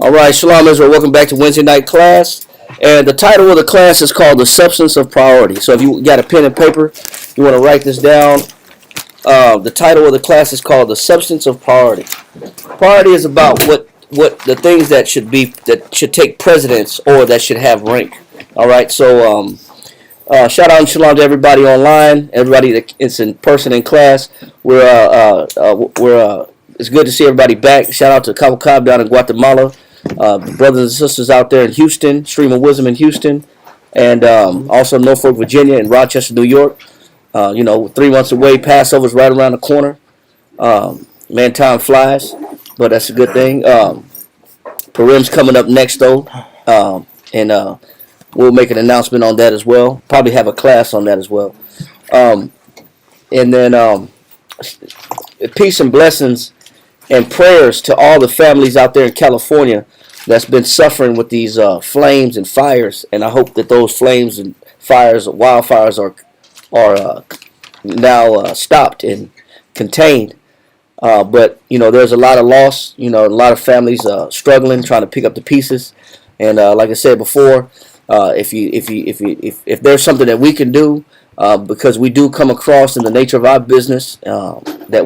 All right, Shalom Israel. Welcome back to Wednesday night class. And the title of the class is called The Substance of Priority. So if you got a pen and paper, you want to write this down. The title of the class is called The Substance of Priority. Priority is about what the things that should take precedence or that should have rank. All right, so shout out and shalom to everybody online, everybody that is in person in class. It's good to see everybody back. Shout out to Cabo Cab down in Guatemala, brothers and sisters out there in Houston, Stream of Wisdom in Houston, and also Norfolk, Virginia, and Rochester, New York. 3 months away, Passover's right around the corner. Man, time flies, but that's a good thing. Purim's coming up next, though, and we'll make an announcement on that as well. Probably have a class on that as well. And then peace and blessings and prayers to all the families out there in California that's been suffering with these flames and fires. And I hope that those flames and fires, wildfires, are now stopped and contained. But there's a lot of loss. A lot of families struggling, trying to pick up the pieces. And like I said before, if there's something that we can do, because we do come across in the nature of our business that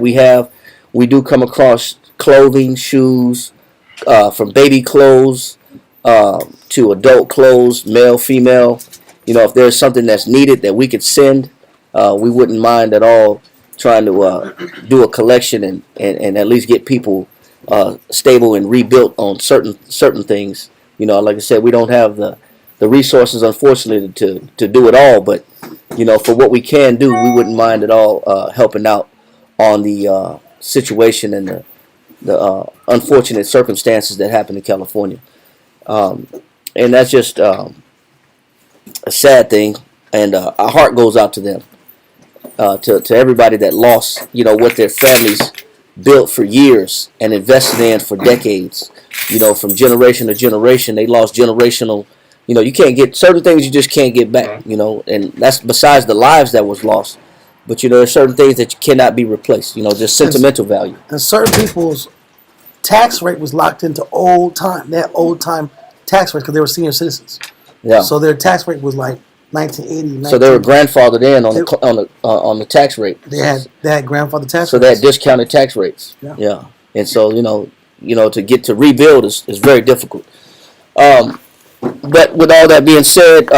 we do come across clothing, shoes, from baby clothes to adult clothes, male, female. If there's something that's needed that we could send, we wouldn't mind at all trying to do a collection and at least get people stable and rebuilt on certain things. Like I said, we don't have the resources, unfortunately, to do it all. But for what we can do, we wouldn't mind at all helping out on the situation and the unfortunate circumstances that happen in California. And that's just a sad thing. And our heart goes out to them, to everybody that lost, what their families built for years and invested in for decades. From generation to generation, they lost generational. You can't get certain things. You just can't get back. And that's besides the lives that was lost. But there's certain things that cannot be replaced. Just sentimental value. And certain people's tax rate was locked into old time. That old time tax rate because they were senior citizens. Yeah. So their tax rate was like 1980. So they were grandfathered in on the tax rate. They had grandfather tax. So rates. they had discounted tax rates. Yeah. And so to get to rebuild is very difficult. But with all that being said,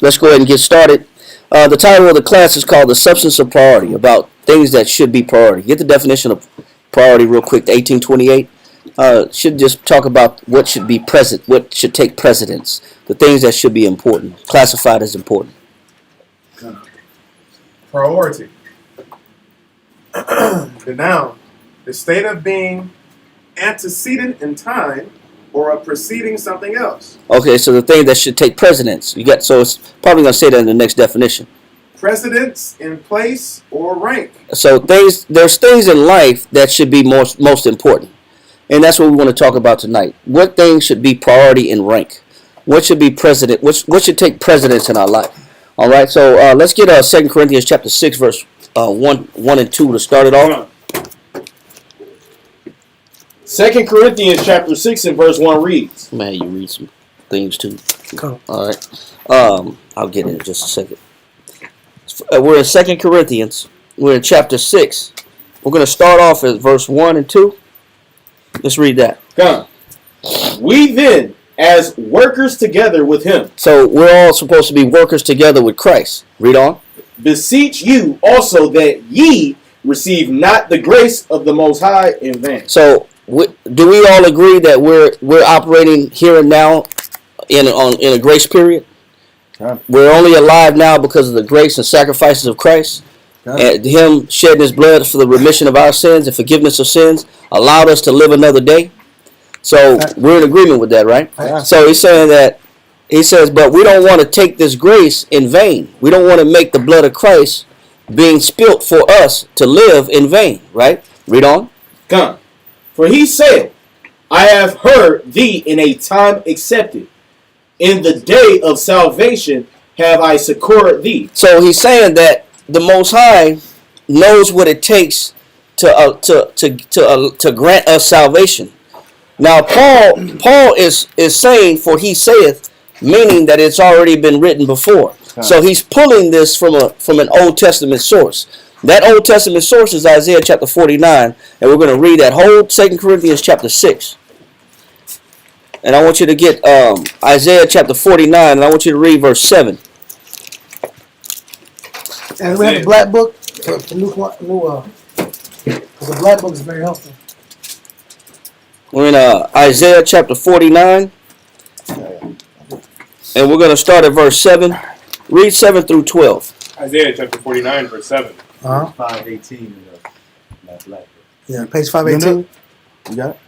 let's go ahead and get started. The title of the class is called The Substance of Priority, about things that should be priority. Get the definition of priority real quick. The 1828 should just talk about what should be present, what should take precedence, the things that should be important, classified as important. Priority. The noun, the state of being antecedent in time or of preceding something else. Okay, so the thing that should take precedence. So it's probably going to say that in the next definition. Precedence in place or rank. So there's things in life that should be most important. And that's what we want to talk about tonight. What things should be priority in rank? What should be precedent? What should take precedence in our life? All right, so let's get 2 Corinthians chapter 6, verse 1 and 2 to start it off. 2 Corinthians chapter 6 and verse 1 reads. Man, you read some things too. Cool. All right. I'll get in just a second. We're in 2 Corinthians. We're in chapter 6. We're going to start off at verse 1 and 2. Let's read that. Come. We then, as workers together with him. So we're all supposed to be workers together with Christ. Read on. Beseech you also that ye receive not the grace of the Most High in vain. So do we all agree that we're operating here and now in a grace period? Yeah. We're only alive now because of the grace and sacrifices of Christ. Yeah. And him shedding his blood for the remission of our sins and forgiveness of sins allowed us to live another day. So we're in agreement with that, right? Yeah. So he's saying that, he says, but we don't want to take this grace in vain. We don't want to make the blood of Christ being spilt for us to live in vain, right? Read on. Come. For he said, I have heard thee in a time accepted. In the day of salvation have I succored thee. So he's saying that the Most High knows what it takes to grant us salvation. Now Paul is saying, for he saith, meaning that it's already been written before. So he's pulling this from an Old Testament source. That Old Testament source is Isaiah chapter 49, and we're going to read that whole 2 Corinthians chapter 6. And I want you to get Isaiah chapter 49, and I want you to read verse 7. And we have a black book for because the black book is very helpful. We're in Isaiah chapter 49, and we're going to start at verse 7. Read 7 through 12. Isaiah chapter 49, verse 7. 518 in that black book. Yeah, page 518. You got it?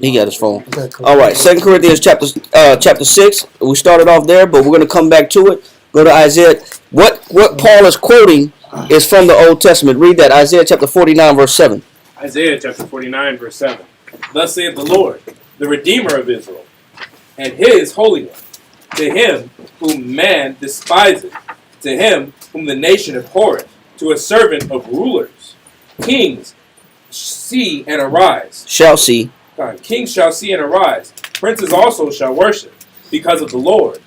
He got his phone. Okay, cool. All right, 2 Corinthians chapter 6. We started off there, but we're going to come back to it. Go to Isaiah. What Paul is quoting is from the Old Testament. Read that, Isaiah chapter 49, verse 7. Isaiah chapter 49, verse 7. Thus saith the Lord, the Redeemer of Israel, and his Holy One, to him whom man despiseth, to him whom the nation abhorreth, to a servant of rulers. Kings see and arise. Shall see. Kings shall see and arise. Princes also shall worship, because of the Lord.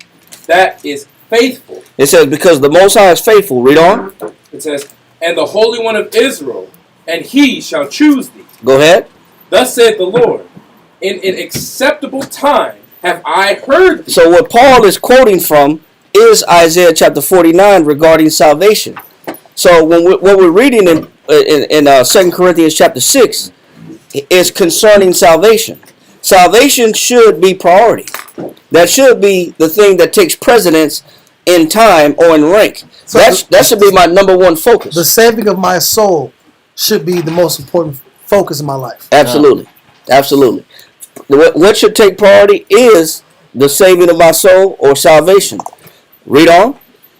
That is faithful. It says, because the Most High is faithful. Read on. It says, and the Holy One of Israel, and he shall choose thee. Go ahead. Thus saith the Lord, in an acceptable time have I heard thee. So what Paul is quoting from is Isaiah chapter 49 regarding salvation. So what we're reading in 2 Corinthians chapter 6 is concerning salvation. Salvation should be priority. That should be the thing that takes precedence in time or in rank. So that should be my number one focus. The saving of my soul should be the most important focus in my life. Absolutely. Absolutely. What should take priority is the saving of my soul or salvation. Read on.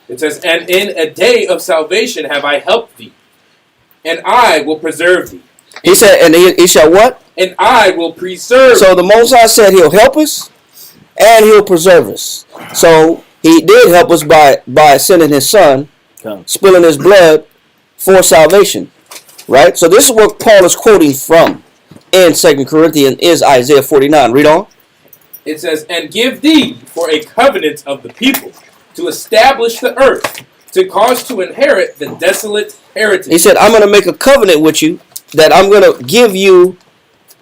It says, and in a day of salvation have I helped thee, and I will preserve thee. He said, and he shall what? And I will preserve. So the Most High said he'll help us and he'll preserve us. So he did help us by sending his son, spilling his blood for salvation. Right? So this is what Paul is quoting from in 2 Corinthians is Isaiah 49. Read on. It says, and give thee for a covenant of the people, to establish the earth, to cause to inherit the desolate heritage. He said, I'm going to make a covenant with you that I'm going to give you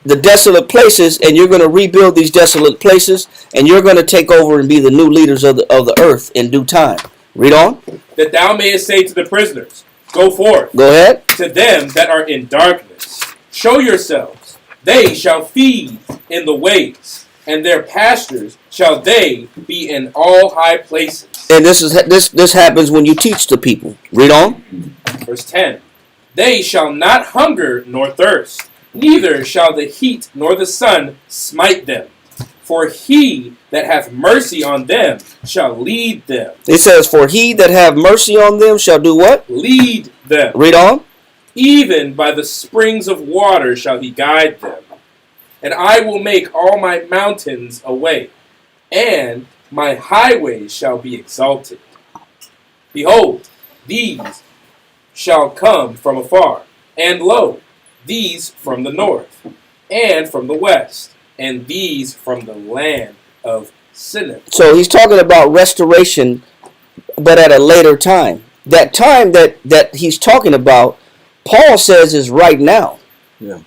the desolate places, and you're going to rebuild these desolate places, and you're going to take over and be the new leaders of the earth in due time. Read on. That thou mayest say to the prisoners, go forth. Go ahead. To them that are in darkness, show yourselves. They shall feed in the ways, and their pastures shall they be in all high places. And this happens when you teach the people. Read on. Verse 10. They shall not hunger nor thirst, neither shall the heat nor the sun smite them. For he that hath mercy on them shall lead them. It says, for he that have mercy on them shall do what? Lead them. Read on. Even by the springs of water shall he guide them. And I will make all my mountains a way, and my highways shall be exalted. Behold, these shall come from afar, and lo, these from the north, and from the west, and these from the land of Sinim. So he's talking about restoration, but at a later time. That time that he's talking about, Paul says is right now. Yeah.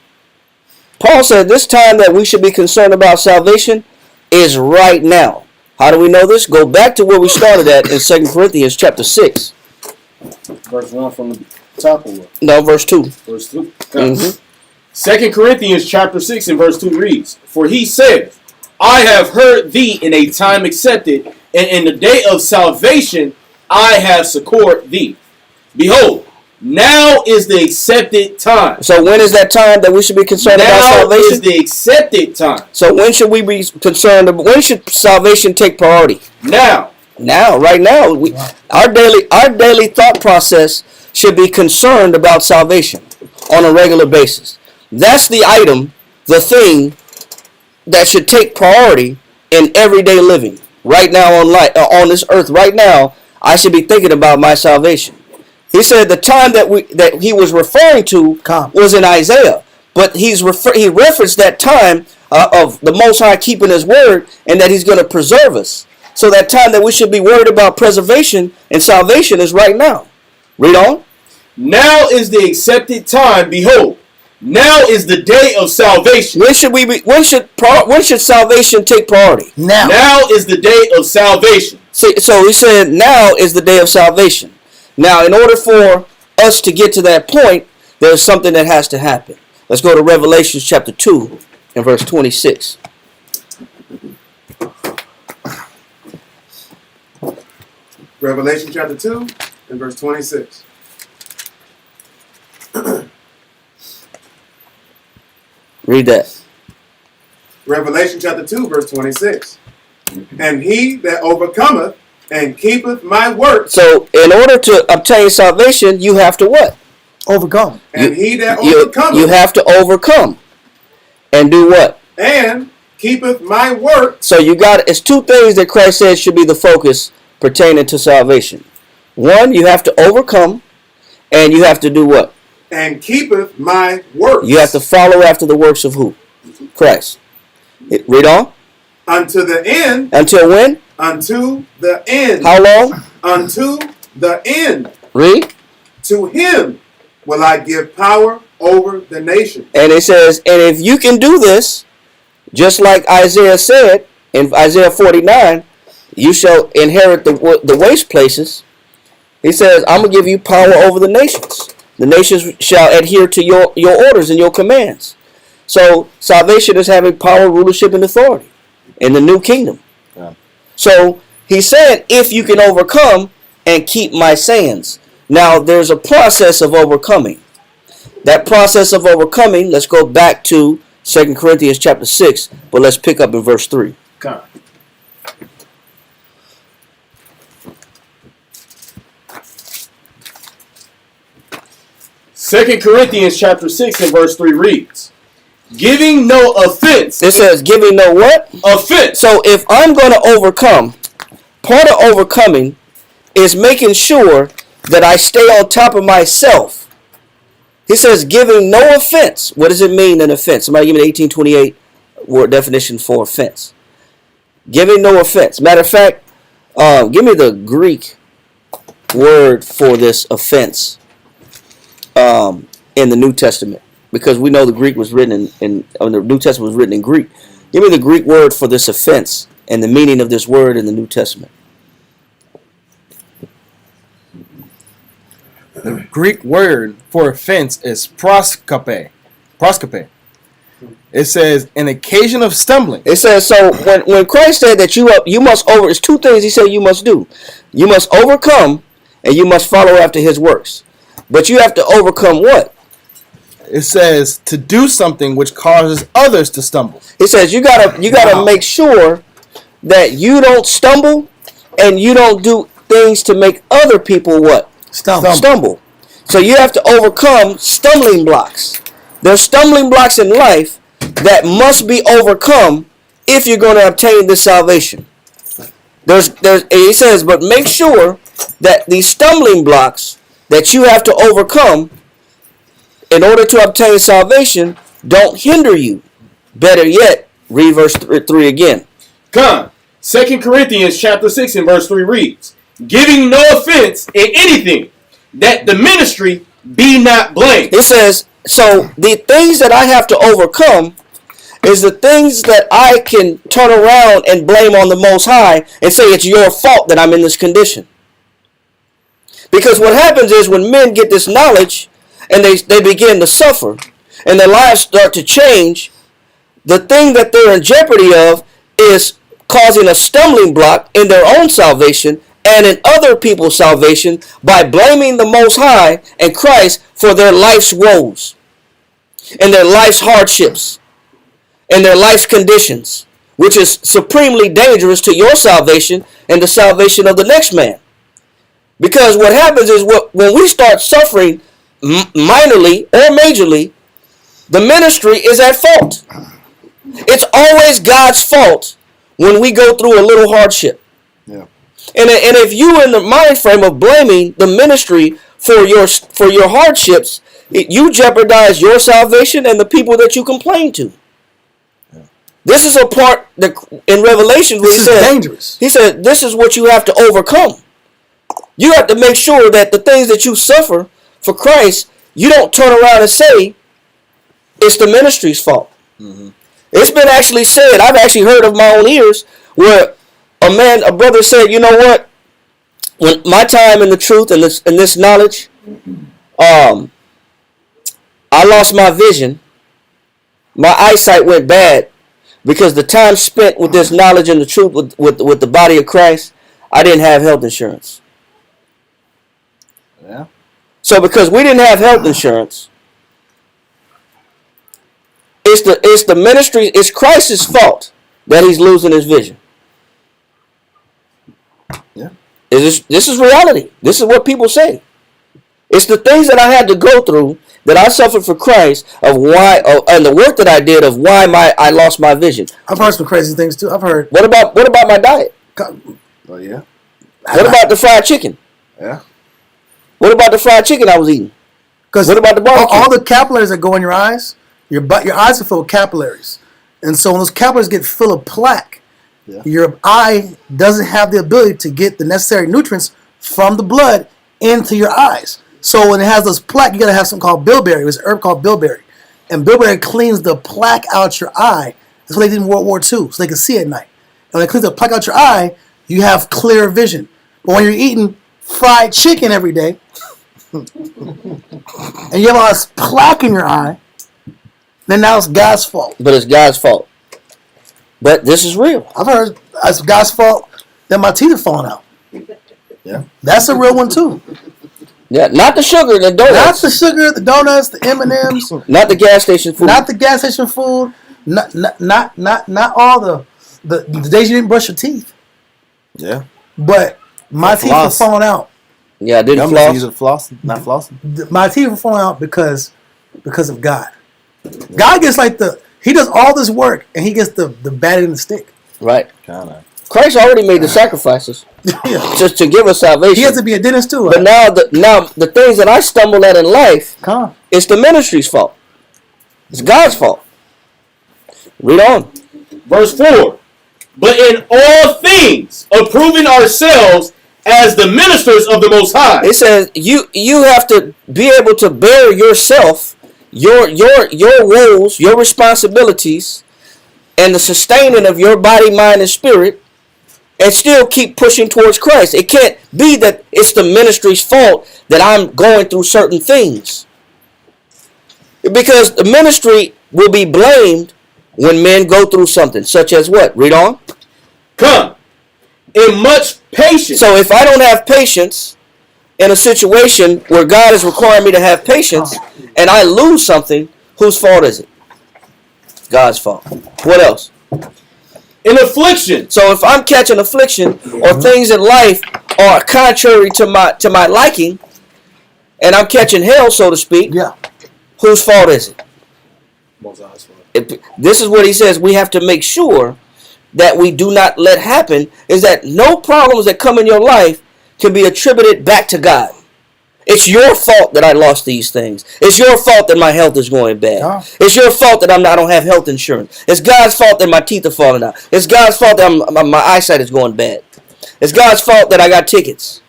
Paul said this time that we should be concerned about salvation is right now. How do we know this? Go back to where we started at in 2 Corinthians chapter 6. Verse 1 from the top of it. No, verse 2. Verse 2. Mm-hmm. 2 Corinthians chapter 6 and verse 2 reads, for he said, I have heard thee in a time accepted, and in the day of salvation I have succored thee. Behold, now is the accepted time. So when is that time that we should be concerned about Now salvation? is the accepted time. So when should we be concerned about, when should salvation take priority? Now. Now, right now. Our daily thought process should be concerned about salvation on a regular basis. That's the item, the thing that should take priority in everyday living. Right now on this earth, right now, I should be thinking about my salvation. He said the time that he was referring to was in Isaiah. But he referenced that time of the Most High keeping His word, and that He's going to preserve us. So that time that we should be worried about preservation and salvation is right now. Read on. Now is the accepted time. Behold, now is the day of salvation. When should salvation take priority? Now. Now is the day of salvation. See, so he said, now is the day of salvation. Now, in order for us to get to that point, there's something that has to happen. Let's go to Revelation chapter 2 and verse 26. Revelation chapter 2 and verse 26. Read that. Revelation chapter 2 verse 26. And he that overcometh and keepeth my works. So, in order to obtain salvation, you have to what? Overcome. And he that overcometh. You have to overcome. And do what? And keepeth my works. So it's two things that Christ said should be the focus pertaining to salvation. One, you have to overcome, and you have to do what? And keepeth my works. You have to follow after the works of who? Christ. Read on. Unto the end. Until when? Unto the end. How long? Unto the end. Read. To him will I give power over the nation. And it says, and if you can do this, just like Isaiah said in Isaiah 49, you shall inherit the waste places. He says, I'm going to give you power over the nations. The nations shall adhere to your orders and your commands. So salvation is having power, rulership, and authority in the new kingdom. Yeah. So he said, if you can overcome and keep my sayings. Now there's a process of overcoming. That process of overcoming, let's go back to 2 Corinthians chapter 6, but let's pick up in verse 3. God. Second Corinthians chapter 6 and verse 3 reads, giving no offense. It says giving no what? Offense. So if I'm going to overcome, part of overcoming is making sure that I stay on top of myself. He says giving no offense. What does it mean, an offense? Somebody give me the 1828 word definition for offense. Giving no offense. Matter of fact, give me the Greek word for this offense in the New Testament, because we know the Greek was written in the New Testament was written in Greek. Give me the Greek word for this offense and the meaning of this word in the New Testament. The Greek word for offense is proskope. Proskope. It says an occasion of stumbling. It says, so when Christ said that you must it's two things he said you must do. You must overcome and you must follow after his works. But you have to overcome what? It says to do something which causes others to stumble. He says you gotta make sure that you don't stumble and you don't do things to make other people what? Stumble. So you have to overcome stumbling blocks. There's stumbling blocks in life that must be overcome if you're going to obtain this salvation. He says, but make sure that these stumbling blocks that you have to overcome in order to obtain salvation don't hinder you. Better yet, read verse 3 again. Come. 2 Corinthians chapter 6 and verse 3 reads, giving no offense in anything, that the ministry be not blamed. It says, so the things that I have to overcome is the things that I can turn around and blame on the Most High and say it's your fault that I'm in this condition. Because what happens is when men get this knowledge and they begin to suffer and their lives start to change, the thing that they're in jeopardy of is causing a stumbling block in their own salvation and in other people's salvation by blaming the Most High and Christ for their life's woes and their life's hardships and their life's conditions, which is supremely dangerous to your salvation and the salvation of the next man. Because what happens is when we start suffering minorly or majorly, the ministry is at fault. It's always God's fault when we go through a little hardship. Yeah. And if you in the mind frame of blaming the ministry for your hardships, You jeopardize your salvation and the people that you complain to. This is a part that in Revelation where This is dangerous. He said, this is what you have to overcome. You have to make sure that the things that you suffer for Christ, you don't turn around and say it's the ministry's fault. Mm-hmm. It's been actually said, I've actually heard of my own ears, where a brother said, you know what? When my time in the truth and this knowledge, I lost my vision. My eyesight went bad because the time spent with this knowledge and the truth with the body of Christ, I didn't have health insurance. Yeah. So because we didn't have health insurance, it's the ministry, it's Christ's fault that he's losing his vision. Yeah. This is reality. This is what people say. It's the things that I had to go through that I suffered for Christ and the work that I did of why I lost my vision. I've heard some crazy things too. I've heard. What about my diet? Oh yeah. What about the fried chicken? Yeah. What about the fried chicken I was eating? Because what about the barbecue? All the capillaries that go in your eyes, your eyes are full of capillaries, and so when those capillaries get full of plaque, your eye doesn't have the ability to get the necessary nutrients from the blood into your eyes. So when it has those plaque, you gotta have something called bilberry. There's an herb called bilberry, and bilberry cleans the plaque out your eye. That's what they did in World War II, so they could see at night. And when it cleans the plaque out your eye, you have clear vision. But when you're eating fried chicken every day, and you have all this plaque in your eye, then now it's God's fault. But it's God's fault. But this is real. I've heard it's God's fault that my teeth are falling out. Yeah. That's a real one too. Yeah, not the sugar, the donuts. Not the sugar, the donuts, the M&Ms. Not the gas station food. Not the gas station food. Not all the days you didn't brush your teeth. Yeah. But my teeth were falling out. Yeah, I didn't floss. floss. Use flossing, not flossing. My teeth were falling out because of God. God gets he does all this work and he gets the bad end of the stick. Right. Kinda. Christ already made the sacrifices just to give us salvation. He has to be a dentist too. But now the things that I stumble at in life, it's the ministry's fault. It's God's fault. Read on. Verse 4. But in all things, approving ourselves as the ministers of the Most High. It says you have to be able to bear yourself, your roles, your responsibilities, and the sustaining of your body, mind, and spirit, and still keep pushing towards Christ. It can't be that it's the ministry's fault that I'm going through certain things. Because the ministry will be blamed when men go through something, such as what? Read on. Come, in much patience. So if I don't have patience in a situation where God is requiring me to have patience, and I lose something, whose fault is it? God's fault. What else? In affliction. So if I'm catching affliction or things in life are contrary to my liking, and I'm catching hell, so to speak, whose fault is it? This is what he says we have to make sure that we do not let happen, is that no problems that come in your life can be attributed back to God. It's your fault that I lost these things. It's your fault that my health is going bad. It's your fault that I don't have health insurance. It's God's fault that my teeth are falling out. It's God's fault that my eyesight is going bad. It's God's fault that I got tickets.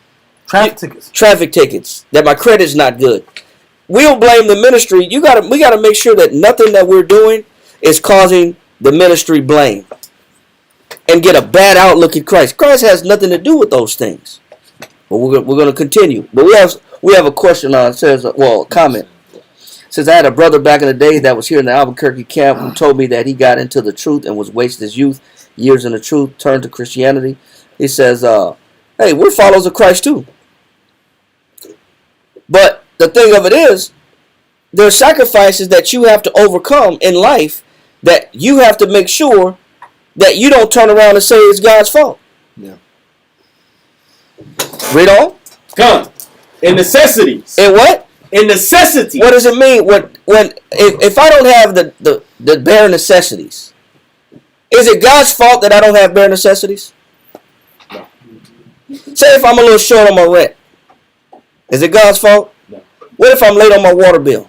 Traffic tickets. That my credit's not good. We'll blame the ministry. We gotta make sure that nothing that we're doing is causing the ministry blame and get a bad outlook at Christ. Christ has nothing to do with those things. But we're going to continue. But we have a question on it. Says, a comment. It says, I had a brother back in the day that was here in the Albuquerque camp who told me that he got into the truth and was wasting his youth years in the truth, turned to Christianity. He says, hey, we're followers of Christ too. But the thing of it is, there are sacrifices that you have to overcome in life that you have to make sure that you don't turn around and say it's God's fault. Yeah. Read on. Come. In necessities. In what? In necessities. What does it mean if I don't have the bare necessities? Is it God's fault that I don't have bare necessities? No. Say if I'm a little short on my rent. Is it God's fault? No. What if I'm late on my water bill?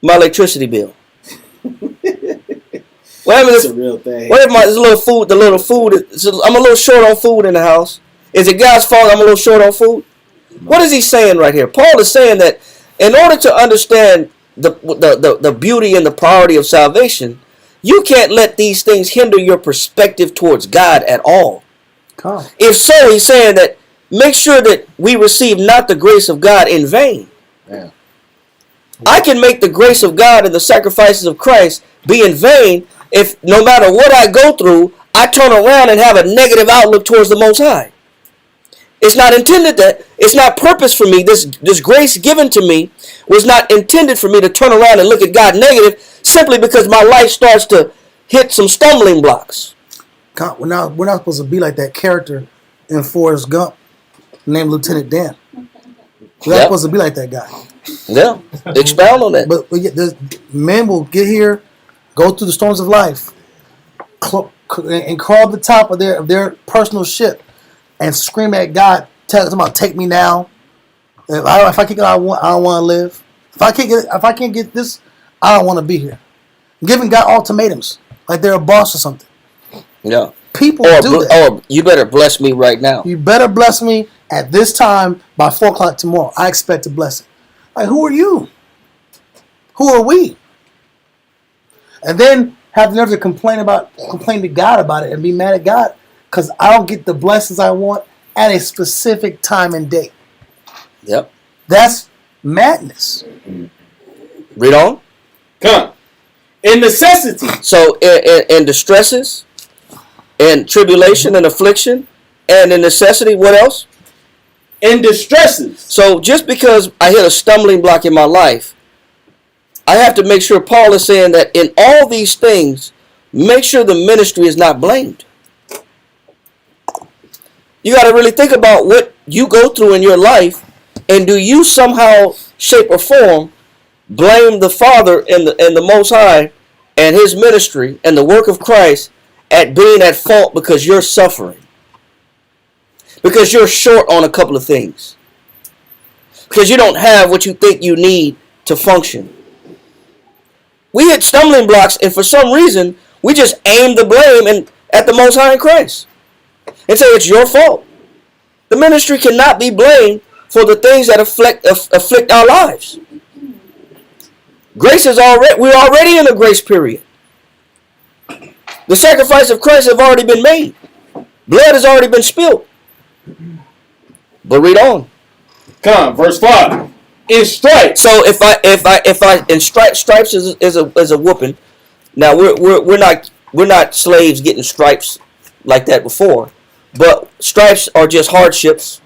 my electricity bill? What It's if, a real thing. what if my this little food, the little food, I'm a little short on food in the house? Is it God's fault I'm a little short on food? What is he saying right here? Paul is saying that in order to understand the beauty and the priority of salvation, you can't let these things hinder your perspective towards God at all. Come. If so, he's saying that make sure that we receive not the grace of God in vain. Yeah. I can make the grace of God and the sacrifices of Christ be in vain if no matter what I go through, I turn around and have a negative outlook towards the Most High. It's not intended that, it's not purpose for me. This grace given to me was not intended for me to turn around and look at God negative simply because my life starts to hit some stumbling blocks. God, we're not supposed to be like that character in Forrest Gump named Lieutenant Dan. We're not Yep. supposed to be like that guy. Yeah, expound on that. But men will get here, go through the storms of life, and crawl to the top of their personal ship and scream at God, tell them about take me now. If I can't get what I want, I don't want to live. If I can't get this, I don't want to be here. Giving God ultimatums like they're a boss or something. Yeah. People do that. Or you better bless me right now. You better bless me at this time by 4 o'clock tomorrow. I expect a blessing. Like, who are you? Who are we? And then have the nerve to complain to God about it and be mad at God because I don't get the blessings I want at a specific time and date. Yep. That's madness. Read on. Come. In necessity. So in distresses, in tribulation and affliction, and in necessity, what else? In distresses. So just because I hit a stumbling block in my life, I have to make sure Paul is saying that in all these things, make sure the ministry is not blamed. You got to really think about what you go through in your life, and do you somehow, shape or form, blame the Father and the Most High and His ministry and the work of Christ at being at fault because you're suffering, because you're short on a couple of things, because you don't have what you think you need to function. We hit stumbling blocks, and for some reason, we just aim the blame at the Most High in Christ and say it's your fault. The ministry cannot be blamed for the things that afflict our lives. Grace is we're already in a grace period. The sacrifice of Christ have already been made. Blood has already been spilled. But read on. Come, verse 5. In stripes. So if I in stripes is a whooping. Now we're not slaves getting stripes like that before, but stripes are just hardships.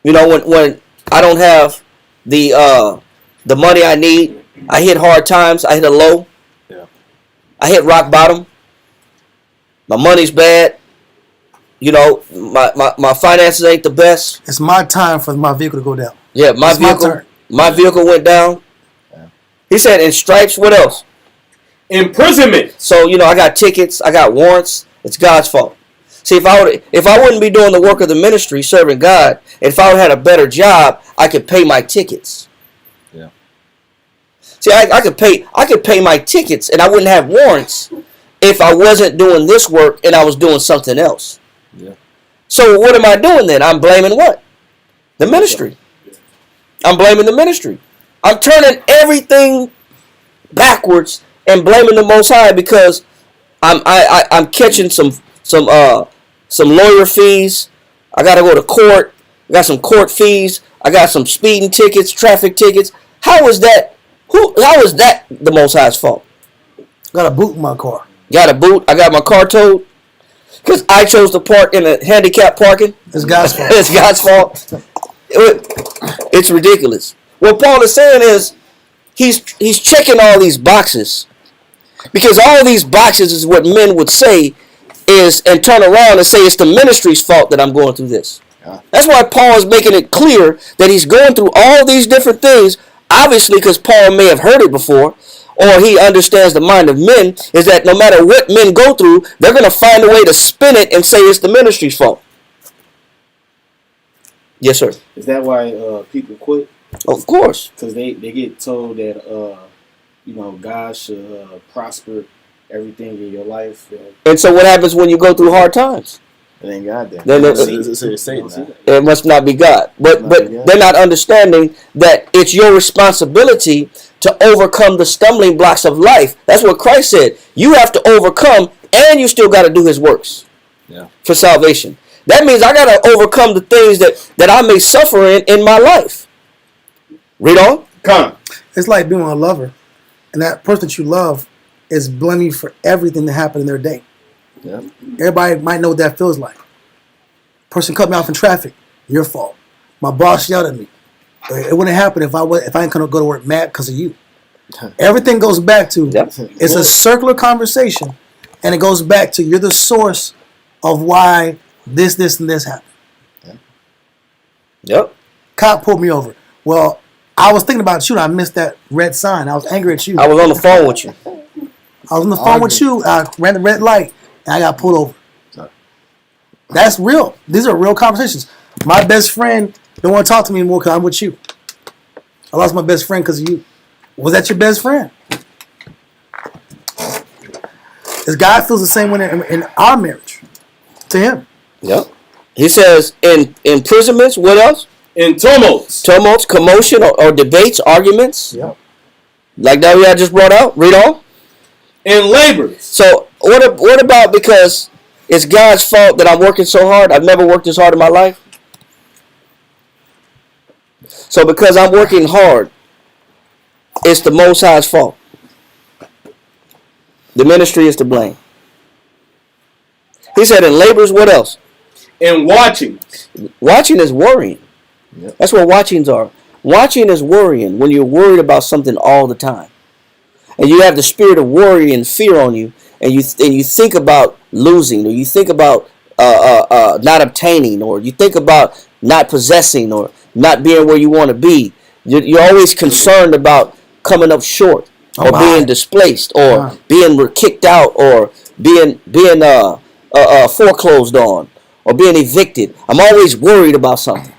You know, when I don't have the money I need, I hit hard times, I hit a low. Yeah. I hit rock bottom. My money's bad. You know, my finances ain't the best. It's my time for my vehicle to go down. Yeah, my vehicle went down. Yeah. He said in stripes, what else? Imprisonment. So, you know, I got tickets, I got warrants. It's God's fault. See, if I wouldn't be doing the work of the ministry, serving God, if I would have had a better job, I could pay my tickets. Yeah. See, I could pay my tickets, and I wouldn't have warrants if I wasn't doing this work and I was doing something else. Yeah. So what am I doing then? I'm blaming what? The ministry. I'm blaming the ministry. I'm turning everything backwards and blaming the Most High because I'm catching some lawyer fees. I got to go to court. I got some court fees. I got some speeding tickets, traffic tickets. How is that? How is that the Most High's fault? Got a boot in my car. Got a boot. I got my car towed because I chose to park in a handicapped parking. It's God's fault. It's God's fault. It's ridiculous. What Paul is saying is he's checking all these boxes because all these boxes is what men would say is and turn around and say it's the ministry's fault that I'm going through this. Yeah. That's why Paul is making it clear that he's going through all these different things, obviously because Paul may have heard it before or he understands the mind of men, is that no matter what men go through, they're going to find a way to spin it and say it's the ministry's fault. Yes, sir. Is that why people quit? Of course. Because they get told that God should prosper everything in your life. And so what happens when you go through hard times? It ain't God then. Then It's Satan. it must not be God. But they're not understanding that it's your responsibility to overcome the stumbling blocks of life. That's what Christ said. You have to overcome, and you still got to do his works for salvation. That means I got to overcome the things that I may suffer in my life. Read on. Come. It's like being with a lover, and that person that you love is blaming you for everything that happened in their day. Yeah. Everybody might know what that feels like. Person cut me off in traffic, your fault. My boss yelled at me. It wouldn't happen if I ain't gonna go to work mad because of you. Everything goes back to it's a circular conversation, and it goes back to you're the source of why this, and this happened. Yep. Cop pulled me over. Well, I was thinking about you, and I missed that red sign. I was angry at you. I was on the phone with you. I was on the phone with you. I ran the red light, and I got pulled over. That's real. These are real conversations. My best friend don't want to talk to me anymore because I'm with you. I lost my best friend because of you. Was that your best friend? This guy feels the same way in our marriage to him. Yep. He says in imprisonments, what else? In tumults. Tumults, commotion, or debates, arguments. Yep. Like that I just brought out. Read on. In labors. So what about because it's God's fault that I'm working so hard? I've never worked this hard in my life. So because I'm working hard, it's the Most High's fault. The ministry is to blame. He said in labors, what else? In watching. Watching is worrying. Yep. That's what watchings are. Watching is worrying when you're worried about something all the time. And you have the spirit of worry and fear on you, and you think about losing, or you think about not obtaining, or you think about not possessing, or not being where you want to be. You're always concerned about coming up short, or being displaced, or being kicked out, or being foreclosed on, or being evicted. I'm always worried about something.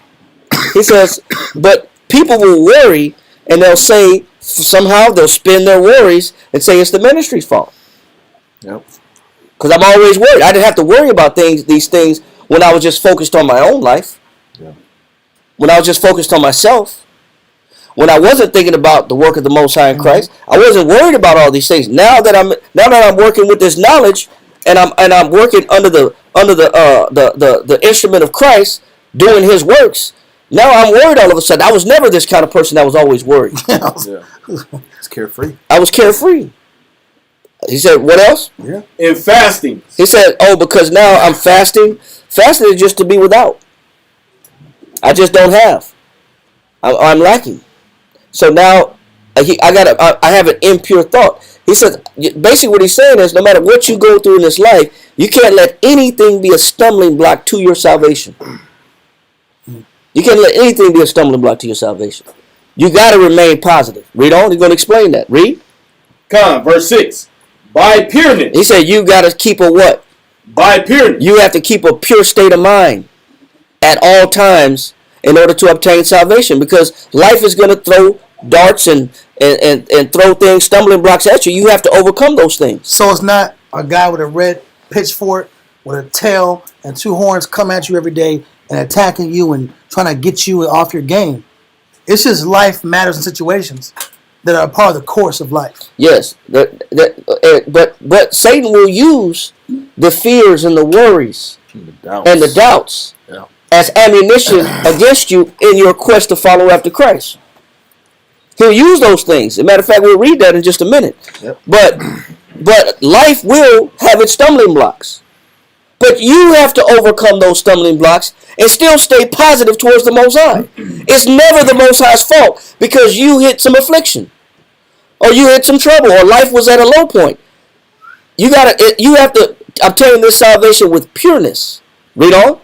He says, but people will worry, and they'll say, somehow they'll spin their worries and say it's the ministry's fault. Yep. Because I'm always worried. I didn't have to worry about these things when I was just focused on my own life. Yeah. When I was just focused on myself. When I wasn't thinking about the work of the Most High in Christ, I wasn't worried about all these things. Now that I'm working with this knowledge, and I'm working under the instrument of Christ, doing His works. Now I'm worried all of a sudden. I was never this kind of person that was always worried. It's carefree. I was carefree. He said, what else? Yeah. In fasting. He said, because now I'm fasting. Fasting is just to be without. I just don't have. I'm lacking. So now I have an impure thought. He said, basically what he's saying is no matter what you go through in this life, you can't let anything be a stumbling block to your salvation. You can't let anything be a stumbling block to your salvation. You got to remain positive. Read on. He's going to explain that. Read. Come, verse 6. By pureness. He said you got to keep a what? By pureness. You have to keep a pure state of mind at all times in order to obtain salvation, because life is going to throw darts and throw things, stumbling blocks at you. You have to overcome those things. So it's not a guy with a red pitchfork with a tail and two horns come at you every day and attacking you and trying to get you off your game. It's just life matters and situations that are a part of the course of life. Yes, but Satan will use the fears and the worries and the doubts as ammunition against you in your quest to follow after Christ. He'll use those things. As a matter of fact, we'll read that in just a minute. Yep. But life will have its stumbling blocks. But you have to overcome those stumbling blocks and still stay positive towards the Most High. It's never the Most High's fault because you hit some affliction, or you hit some trouble, or life was at a low point. You have to obtain this salvation with pureness. Read on.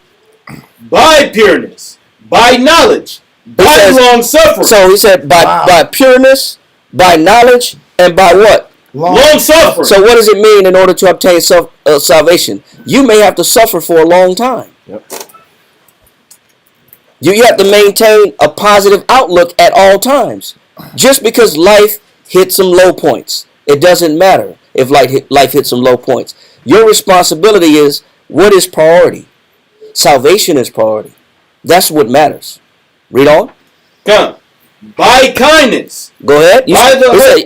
By pureness, by knowledge, by long suffering. So he said by pureness, by knowledge, and by what? Long suffering. So what does it mean in order to obtain salvation? You may have to suffer for a long time. Yep. You have to maintain a positive outlook at all times. Just because life hits some low points, it doesn't matter if life hits some low points. Your responsibility is, what is priority? Salvation is priority. That's what matters. Read on. Come. By kindness. Go ahead.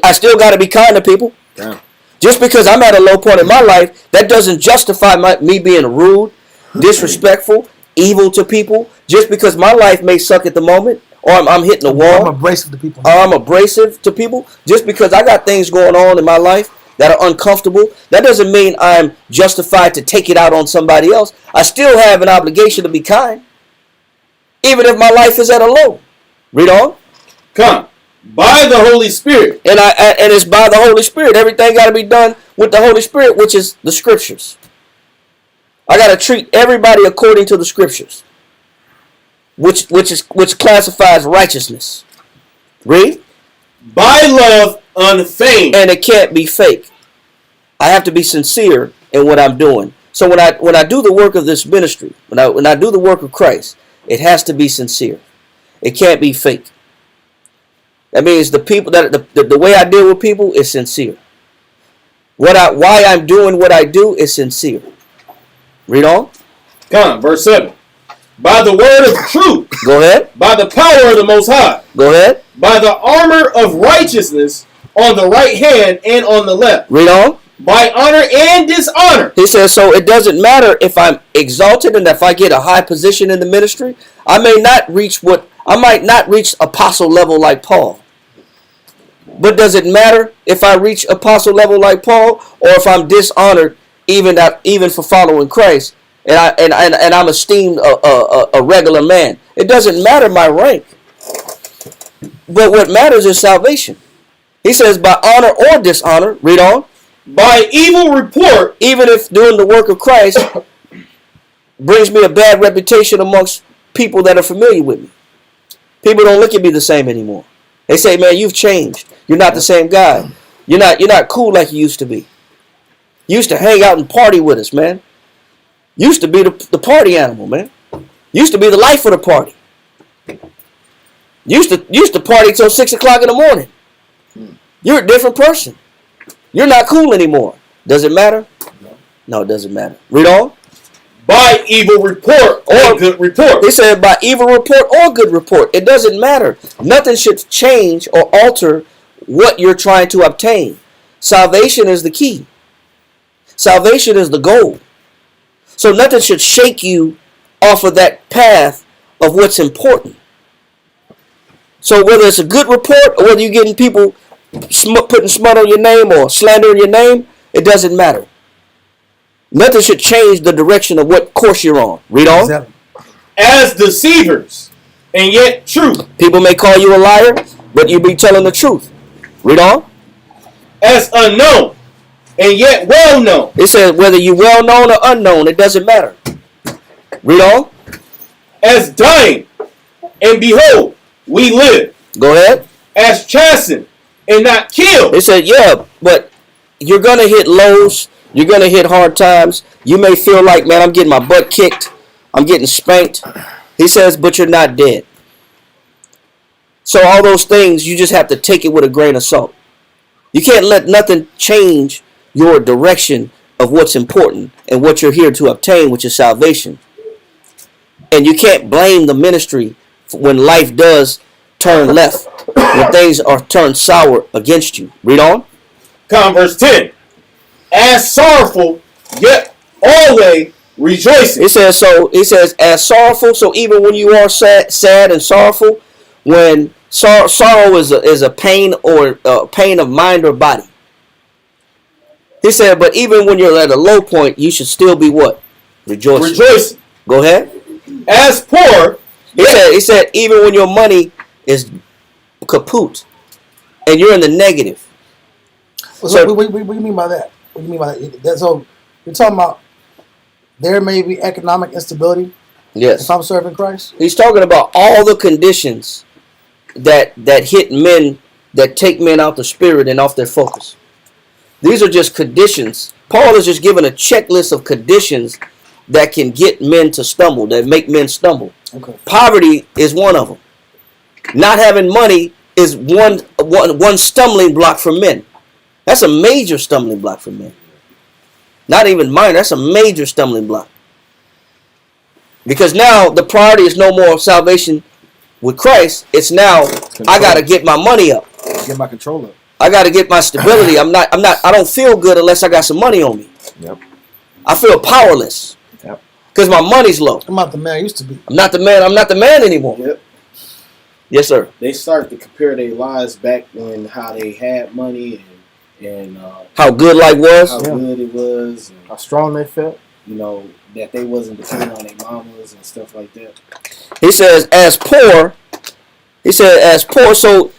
I still got to be kind to people. Yeah. Just because I'm at a low point in my life, that doesn't justify me being rude, disrespectful, evil to people. Just because my life may suck at the moment, or I'm hitting a wall. I'm abrasive to people. Or I'm abrasive to people. Just because I got things going on in my life that are uncomfortable, that doesn't mean I'm justified to take it out on somebody else. I still have an obligation to be kind, even if my life is at a low. Read on. Come. By the Holy Spirit. And it's by the Holy Spirit. Everything got to be done with the Holy Spirit, which is the Scriptures. I got to treat everybody according to the Scriptures, which classifies righteousness. Read. By love unfeigned. And it can't be fake. I have to be sincere in what I'm doing. So when I do the work of this ministry, when I do the work of Christ, it has to be sincere. It can't be fake. That means the people the way I deal with people is sincere. Why I'm doing what I do is sincere. Read on. Come, verse 7. By the word of truth. Go ahead. By the power of the Most High. Go ahead. By the armor of righteousness on the right hand and on the left. Read on. By honor and dishonor. He says, so it doesn't matter if I'm exalted and if I get a high position in the ministry. I might not reach apostle level like Paul. But does it matter if I reach apostle level like Paul, or if I'm dishonored even for following Christ, and I'm esteemed a regular man? It doesn't matter my rank. But what matters is salvation. He says, by honor or dishonor. Read on. By evil report. Even if doing the work of Christ brings me a bad reputation amongst people that are familiar with me. People don't look at me the same anymore. They say, man, you've changed. You're not the same guy. You're not cool like you used to be. You used to hang out and party with us, man. You used to be the party animal, man. You used to be the life of the party. You used to party till 6 o'clock in the morning. You're a different person. You're not cool anymore. Does it matter? No, it doesn't matter. Read on. By evil report or good report. He said by evil report or good report. It doesn't matter. Nothing should change or alter what you're trying to obtain. Salvation is the key. Salvation is the goal. So nothing should shake you off of that path of what's important. So whether it's a good report or whether you're getting people putting smut on your name or slandering your name, it doesn't matter. Nothing should change the direction of what course you're on. Read on. Exactly. As deceivers, and yet true. People may call you a liar, but you be telling the truth. Read on. As unknown, and yet well known. It says whether you well known or unknown, it doesn't matter. Read on. As dying, and behold, we live. Go ahead. As chastened, and not killed. It said, yeah, but you're going to hit lows. You're going to hit hard times. You may feel like, man, I'm getting my butt kicked. I'm getting spanked. He says, but you're not dead. So all those things, you just have to take it with a grain of salt. You can't let nothing change your direction of what's important and what you're here to obtain, which is salvation. And you can't blame the ministry when life does turn left, when things are turned sour against you. Read on. Come, verse 10. As sorrowful, yet always rejoicing. It says, as sorrowful. So even when you are sad and sorrowful, when sorrow is a pain or pain of mind or body. He said, but even when you're at a low point, you should still be what? Rejoicing. Rejoicing. Go ahead. As poor. He said, even when your money is kaput and you're in the negative. So what do you mean by that? What do you mean by that? So you're talking about there may be economic instability. Yes. If I'm serving Christ. He's talking about all the conditions that hit men, that take men out the spirit and off their focus. These are just conditions. Paul is just giving a checklist of conditions that can get men to stumble, that make men stumble. Okay. Poverty is one of them. Not having money is one stumbling block for men. That's a major stumbling block for men. Not even minor, that's a major stumbling block. Because now the priority is no more salvation with Christ. It's now I gotta get my money up. Get my control up. I gotta get my stability. I don't feel good unless I got some money on me. Yep. I feel powerless. Yep. Because my money's low. I'm not the man I used to be. I'm not the man anymore. Yep. Yes, sir. They start to compare their lives back when how they had money and How good life was. how good it was, and, How strong they felt. you know, that they wasn't depending on their mamas and stuff like that. He says, as poor. He said, as poor. So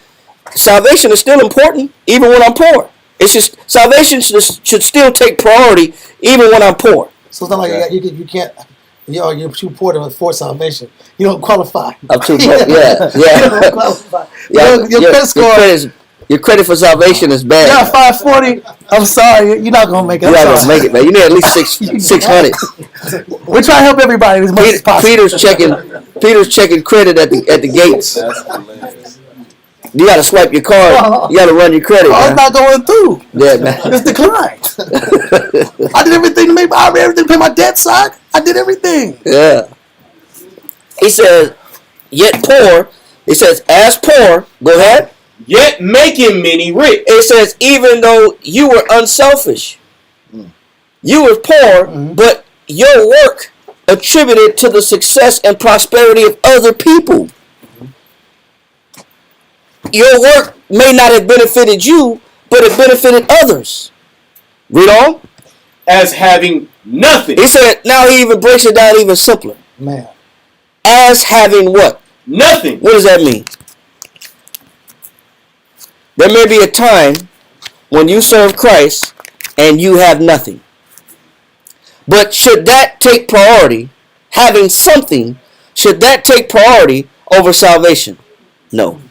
salvation is still important, even when I'm poor. It's just salvation should still take priority, even when I'm poor. So it's not like you can't. You're too poor to afford salvation. You don't qualify. I'm too poor. Yeah. You don't qualify. Your credit score. Your credit for salvation is bad. Yeah, 540. I'm sorry, you're not gonna make it. You're not gonna make it, man. You need at least 600. We're trying to help everybody as much as possible. Peter's checking credit at the gates. That's hilarious. You gotta swipe your card. You gotta run your credit. Oh, it's not going through. Yeah, man. It's declined. I did everything to make. I did everything to pay my debt, son. I did everything. Yeah. He says, yet poor. He says, as poor. Go ahead. Yet making many rich. It says, even though you were unselfish, you were poor, but your work attributed to the success and prosperity of other people. Your work may not have benefited you, but it benefited others. Read on. As having nothing. He said, now he even breaks it down even simpler. Man. As having what? Nothing. What does that mean? There may be a time when you serve Christ and you have nothing. But should that take priority, having something, should that take priority over salvation? No.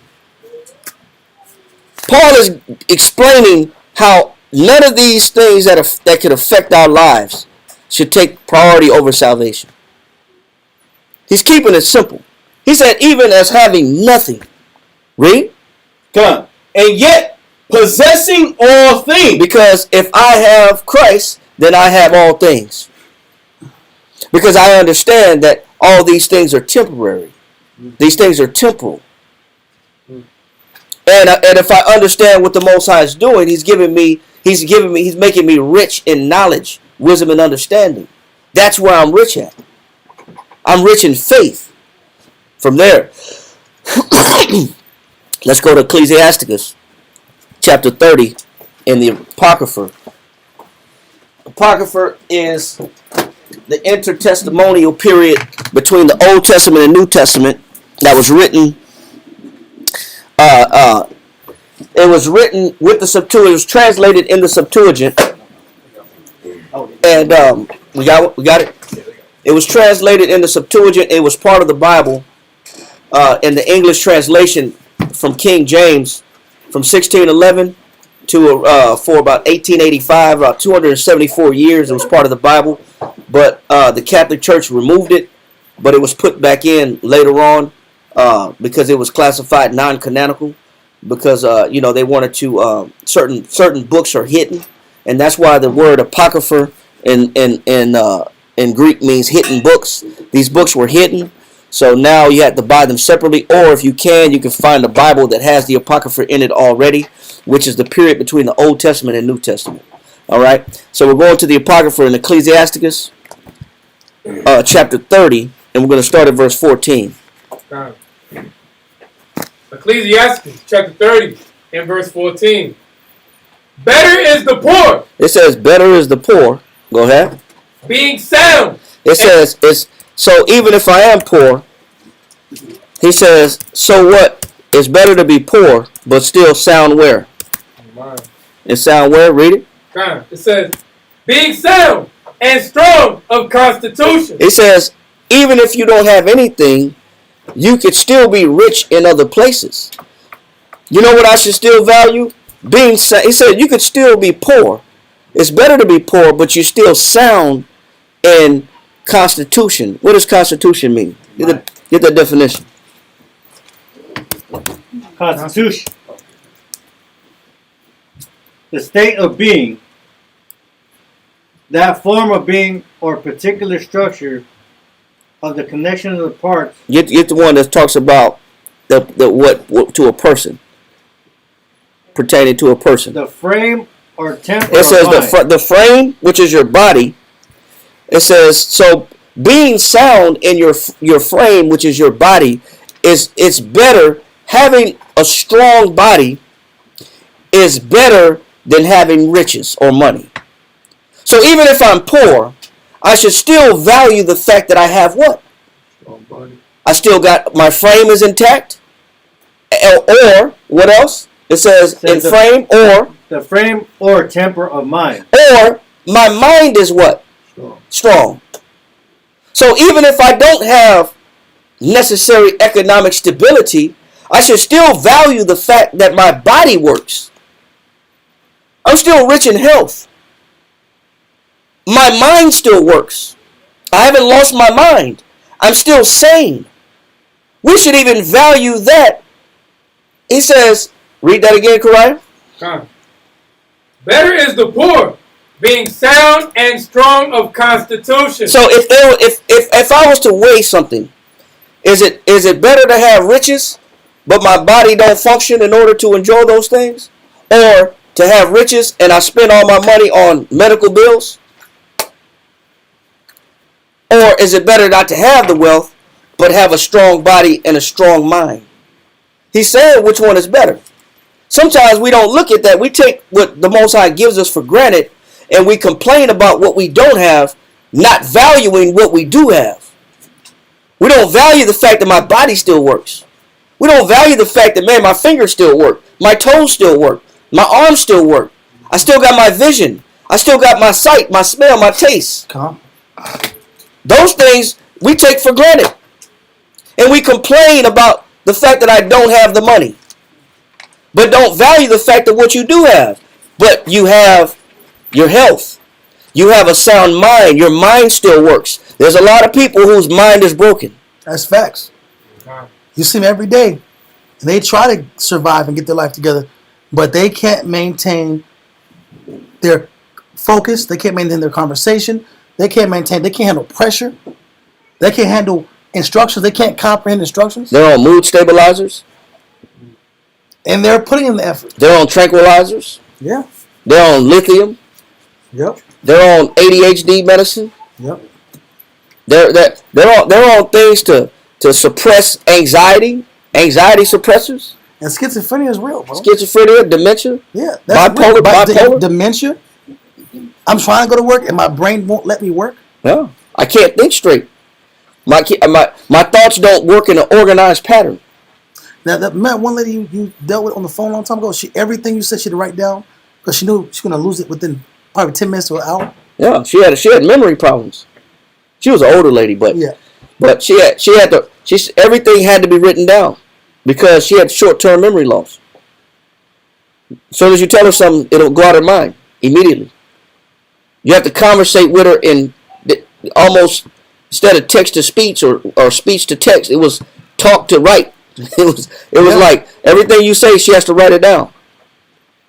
Paul is explaining how none of these things that could affect our lives should take priority over salvation. He's keeping it simple. He said, even as having nothing. Read. Come on. And yet possessing all things. Because if I have Christ, then I have all things. Because I understand that all these things are temporary. These things are temporal. And if I understand what the Most High is doing, He's making me rich in knowledge, wisdom, and understanding. That's where I'm rich at. I'm rich in faith. From there, let's go to Ecclesiasticus, chapter 30, in the Apocrypha. Apocrypha is the intertestamental period between the Old Testament and New Testament that was written. It was written with the Septuagint. It was translated in the Septuagint, and we got it. It was translated in the Septuagint. It was part of the Bible. In the English translation from King James, from 1611 to for about 1885, about 274 years, it was part of the Bible. But the Catholic Church removed it, but it was put back in later on because it was classified non-canonical. Because they wanted to certain books are hidden, and that's why the word apocrypha in Greek means hidden books. These books were hidden, so now you have to buy them separately, or if you can find a Bible that has the apocrypha in it already, which is the period between the Old Testament and New Testament. All right, so we're going to the apocrypha in Ecclesiasticus, chapter 30, and we're going to start at verse 14. Ecclesiastes chapter 30 and verse 14. Better is the poor. It says, better is the poor. Go ahead. Being sound. It says, so even if I am poor, he says, so what? It's better to be poor, but still sound where? And sound where? Read it. It says, being sound and strong of constitution. It says, even if you don't have anything, you could still be rich in other places. You know what I should still value? He said you could still be poor. It's better to be poor, but you're still sound in constitution. What does constitution mean? Get that definition. Constitution. The state of being, that form of being or particular structure of the connection of the parts. Get the one that talks about the what to a person, pertaining to a person. The frame or temper. It says the frame, which is your body. It says so. Being sound in your frame, which is your body, it's better. Having a strong body is better than having riches or money. So even if I'm poor, I should still value the fact that I have what? I still got my frame is intact. Or what else? It says in frame or the frame or temper of mind. Or my mind is what? Strong. So even if I don't have necessary economic stability, I should still value the fact that my body works. I'm still rich in health. My mind still works. I haven't lost my mind. I'm still sane. We should even value that. He says, read that again, Kariah. Better is the poor, being sound and strong of constitution. So if I was to weigh something, is it better to have riches, but my body don't function in order to enjoy those things? Or to have riches and I spend all my money on medical bills? Or is it better not to have the wealth, but have a strong body and a strong mind? He said which one is better. Sometimes we don't look at that. We take what the Most High gives us for granted, and we complain about what we don't have, not valuing what we do have. We don't value the fact that my body still works. We don't value the fact that, man, my fingers still work. My toes still work. My arms still work. I still got my vision. I still got my sight, my smell, my taste. Those things we take for granted. And we complain about the fact that I don't have the money. But don't value the fact that what you do have. But you have your health. You have a sound mind. Your mind still works. There's a lot of people whose mind is broken. That's facts. You see them every day. And they try to survive and get their life together, but they can't maintain their focus. They can't maintain their conversation. They can't handle pressure. They can't handle instructions. They can't comprehend instructions. They're on mood stabilizers. And they're putting in the effort. They're on tranquilizers. Yeah. They're on lithium. Yep. They're on ADHD medicine. Yep. They're on things to suppress anxiety suppressors. And schizophrenia is real, bro. Schizophrenia, dementia. Yeah. That's bipolar. Dementia. I'm trying to go to work and my brain won't let me work. No, I can't think straight. My thoughts don't work in an organized pattern. Now, that one lady you dealt with on the phone a long time ago, everything you said she had to write down because she knew she was going to lose it within probably 10 minutes to an hour. Yeah, she had memory problems. She was an older lady, but everything had to be written down because she had short-term memory loss. As soon as you tell her something, it'll go out of her mind immediately. You have to conversate with her in almost instead of text to speech or speech to text. It was talk to write. It was like everything you say, she has to write it down.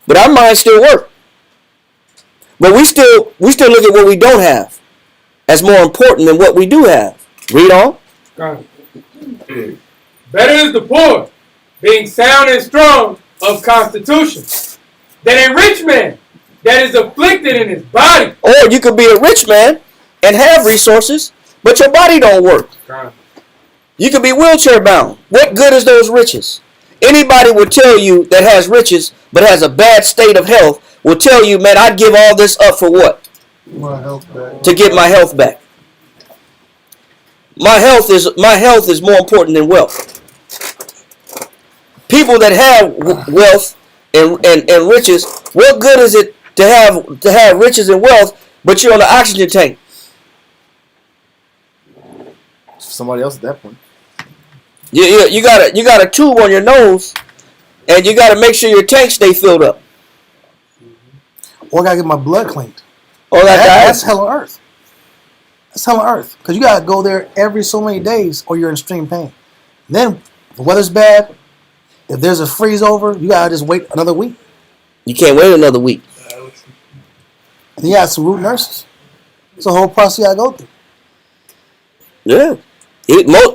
But our minds still work. But we still look at what we don't have as more important than what we do have. Read on. Better is the poor, being sound and strong of constitution, than a rich man that is afflicted in his body. Or you could be a rich man and have resources, but your body don't work. You could be wheelchair bound. What good is those riches? Anybody would tell you that has riches but has a bad state of health will tell you, man, I'd give all this up for what? My health back. To get my health back. My health is more important than wealth. People that have wealth and riches, what good is it to have riches and wealth, but you're on an oxygen tank? Somebody else at that point. You got a tube on your nose, and you got to make sure your tank stay filled up. Or I got to get my blood cleaned. Or That's hell on earth. That's hell on earth. Because you got to go there every so many days or you're in extreme pain. Then, if the weather's bad, if there's a freeze over, you got to just wait another week. You can't wait another week. And you got some root nurses. It's a whole process you got to go through. Yeah.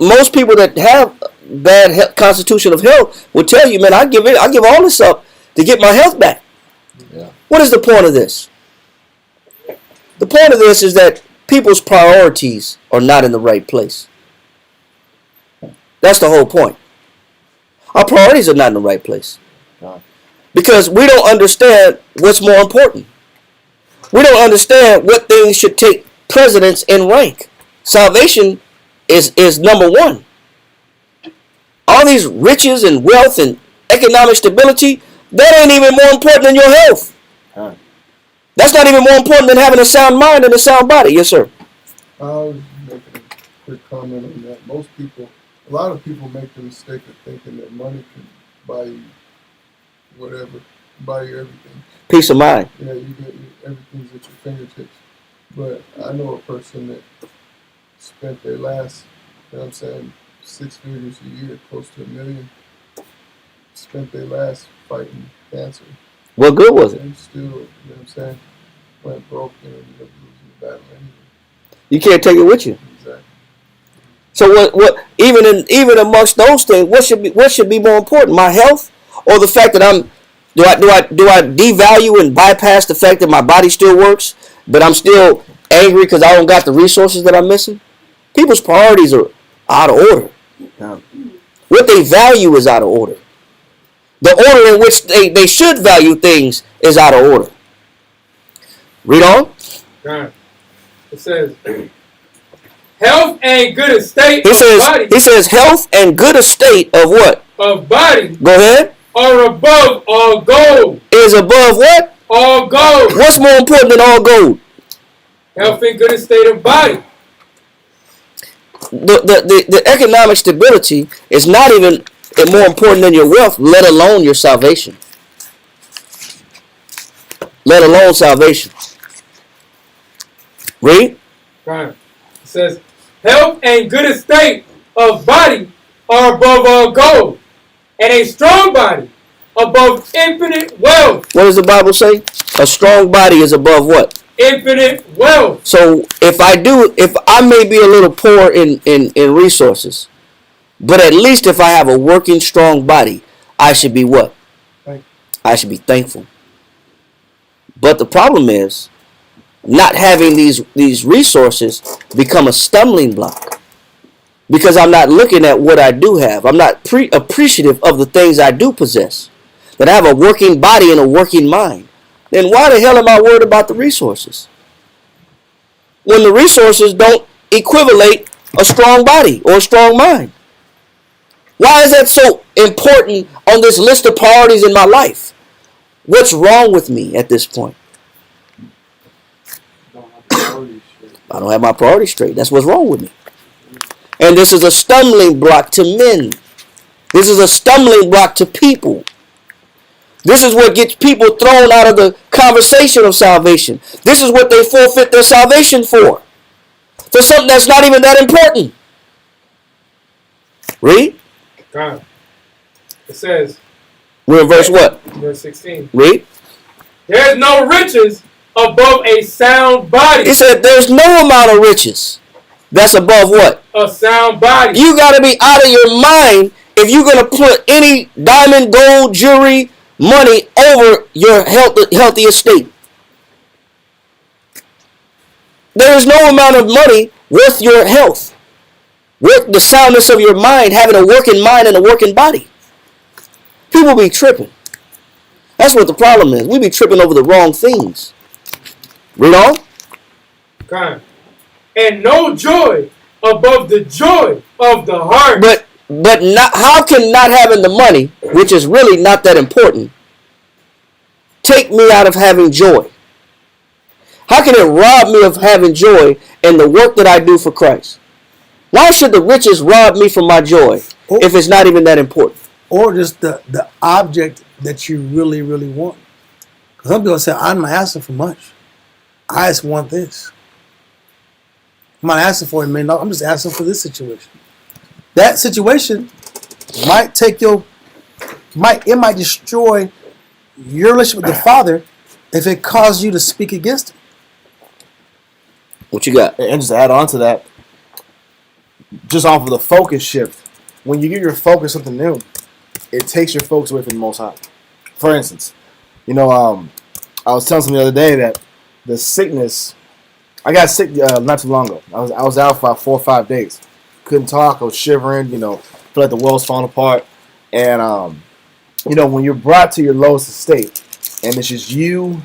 Most people that have bad constitution of health will tell you, man, I give all this up to get my health back. Yeah. What is the point of this? The point of this is that people's priorities are not in the right place. That's the whole point. Our priorities are not in the right place. Because we don't understand what's more important. We don't understand what things should take precedence in rank. Salvation is number one. All these riches and wealth and economic stability, that ain't even more important than your health. That's not even more important than having a sound mind and a sound body. Yes, sir. I was making a quick comment on that. A lot of people make the mistake of thinking that money can buy you whatever, buy you everything. Peace of mind. Yeah, everything's at your fingertips. But I know a person that spent their last, 6 figures a year, close to $1 million, spent their last fighting cancer. What good was it? And still, went broke and ended up losing the battle anyway. You can't take it with you. Exactly. So what? Even amongst those things, what should be more important? My health, or the fact that do I devalue and bypass the fact that my body still works, but I'm still angry because I don't got the resources that I'm missing? People's priorities are out of order. What they value is out of order. The order in which they should value things is out of order. Read on. Right. It says, health and good estate body. He says health and good estate of what? Of body. Go ahead. Are above all gold. Is above what? All gold. What's more important than all gold? Health and good estate of body. The economic stability is not even more important than your wealth, let alone your salvation. Let alone salvation. Read. Right. It says, health and good estate of body are above all gold, and a strong body above infinite wealth. What does the Bible say? A strong body is above what? Infinite wealth. So if I may be a little poor in resources, but at least if I have a working strong body, I should be what? I should be thankful. But the problem is, not having these resources become a stumbling block. Because I'm not looking at what I do have. I'm not appreciative of the things I do possess. That I have a working body and a working mind. Then why the hell am I worried about the resources? When the resources don't equivalate a strong body or a strong mind. Why is that so important on this list of priorities in my life? What's wrong with me at this point? I don't have my priorities straight. That's what's wrong with me. And this is a stumbling block to men. This is a stumbling block to people. This is what gets people thrown out of the conversation of salvation. This is what they forfeit their salvation for. For something that's not even that important. Read. God. It says. We're in verse what? Verse 16. Read. There is no riches above a sound body. He said there's no amount of riches that's above what? A sound body. You got to be out of your mind if you're going to put any diamond, gold, jewelry, money over your healthy estate. There is no amount of money worth your health, worth the soundness of your mind, having a working mind and a working body. People be tripping. That's what the problem is. We be tripping over the wrong things. Read on. God. And no joy above the joy of the heart. But not, how can not having the money, which is really not that important, take me out of having joy? How can it rob me of having joy in the work that I do for Christ? Why should the riches rob me from my joy if it's not even that important? Or just the object that you really, really want. Because some people say, I'm not asking for much. I just want this. I'm not asking for $1 million. I'm just asking for this situation. That situation might take it might destroy your relationship with the Father if it caused you to speak against him. What you got? And just to add on to that, just off of the focus shift, when you give your focus something new, it takes your focus away from the Most High. For instance, I was telling someone the other day that the sickness, I got sick not too long ago. I was out for about 4 or 5 days. Couldn't talk. I was shivering. Feel like the world's falling apart. And when you're brought to your lowest state, and it's just you,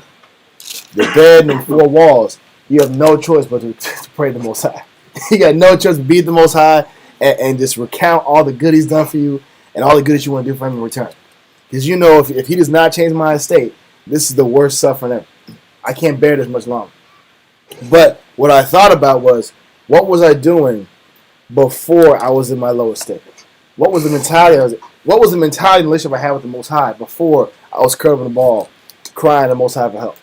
the bed, and 4 walls, you have no choice but to pray the Most High. You got no choice but to be the Most High and just recount all the good He's done for you and all the good that you want to do for Him in return. Because if He does not change my estate, this is the worst suffering ever. I can't bear this much longer. But what I thought about was, what was I doing before I was in my lowest state? What was the mentality? What was the mentality and relationship I had with the Most High before I was curving the ball, crying to the Most High for help?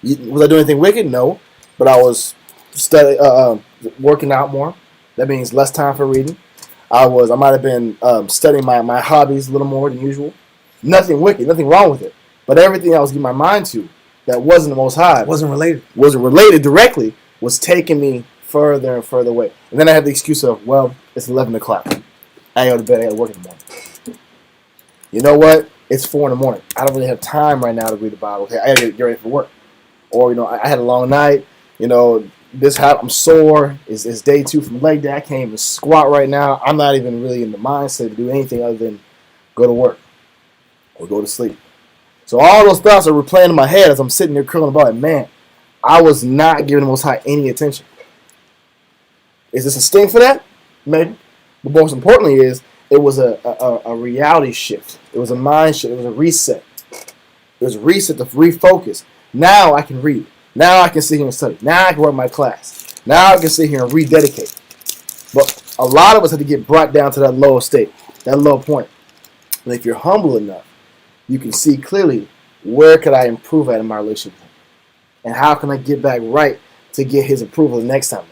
Was I doing anything wicked? No. But I was working out more. That means less time for reading. I might have been studying my hobbies a little more than usual. Nothing wicked, nothing wrong with it. But everything I was giving my mind to that wasn't the Most High, wasn't related directly, was taking me further and further away. And then I had the excuse of, well, it's 11 o'clock. I go to bed, I got to work in the morning. You know what? It's 4 in the morning. I don't really have time right now to read the Bible. Okay, I got to get ready for work. Or, I had a long night. I'm sore. It's day 2 from leg day. I can't even squat right now. I'm not even really in the mindset to do anything other than go to work or go to sleep. So all those thoughts are replaying in my head as I'm sitting there curling about it. Man, I was not giving the Most High any attention. Is this a sting for that? Maybe. But most importantly it was a reality shift. It was a mind shift. It was a reset. It was a reset to refocus. Now I can read. Now I can sit here and study. Now I can work my class. Now I can sit here and rededicate. But a lot of us have to get brought down to that low state, that low point. And if you're humble enough, you can see clearly where could I improve at in my relationship with Him, and how can I get back right to get His approval the next time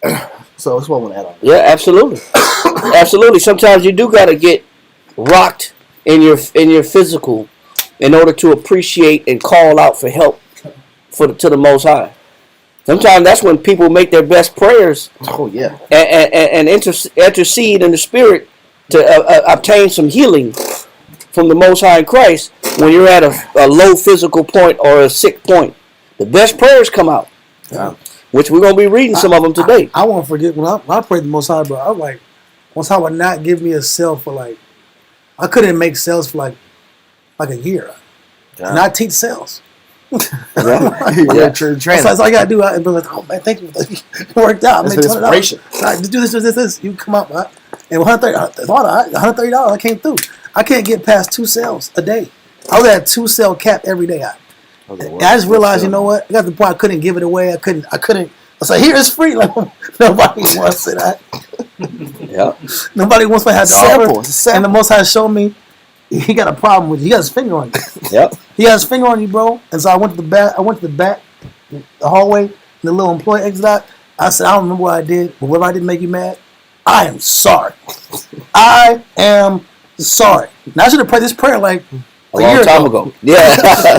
around. So that's what I want to add on. Yeah, absolutely, absolutely. Sometimes you do got to get rocked in your physical in order to appreciate and call out for help to the Most High. Sometimes that's when people make their best prayers. Oh yeah, and intercede in the spirit to obtain some healing from the Most High in Christ when you're at a low physical point or a sick point. The best prayers come out. Yeah. Which we're going to be reading some of them today. I won't forget when I prayed the Most High, bro. I was like, Most High would not give me a cell for I couldn't make cells for like a year. Yeah. And I teach cells. Yeah, training. That's all I gotta do. I'd be like, oh man, thank you. It worked out. That's inspiration. Just do this. You come up, right? And $130, I came through. I can't get past 2 cells a day. I was at a 2-cell cap every day. And I just realized, you know what? I got to the point I couldn't give it away. I couldn't. I was like, here, it's free. Like, nobody wants it. Yeah. Nobody wants to have the offer. And the Most High showed me he got a problem with you. He got his finger on you. Yep. He has his finger on you, bro. And so I went to the back, the hallway, the little employee exit out. I said, I don't remember what I did, but whatever I didn't make you mad, I am sorry. I am sorry. Now I should have prayed this prayer like a long time ago. Yeah.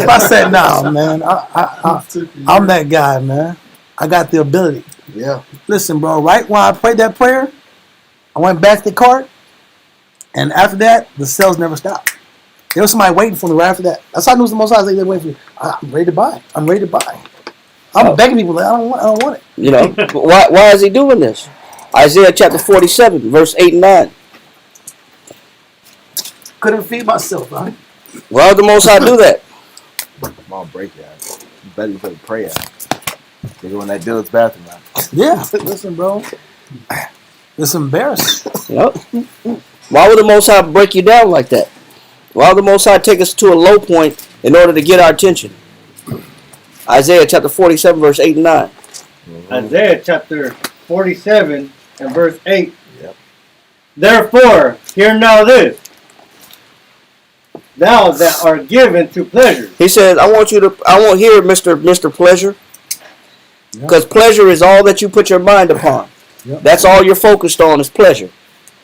I said, nah, man. I'm that guy, man. I got the ability. Yeah. Listen, bro, right when I prayed that prayer, I went back to the cart, and after that, the sales never stopped. There was somebody waiting for me right after that. That's how I knew it was the Most High. They waiting for me. I'm ready to buy. I'm begging people. I don't want it. You know, why is He doing this? Isaiah chapter 47, verse 8 and 9. Couldn't feed myself, right? Why would the Most High do that? Come on, break that. You better pray out. They go in that dealer's bathroom now. Yeah. Listen, bro. It's embarrassing. Yep. Why would the Most High break you down like that? Why would the Most High take us to a low point in order to get our attention? Isaiah chapter 47, verse 8 and 9. Mm-hmm. Isaiah chapter 47 and verse 8. Yep. Therefore, hear now this. Thou that art given to pleasure. He said, I want here, Mr. Pleasure. Because pleasure is all that you put your mind upon. Yep. That's all you're focused on is pleasure.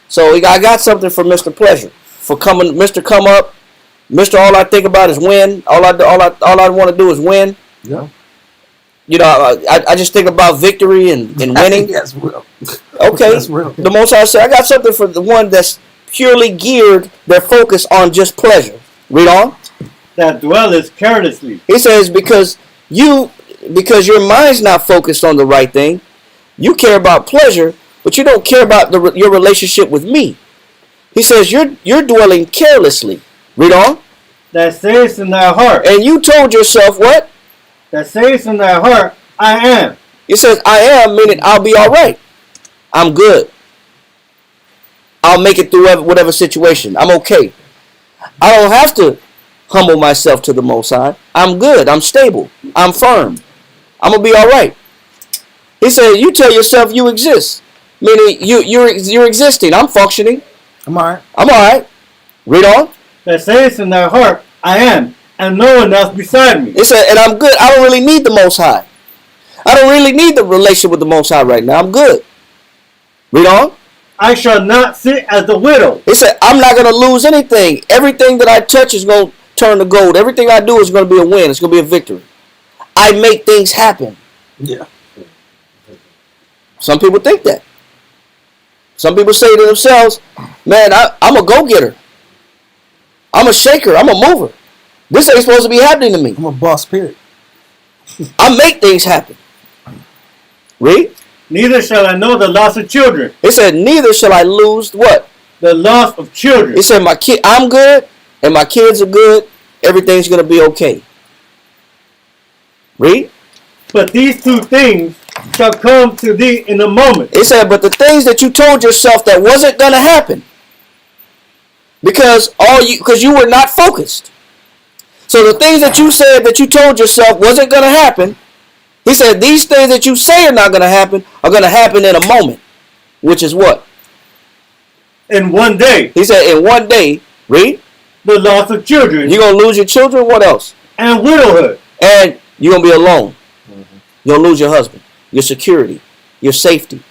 So I got something for Mr. Pleasure. For coming, Mr. Come Up, Mr. All I think about is win. All I want to do is win. Yeah. You know, I just think about victory and winning. Yes, real. Okay. That's real. The Most High said, I got something for the one that's purely geared their focus on just pleasure. Read on. That dwelleth carelessly. He says because your mind's not focused on the right thing, you care about pleasure, but you don't care about your relationship with me. He says you're dwelling carelessly. Read on. That says in thy heart. And you told yourself what? That says in thy heart, I am. He says I am, meaning I'll be all right. I'm good. I'll make it through whatever situation. I'm okay. I don't have to humble myself to the Most High. I'm good. I'm stable. I'm firm. I'm gonna be all right. He said, you tell yourself you exist, meaning you're existing. I'm functioning. I'm all right. I'm all right. Read on. That says in thy heart, I am, and no one else beside me. He said, and I'm good. I don't really need the Most High. I don't really need the relationship with the Most High right now. I'm good. Read on. I shall not sit as the widow. He said, I'm not going to lose anything. Everything that I touch is going to turn to gold. Everything I do is going to be a win. It's going to be a victory. I make things happen. Yeah. Some people think that. Some people say to themselves, man, I'm a go-getter. I'm a shaker. I'm a mover. This ain't supposed to be happening to me. I'm a boss, period. I make things happen. Read. Neither shall I know the loss of children. He said, neither shall I lose what? The loss of children. He said, I'm good and my kids are good. Everything's going to be okay. Read. But these two things shall come to thee in a moment. He said, but the things that you told yourself that wasn't going to happen because you were not focused. So the things that you said that you told yourself wasn't going to happen, he said these things that you say are not going to happen are going to happen in a moment, which is what? In one day. He said in one day, read. The loss of children. You're going to lose your children, what else? And widowhood. And you're going to be alone. You're going to lose your husband, your security, your safety.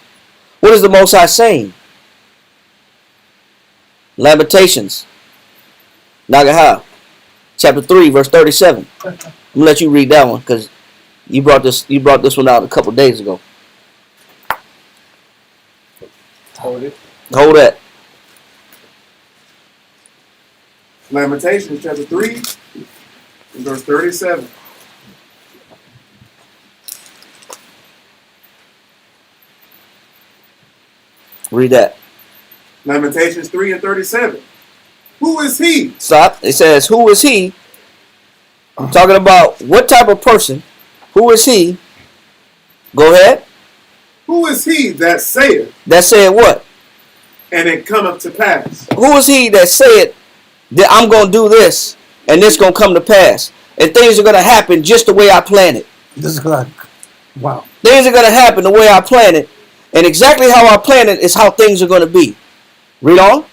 What is the Most High saying? Lamentations, Nagahah, chapter 3, verse 37. I'm going to let you read that one because you brought this one out a couple days ago. Hold it. Hold that. Lamentations chapter 3, verse 37. Read that. Lamentations 3 and 37. Who is he? Stop. It says, who is he? I'm talking about what type of person. Who is he? Go ahead. Who is he that saith, That said what? and it cometh to pass? Who is he that said that I'm going to do this and this going to come to pass and things are going to happen just the way I planned it? This is good. Wow. Things are going to happen the way I planned it, and exactly how I planned it is how things are going to be. Read on.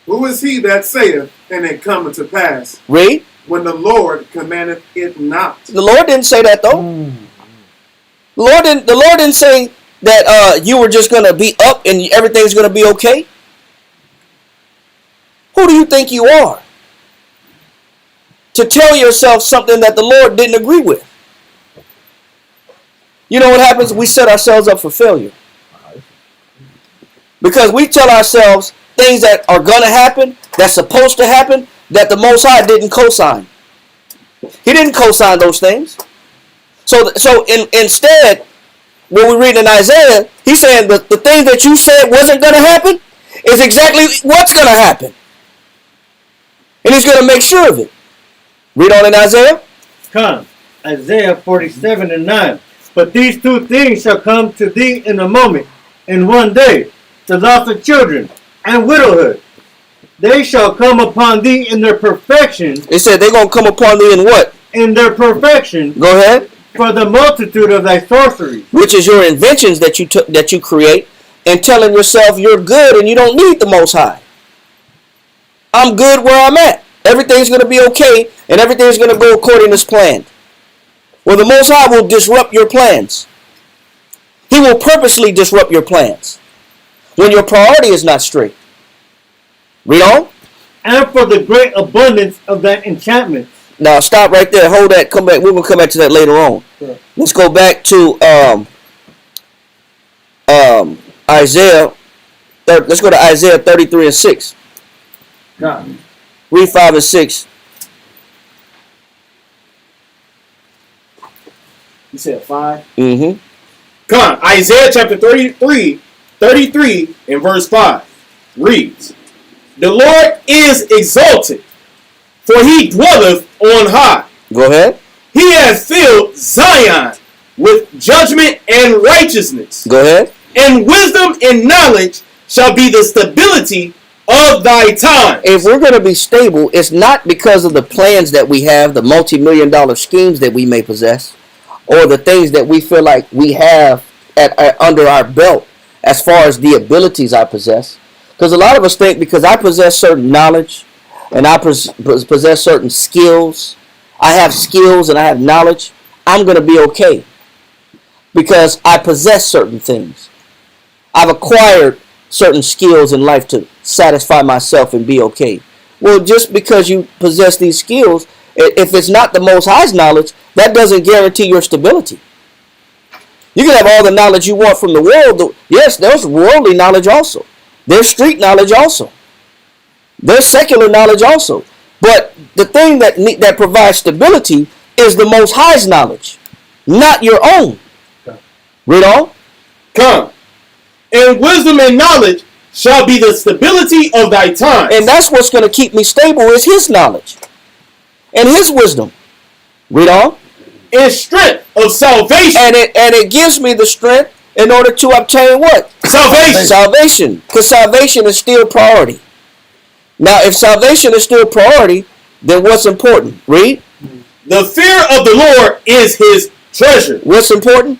Who is he that saith, and it cometh to pass, Read. when the Lord commandeth it not? The Lord didn't say that though. The Lord didn't say that you were just going to be up and everything's going to be okay. Who do you think you are to tell yourself something that the Lord didn't agree with? You know what happens? We set ourselves up for failure. Because we tell ourselves things that are going to happen, that's supposed to happen, that the Most High didn't co-sign. He didn't co-sign those things. So instead, when we read in Isaiah, he's saying that the thing that you said wasn't going to happen is exactly what's going to happen. And he's going to make sure of it. Read on in Isaiah. Come. Isaiah 47 and 9. But these two things shall come to thee in a moment, in one day, the loss of children and widowhood. They shall come upon thee in their perfection. It said they're going to come upon thee in what? In their perfection. Go ahead. For the multitude of thy sorceries. Which is your inventions that you create and telling yourself you're good and you don't need the Most High. I'm good where I'm at. Everything's going to be okay and everything's going to go according as planned. Well, the Most High will disrupt your plans. will purposely disrupt your plans when your priority is not straight. Read on. And for the great abundance of that enchantment. Now stop right there. Hold that. Come back. We will come back to that later on. Sure. Let's go back to Isaiah. Let's go to Isaiah 33 and 6. God. Read 5 and 6. You said 5? Mm-hmm. Come on. Isaiah chapter 33 and verse 5 reads, The Lord is exalted, for he dwelleth on high. Go ahead. He has filled Zion with judgment and righteousness. Go ahead. And wisdom and knowledge shall be the stability of thy time. If we're going to be stable, it's not because of the plans that we have, the multi-million-dollar schemes that we may possess, or the things that we feel like we have under our belt as far as the abilities I possess. Because a lot of us think because I possess certain knowledge and I possess certain skills, I have skills and I have knowledge, I'm going to be okay. Because I possess certain things. I've acquired certain skills in life to satisfy myself and be okay. Well, just because you possess these skills, if it's not the Most High's knowledge, that doesn't guarantee your stability. You can have all the knowledge you want from the world. Yes, there's worldly knowledge also. There's street knowledge also. There's secular knowledge also. But the thing that provides stability is the Most High's knowledge, not your own. Read on. Come. And wisdom and knowledge shall be the stability of thy time. And that's what's going to keep me stable is his knowledge and his wisdom. Read on. And strength of salvation. And it gives me the strength in order to obtain what? Salvation. Salvation. Because salvation is still priority. Now, if salvation is still priority, then what's important? Read. The fear of the Lord is his treasure. What's important?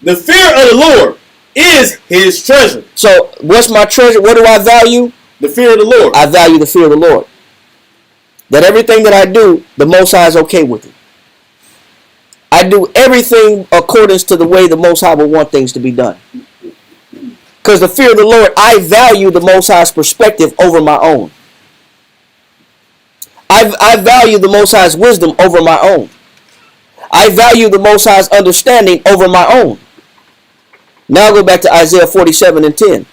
The fear of the Lord is his treasure. So, what's my treasure? What do I value? The fear of the Lord. I value the fear of the Lord. That everything that I do, the Most High is okay with it. I do everything according to the way the Most High will want things to be done. Because the fear of the Lord, I value the Most High's perspective over my own. I value the Most High's wisdom over my own. I value the Most High's understanding over my own. Now go back to Isaiah 47 and 10.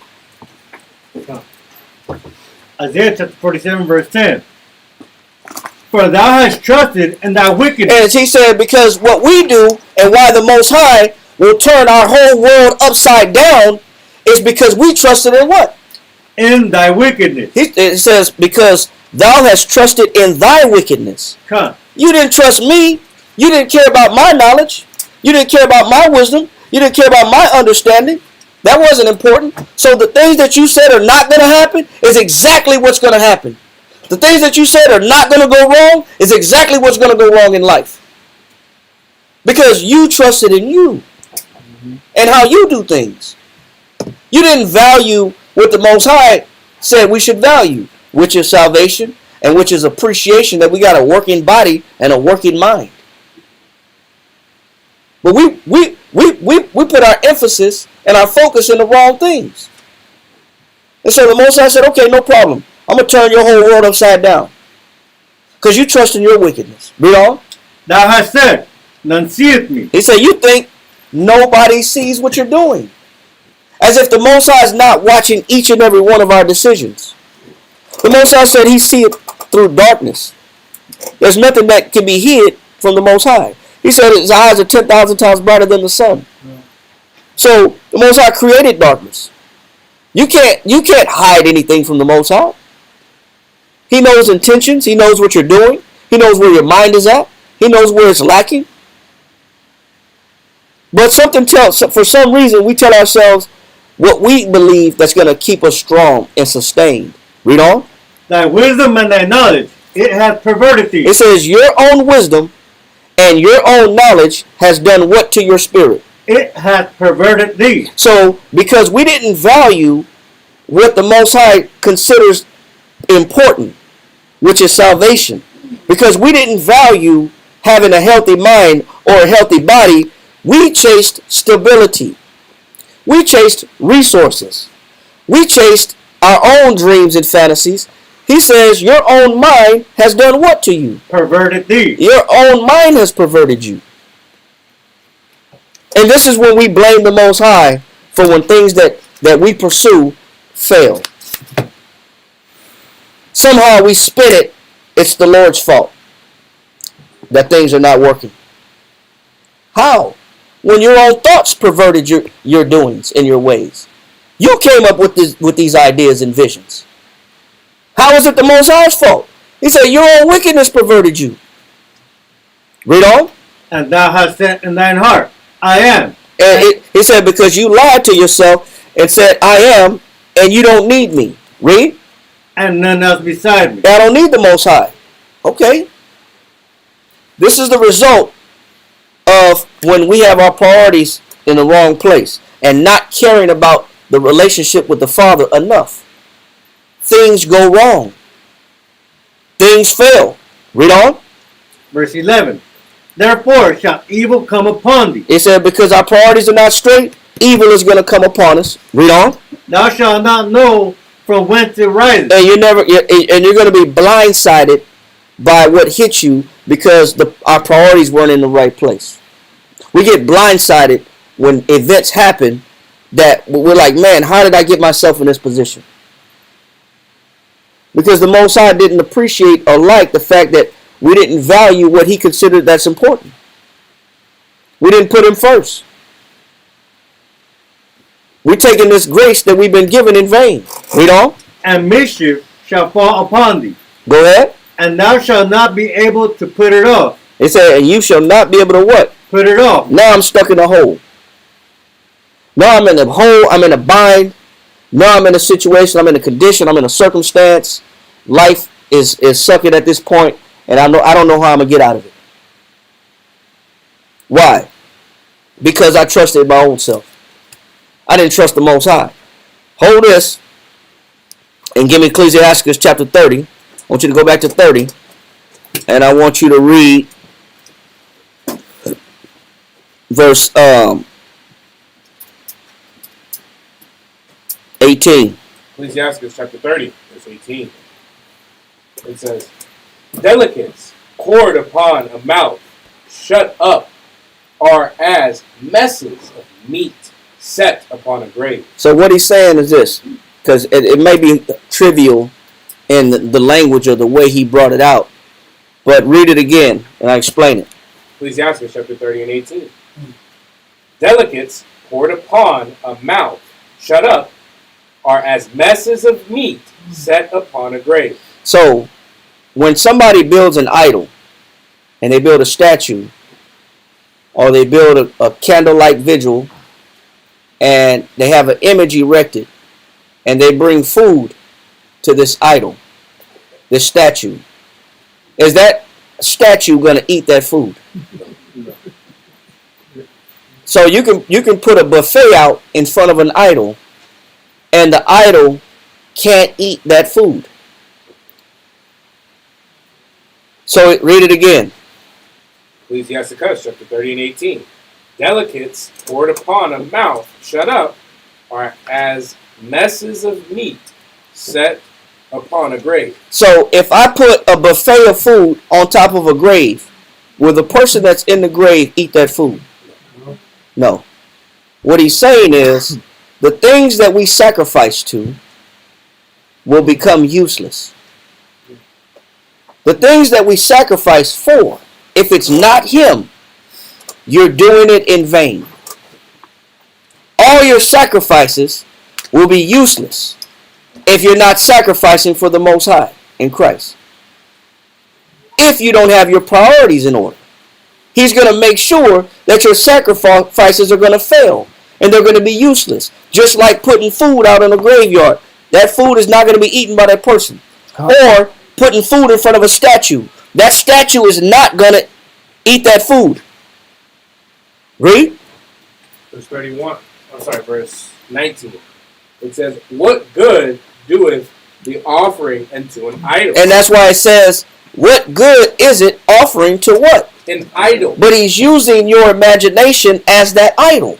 Isaiah chapter 47 verse 10. For thou hast trusted in thy wickedness. And he said, because what we do and why the Most High will turn our whole world upside down is because we trusted in what? In thy wickedness. It says, because thou hast trusted in thy wickedness. Come. You didn't trust me. You didn't care about my knowledge. You didn't care about my wisdom. You didn't care about my understanding. That wasn't important. So the things that you said are not going to happen is exactly what's going to happen. The things that you said are not going to go wrong is exactly what's going to go wrong in life. Because you trusted in you and how you do things. You didn't value what the Most High said we should value, which is salvation and which is appreciation that we got a working body and a working mind. But we put our emphasis and our focus in the wrong things. And so the Most High said, okay, no problem. I'm going to turn your whole world upside down. Because you trust in your wickedness. Read on. Thou hast said, none seeth me. He said, you think nobody sees what you're doing. As if the Most High is not watching each and every one of our decisions. The Most High said he see it through darkness. There's nothing that can be hid from the Most High. He said his eyes are 10,000 times brighter than the sun. So the Most High created darkness. You can't hide anything from the Most High. He knows intentions. He knows what you're doing. He knows where your mind is at. He knows where it's lacking. But for some reason, we tell ourselves what we believe that's going to keep us strong and sustained. Read on. Thy wisdom and thy knowledge, it hath perverted thee. It says your own wisdom and your own knowledge has done what to your spirit? It hath perverted thee. So, because we didn't value what the Most High considers important, which is salvation, because we didn't value having a healthy mind or a healthy body, we chased stability. We chased resources. We chased our own dreams and fantasies. He says, your own mind has done what to you? Perverted thee. Your own mind has perverted you. And this is when we blame the Most High for when things that we pursue fail. Somehow we spin it, it's the Lord's fault that things are not working. How? When your own thoughts perverted your doings and your ways. You came up with these ideas and visions. How is it the Most High's fault? He said, your own wickedness perverted you. Read on. And thou hast said in thine heart, I am. And he said, because you lied to yourself and said, I am, and you don't need me. Read. And none else beside me. I don't need the Most High. Okay. This is the result of when we have our priorities in the wrong place and not caring about the relationship with the Father enough. Things go wrong. Things fail. Read on. Verse 11. Therefore shall evil come upon thee. It said, because our priorities are not straight, evil is going to come upon us. Read on. Thou shalt not know from whence it rises. And you're going to be blindsided by what hit you because our priorities weren't in the right place. We get blindsided when events happen that we're like, man, how did I get myself in this position? Because the Most High didn't appreciate or like the fact that we didn't value what he considered that's important. We didn't put him first. We're taking this grace that we've been given in vain. Read on. And mischief shall fall upon thee. Go ahead. And thou shalt not be able to put it off. It said, and you shall not be able to what? Put it off. Now I'm stuck in a hole. Now I'm in a hole. I'm in a bind. Now I'm in a situation. I'm in a condition. I'm in a circumstance. Life is sucking at this point, and I don't know how I'm gonna get out of it. Why? Because I trusted my own self. I didn't trust the Most High. Hold this and give me Ecclesiastes chapter 30. I want you to go back to 30, and I want you to read verse 18. Ecclesiastes chapter 30, verse 18. It says, delicates poured upon a mouth shut up are as messes of meat set upon a grave. So what he's saying is this, because it may be trivial in the language or the way he brought it out, but read it again and I explain it. Ecclesiastes chapter 30 and 18. Delicates poured upon a mouth shut up are as messes of meat set upon a grave. So when somebody builds an idol and they build a statue or they build a candlelight vigil and they have an image erected and they bring food to this idol, this statue, is that statue going to eat that food? So you can put a buffet out in front of an idol and the idol can't eat that food. So read it again. Ecclesiastes chapter 30 and 18. Delicates poured upon a mouth shut up are as messes of meat set upon a grave. So if I put a buffet of food on top of a grave, will the person that's in the grave eat that food? No. What he's saying is the things that we sacrifice to will become useless. The things that we sacrifice for, if it's not him, you're doing it in vain. All your sacrifices will be useless if you're not sacrificing for the Most High in Christ. If you don't have your priorities in order, he's going to make sure that your sacrifices are going to fail and they're going to be useless. Just like putting food out in a graveyard. That food is not going to be eaten by that person. Or putting food in front of a statue. That statue is not going to eat that food. Read. Verse 31. I'm sorry, verse 19. It says, what good doeth the offering unto an idol? And that's why it says, what good is it offering to what? An idol. But he's using your imagination as that idol.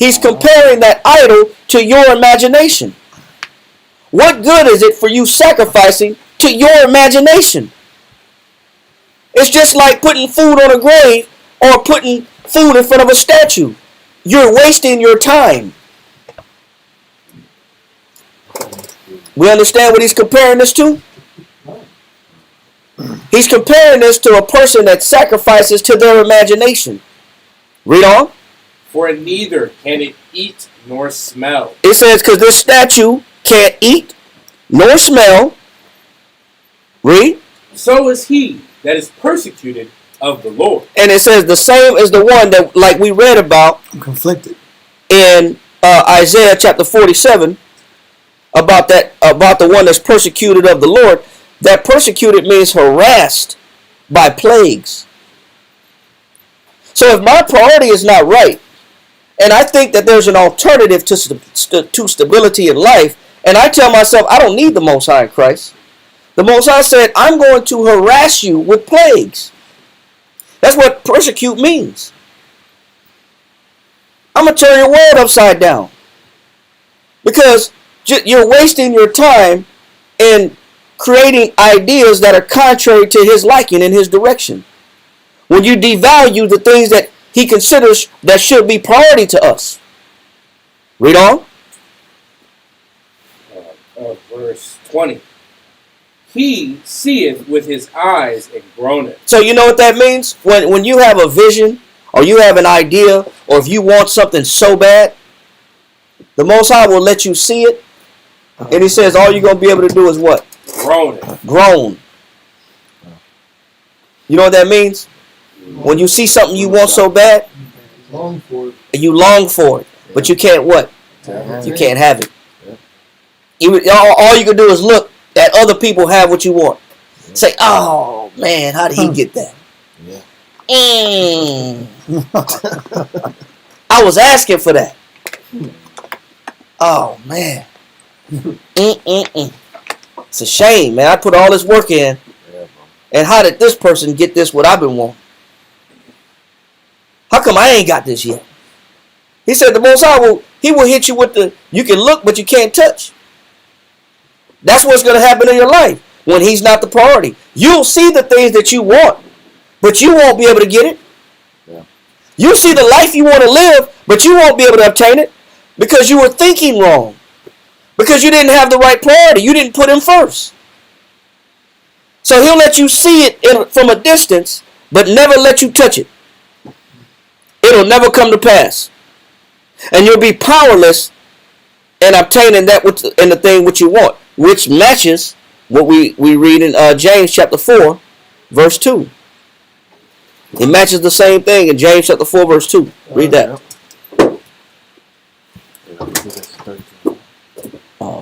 He's comparing that idol to your imagination. What good is it for you sacrificing to your imagination? It's just like putting food on a grave or putting food in front of a statue. You're wasting your time. We understand what he's comparing this to? He's comparing this to a person that sacrifices to their imagination. Read on. For neither can it eat nor smell. It says, because this statue can't eat nor smell. Read. So is he that is persecuted of the Lord. And it says the same as the one that, like we read about, I'm conflicted. in Isaiah chapter 47, about the one that's persecuted of the Lord. That persecuted means harassed by plagues. So if my priority is not right, and I think that there's an alternative to stability in life, and I tell myself I don't need the Most High in Christ, the Most High said, I'm going to harass you with plagues. That's what persecute means. I'm going to turn your world upside down. Because you're wasting your time in creating ideas that are contrary to his liking and his direction. When you devalue the things that he considers that should be priority to us. Read on. Verse 20. He seeth with his eyes and groaneth. So you know what that means? When you have a vision or you have an idea or if you want something so bad, the Most High will let you see it. And he says all you're going to be able to do is what? Groaneth. Groan. You know what that means? When you see something you want so bad, Long for it. and you long for it, but you can't what? You can't have it. All you can do is look at other people have what you want. Say, oh man, how did he get that? I was asking for that. Oh man. It's a shame, man. I put all this work in, and how did this person get this what I've been wanting? How come I ain't got this yet? He said the Most High will hit you with you can look but you can't touch. That's what's going to happen in your life when he's not the priority. You'll see the things that you want, but you won't be able to get it. Yeah. You'll see the life you want to live, but you won't be able to obtain it because you were thinking wrong. Because you didn't have the right priority. You didn't put him first. So he'll let you see it from a distance, but never let you touch it. It'll never come to pass. And you'll be powerless in obtaining that in the thing which you want, which matches what we read in James chapter 4, verse 2. It matches the same thing in James chapter 4, verse 2. Read that.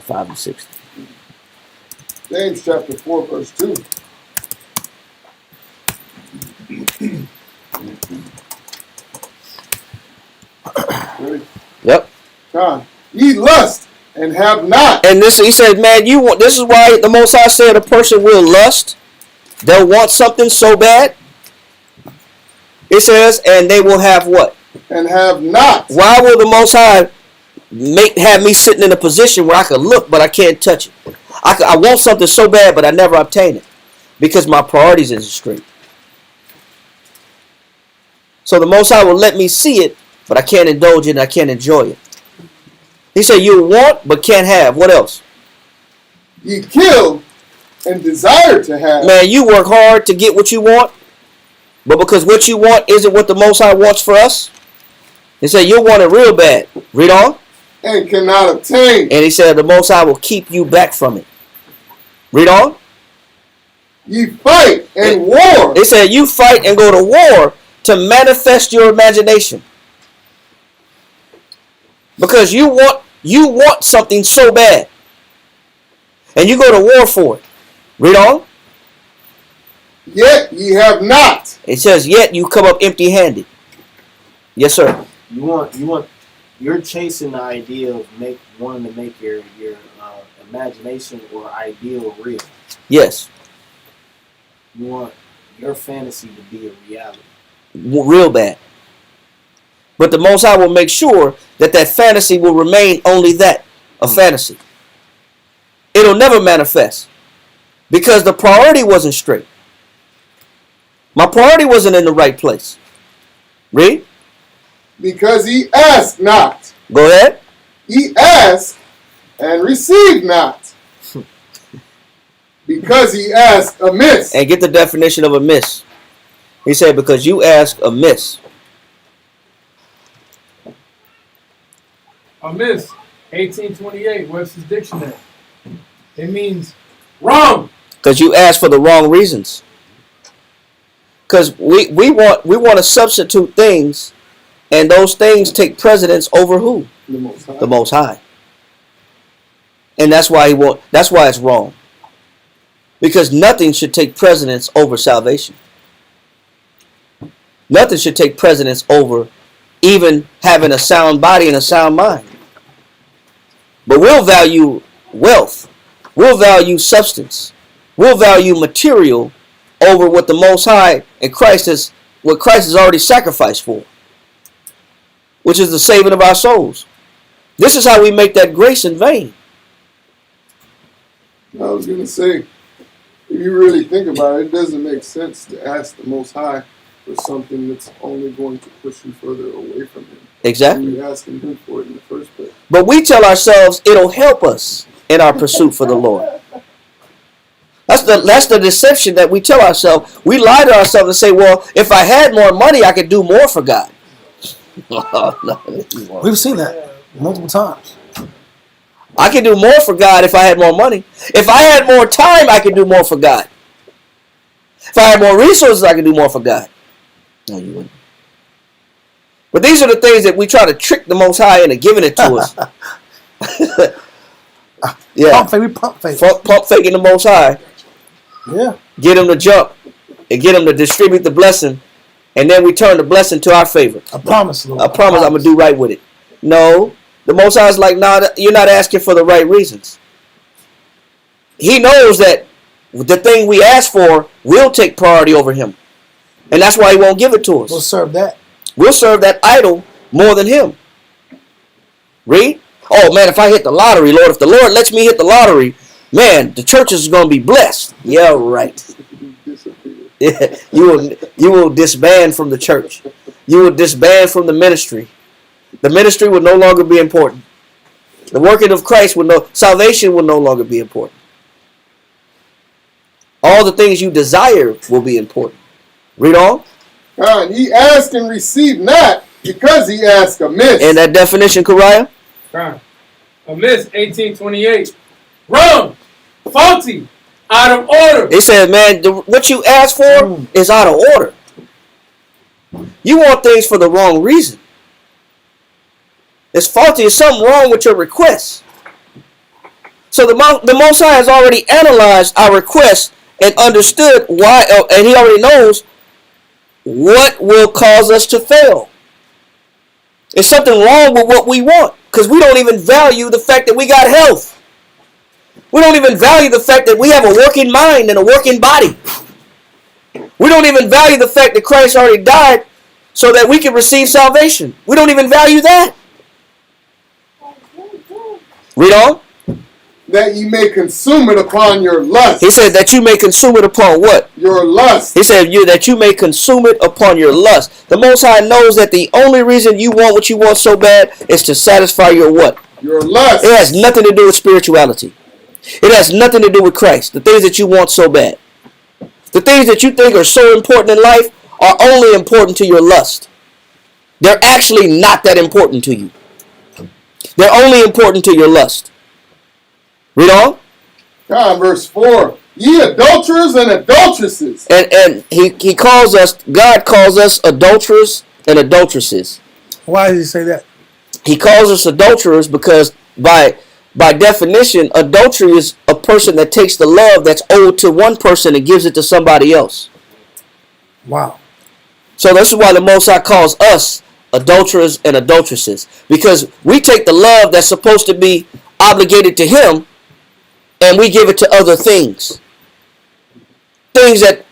5 and 6. James chapter 4, verse 2. Ready? Yep. God, ye lust and have not. And this, he said, man, this is why the Most High said a person will lust. They'll want something so bad. It says, and they will have what? And have not. Why will the Most High have me sitting in a position where I can look but I can't touch it? I want something so bad but I never obtain it because my priorities isn't straight. So the Most High will let me see it, but I can't indulge it and I can't enjoy it. He said you want but can't have. What else? Ye kill and desire to have. Man, you work hard to get what you want, but because what you want isn't what the Most High wants for us, he said you'll want it real bad. Read on. And cannot obtain. And he said the Most High will keep you back from it. Read on. Ye fight and war. It said you fight and go to war to manifest your imagination. Because you want something so bad. And you go to war for it. Read on. Yet ye have not. It says yet you come up empty-handed. Yes, sir. You're chasing the idea of wanting to make your imagination or ideal real. Yes. You want your fantasy to be a reality. Real bad. But the Most High will make sure that that fantasy will remain only that, a fantasy. It'll never manifest because the priority wasn't straight. My priority wasn't in the right place. Read. Because ye ask not. Go ahead. Ye ask and receive not. Because ye ask amiss. And get the definition of amiss. He said, because you ask amiss. Amiss, 1828, Webster's Dictionary. It means Wrong. Because you ask for the wrong reasons. Because we want to substitute things, and those things take precedence over who? The Most High. The Most High. And that's why that's why it's wrong. Because nothing should take precedence over salvation. Nothing should take precedence over even having a sound body and a sound mind. But we'll value wealth. We'll value substance. We'll value material over what the Most High and what Christ has already sacrificed for, which is the saving of our souls. This is how we make that grace in vain. I was going to say, if you really think about it, it doesn't make sense to ask the Most High for something that's only going to push you further away from Him. Exactly. You're asking Him for it in the first place. But we tell ourselves it'll help us in our pursuit for the Lord. That's the deception that we tell ourselves. We lie to ourselves and say, well, if I had more money, I could do more for God. We've seen that multiple times. I could do more for God if I had more money. If I had more time, I could do more for God. If I had more resources, I could do more for God. No, you wouldn't. But these are the things that we try to trick the Most High into giving it to us. Yeah. Pump fake, we pump fake. Pump faking the Most High. Yeah. Get him to jump and get him to distribute the blessing, and then we turn the blessing to our favor. I promise, Lord. I promise I'm going to do right with it. No. The Most High is like, nah, you're not asking for the right reasons. He knows that the thing we ask for will take priority over him. And that's why he won't give it to us. We'll serve that. We'll serve that idol more than him. Read. Oh, man, if I hit the lottery, Lord, if the Lord lets me hit the lottery, man, the church is going to be blessed. Yeah, right. Yeah, you will disband from the church. You will disband from the ministry. The ministry will no longer be important. The working of Christ salvation will no longer be important. All the things you desire will be important. Read on. God, ye ask and receive not, because ye ask amiss. And that definition, Kariah? Amiss, 1828. Wrong. Faulty. Out of order. They said, man, what you ask for is out of order. You want things for the wrong reason. It's faulty. There's something wrong with your request. So the Most High has already analyzed our request and understood why, and he already knows what will cause us to fail. There's something wrong with what we want because we don't even value the fact that we got health. We don't even value the fact that we have a working mind and a working body. We don't even value the fact that Christ already died so that we can receive salvation. We don't even value that. Read on. That ye may consume it upon your lust. He said that you may consume it upon what? Your lust. He said that you may consume it upon your lust. The Most High knows that the only reason you want what you want so bad is to satisfy your what? Your lust. It has nothing to do with spirituality. It has nothing to do with Christ. The things that you want so bad. The things that you think are so important in life are only important to your lust. They're actually not that important to you. They're only important to your lust. Read on. Verse 4. Ye adulterers and adulteresses. And he calls us, God calls us adulterers and adulteresses. Why does he say that? He calls us adulterers because by definition, adultery is a person that takes the love that's owed to one person and gives it to somebody else. Wow. So this is why the Most High calls us adulterers and adulteresses. Because we take the love that's supposed to be obligated to him and we give it to other things. Things that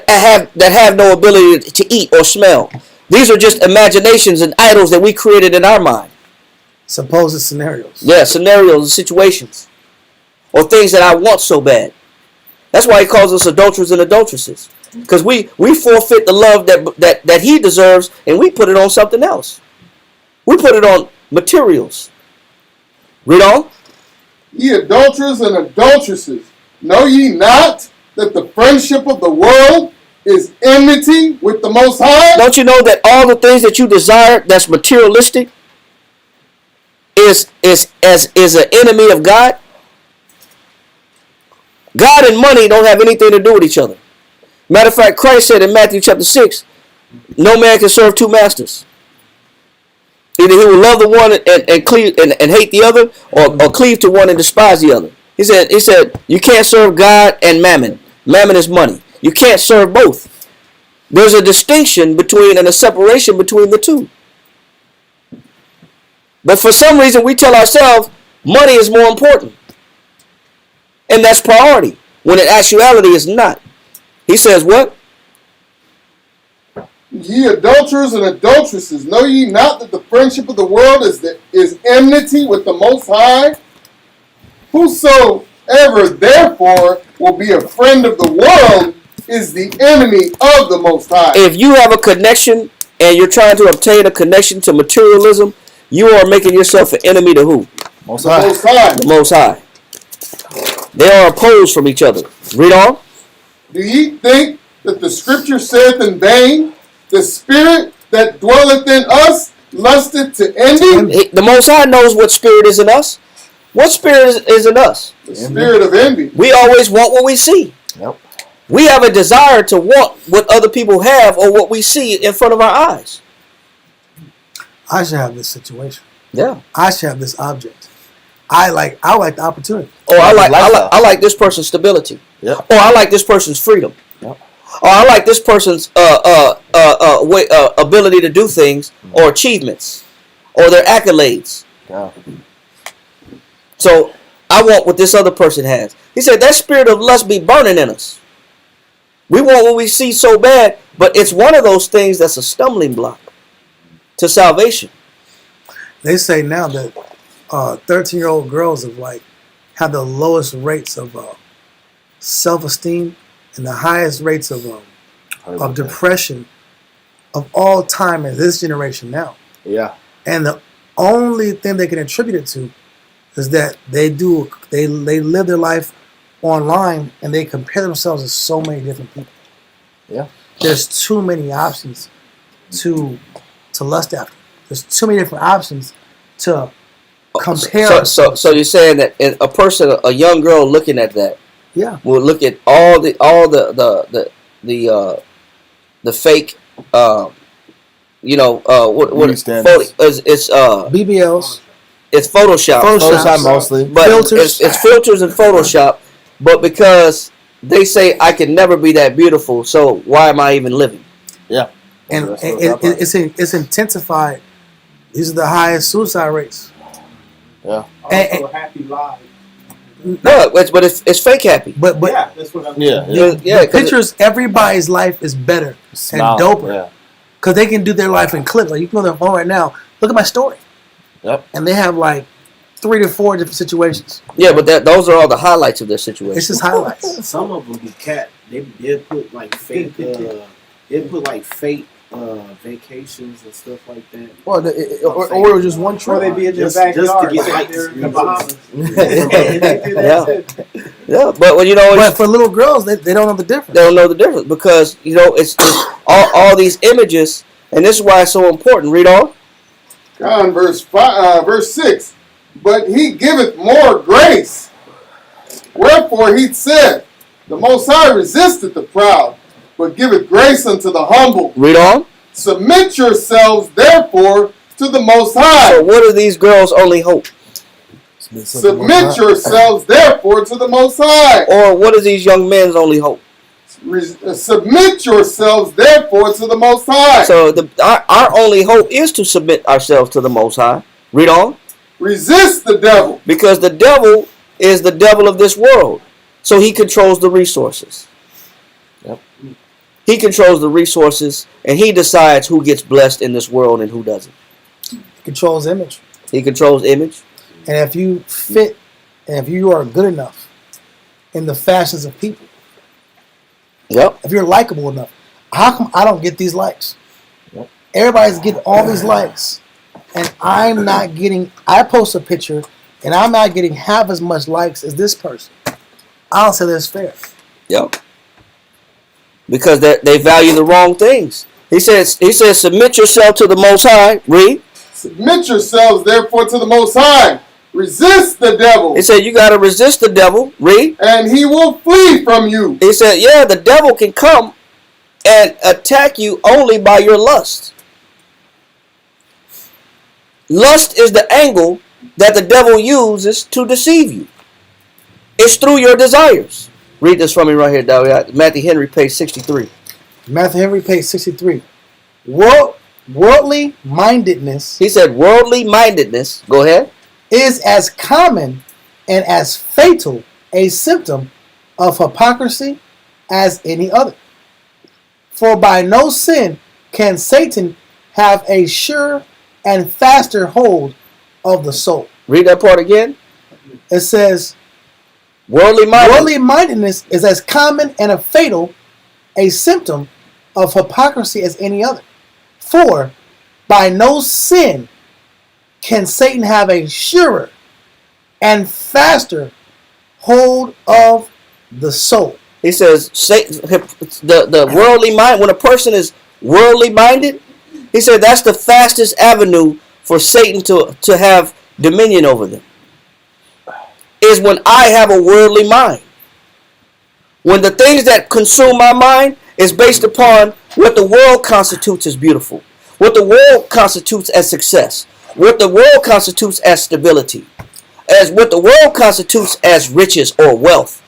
have no ability to eat or smell. These are just imaginations and idols that we created in our mind. Supposed scenarios. Yeah, scenarios and situations. Or things that I want so bad. That's why he calls us adulterers and adulteresses. Because we forfeit the love that he deserves and we put it on something else. We put it on materials. Read on. Ye adulterers and adulteresses, know ye not that the friendship of the world is enmity with the Most High? Don't you know that all the things that you desire that's materialistic is an enemy of God? God and money don't have anything to do with each other. Matter of fact, Christ said in Matthew chapter 6, no man can serve two masters. Either he will love the one and cleave and hate the other, or cleave to one and despise the other. He said you can't serve God and mammon. Mammon is money. You can't serve both. There's a distinction between and a separation between the two. But for some reason we tell ourselves money is more important. And that's priority, when in actuality it's not. He says what? Ye adulterers and adulteresses, know ye not that the friendship of the world is enmity with the Most High? Whosoever therefore will be a friend of the world is the enemy of the Most High. If you have a connection and you're trying to obtain a connection to materialism, you are making yourself an enemy to who? Most High. Most High. The Most High. They are opposed from each other. Read on. Do ye think that the scripture saith in vain, the spirit that dwelleth in us lusteth to envy? The Most High knows what spirit is in us. What spirit is in us? The spirit of envy. We always want what we see. Yep. We have a desire to want what other people have or what we see in front of our eyes. I should have this situation. Yeah. I should have this object. I like the opportunity. Or I like this person's stability. Yep. Or I like this person's freedom. Yep. Or I like this person's ability to do things or achievements or their accolades. Yeah. So I want what this other person has. He said that spirit of lust be burning in us. We want what we see so bad, but it's one of those things that's a stumbling block to salvation. They say now that 13-year-old girls have the lowest rates of self-esteem and the highest rates of depression of all time in this generation now. Yeah. And the only thing they can attribute it to is that they live their life online and they compare themselves to so many different people. Yeah. There's too many options to lust after. There's too many different options to compare. So you're saying that a person, a young girl looking at that, yeah, will look at all the fake, what it's BBLs. It's Photoshop. Photoshop mostly, but filters. It's filters and Photoshop. But because they say I can never be that beautiful, so why am I even living? Yeah, and it's intensified. These are the highest suicide rates. Yeah. Also happy lives. No, but it's fake happy. But yeah, that's what I'm the pictures, everybody's life is better and doper. Because they can do their life in clips. Like you can go on their phone right now, look at my story. Yep. And they have 3 to 4 different situations. Yeah, but those are all the highlights of their situation. It's just highlights. Some of them be cat. They'll put fake. They'll put fake vacations and stuff like that. Well, or it was just one trip. Or they be in their backyard just to get in the Bahamas. Yeah, but but for little girls, they don't know the difference. They don't know the difference because it's all these images, and this is why it's so important. Read on. God, verse 6. But he giveth more grace. Wherefore he said, the Most High resisteth the proud, but giveth grace unto the humble. Read on. Submit yourselves, therefore, to the Most High. So what are these girls' only hope? Submit yourselves, therefore, to the Most High. Or what are these young men's only hope? Submit yourselves, therefore, to the Most High. So our only hope is to submit ourselves to the Most High. Read on. Resist the devil. Because the devil is the devil of this world. So he controls the resources. Yep. He controls the resources, and he decides who gets blessed in this world and who doesn't. He controls image. He controls image. And if you fit, and if you are good enough in the fashions of people, Yep. if you're likable enough, how come I don't get these likes? Yep. Everybody's getting all these likes, and I'm not getting. I post a picture, and I'm not getting half as much likes as this person. I don't say that's fair. Yep. Because they value the wrong things. He says, submit yourself to the Most High. Read. Submit yourselves therefore to the Most High. Resist the devil. He said, you got to resist the devil. Read. And he will flee from you. He said, yeah, the devil can come and attack you only by your lust. Lust is the angle that the devil uses to deceive you. It's through your desires. Read this from me right here, Dawid. Matthew Henry, page 63. Matthew Henry, page 63. Worldly mindedness. He said, worldly mindedness. Go ahead. Is as common and as fatal a symptom of hypocrisy as any other. For by no sin can Satan have a sure and faster hold of the soul. Read that part again. It says, worldly mindedness is as common and a fatal a symptom of hypocrisy as any other. For by no sin can Satan have a surer and faster hold of the soul. He says, Satan, the worldly mind, when a person is worldly minded, he said that's the fastest avenue for Satan to have dominion over them. Is when I have a worldly mind. When the things that consume my mind is based upon what the world constitutes as beautiful, what the world constitutes as success, what the world constitutes as stability, as what the world constitutes as riches or wealth.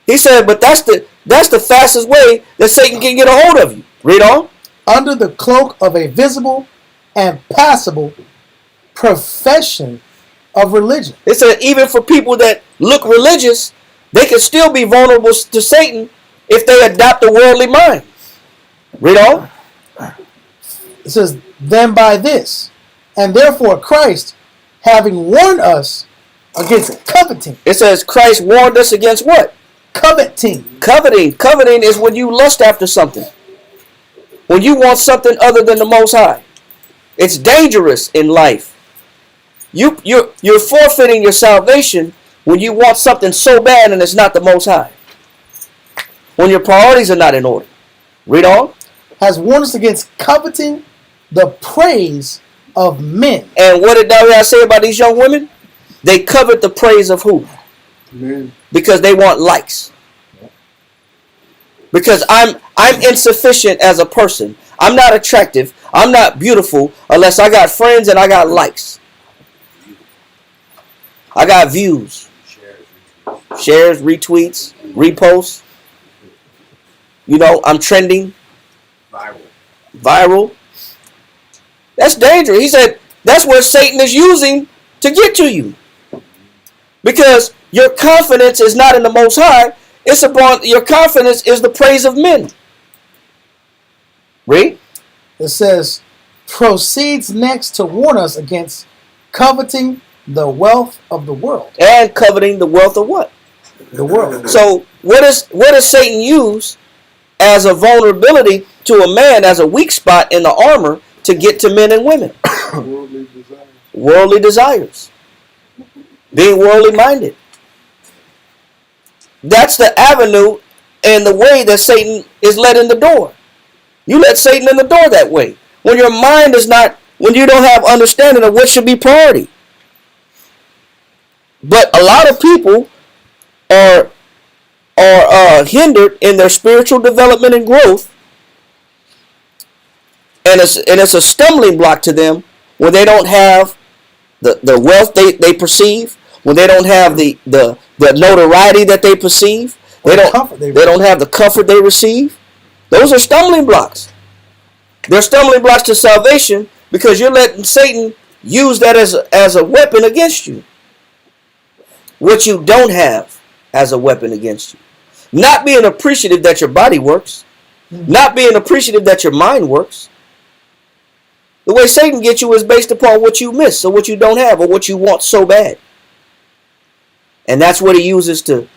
He said, but that's the fastest way that Satan can get a hold of you. Read on. Under the cloak of a visible and passable profession of religion. It said even for people that look religious, they can still be vulnerable to Satan if they adopt a worldly mind. Read on. It says, then by this, and therefore Christ, having warned us against coveting. It says Christ warned us against what? Coveting. Coveting. Coveting is when you lust after something. When you want something other than the Most High. It's dangerous in life. You're forfeiting your salvation when you want something so bad and it's not the Most High. When your priorities are not in order. Read on. Has warned us against coveting the praise of men. And what did David say about these young women? They covet the praise of who? Men. Because they want likes. Because I'm insufficient as a person. I'm not attractive. I'm not beautiful unless I got friends and I got likes. I got views. Shares, retweets, reposts. You know, I'm trending. Viral. That's dangerous. He said that's what Satan is using to get to you. Because your confidence is not in the Most High. It's upon your confidence is the praise of men. Read. It says, proceeds next to warn us against coveting the wealth of the world. And coveting the wealth of what? The world. So what does Satan use as a vulnerability to a man, as a weak spot in the armor to get to men and women? Worldly desires. Worldly desires. Being worldly minded. That's the avenue and the way that Satan is let in the door. You let Satan in the door that way. When your mind is not, when you don't have understanding of what should be priority. But a lot of people are hindered in their spiritual development and growth. And it's a stumbling block to them when they don't have the wealth they perceive, when they don't have the notoriety that they perceive, they don't have the comfort they receive. Those are stumbling blocks. They're stumbling blocks to salvation because you're letting Satan use that as a weapon against you. What you don't have as a weapon against you. Not being appreciative that your body works. Not being appreciative that your mind works. The way Satan gets you is based upon what you miss or what you don't have or what you want so bad. And that's what he uses to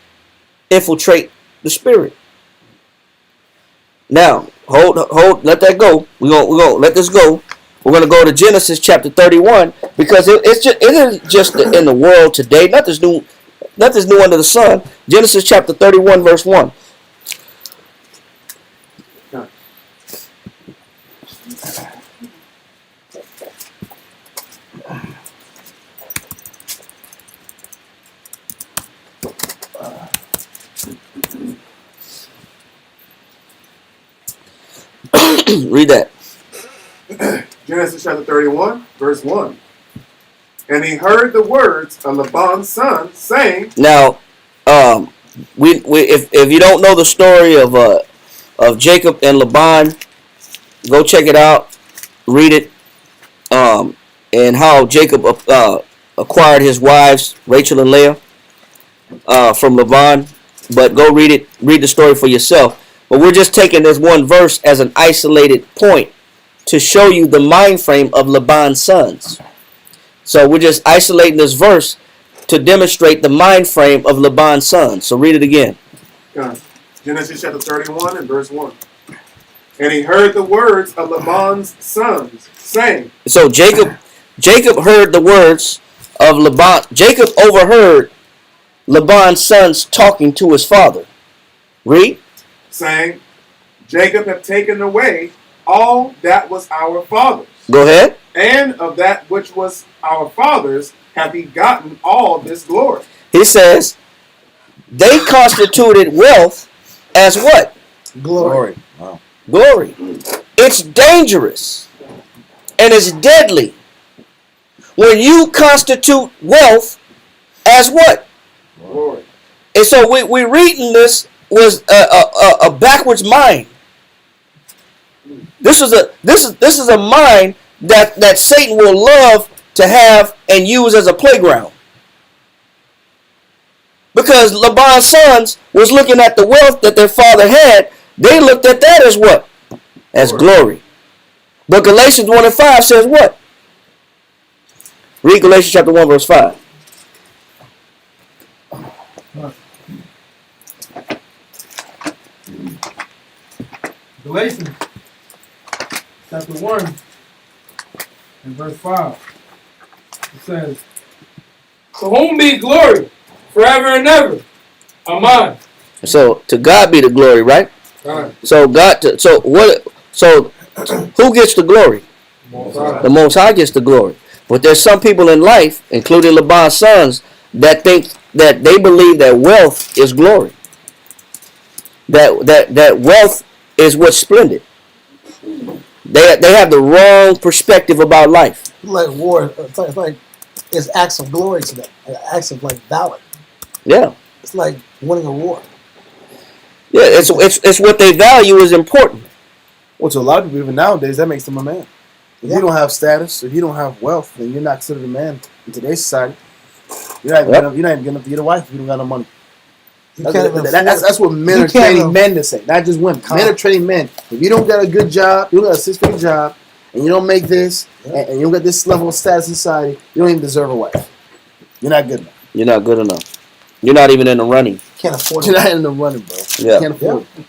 infiltrate the spirit. Now, hold, let that go. We're gonna let this go. We're gonna go to Genesis chapter 31 because it isn't just in the world today. Nothing's new under the sun. Genesis chapter 31 verse 1. Read that. Genesis chapter 31, verse 1. And he heard the words of Laban's son, saying. Now, if you don't know the story of Jacob and Laban, go check it out, read it, and how Jacob acquired his wives Rachel and Leah from Laban. But go read the story for yourself. But we're just taking this one verse as an isolated point to show you the mind frame of Laban's sons. So we're just isolating this verse to demonstrate the mind frame of Laban's sons. So read it again. Genesis chapter 31 and verse 1. And he heard the words of Laban's sons, saying. So Jacob heard the words of Laban. Jacob overheard Laban's sons talking to his father. Read. Saying, Jacob hath taken away all that was our father's. Go ahead. And of that which was our father's hath he gotten all this glory. He says, they constituted wealth as what? Glory. Wow. Glory. It's dangerous and it's deadly when you constitute wealth as what? Glory. And so we're reading this was a backwards mind. This is a mind that Satan will love to have and use as a playground. Because Laban's sons was looking at the wealth that their father had, they looked at that as what? As glory. But Galatians 1 and 5 says what? Read Galatians chapter 1 verse 5. Galatians chapter 1 and verse 5. It says, to whom be glory forever and ever. Amen. So to God be the glory, right? Right. So who gets the glory? The Most High gets the glory. But there's some people in life, including Laban's sons, that think that they believe that wealth is glory. That wealth is what's splendid. They have the wrong perspective about life. Like war, it's like it's acts of glory to them, acts of like valor. Yeah. It's like winning a war. Yeah, it's what they value is important. Well, to a lot of people, even nowadays, that makes them a man. If you don't have status, if you don't have wealth, then you're not considered a man in today's society. You're not even good enough to get a wife if you don't got no money. That's what men are training men to say, not just women. Men are training men. If you don't got a good job, you don't got a 6-figure job, and you don't make this, and you don't get this level of status in society, you don't even deserve a wife. You're not good enough. You're not good enough. You're not even in the running. Can't afford it. You're not in the running, bro. Yeah. You can't afford it.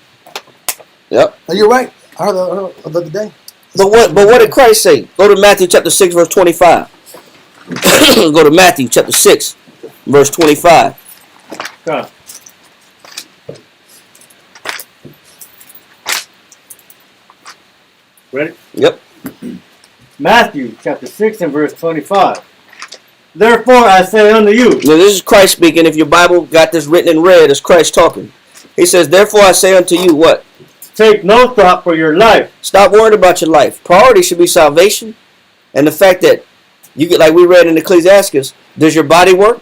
Yep. No, you're right. I heard the other day. But what did Christ say? Go to Matthew chapter 6, verse 25. Go to Matthew chapter 6, verse 25. God. Ready? Yep. Matthew chapter 6 and verse 25. Therefore I say unto you. Now this is Christ speaking. If your Bible got this written in red, it's Christ talking. He says, therefore I say unto you what? Take no thought for your life. Stop worrying about your life. Priority should be salvation. And the fact that you get, like we read in Ecclesiastes, does your body work?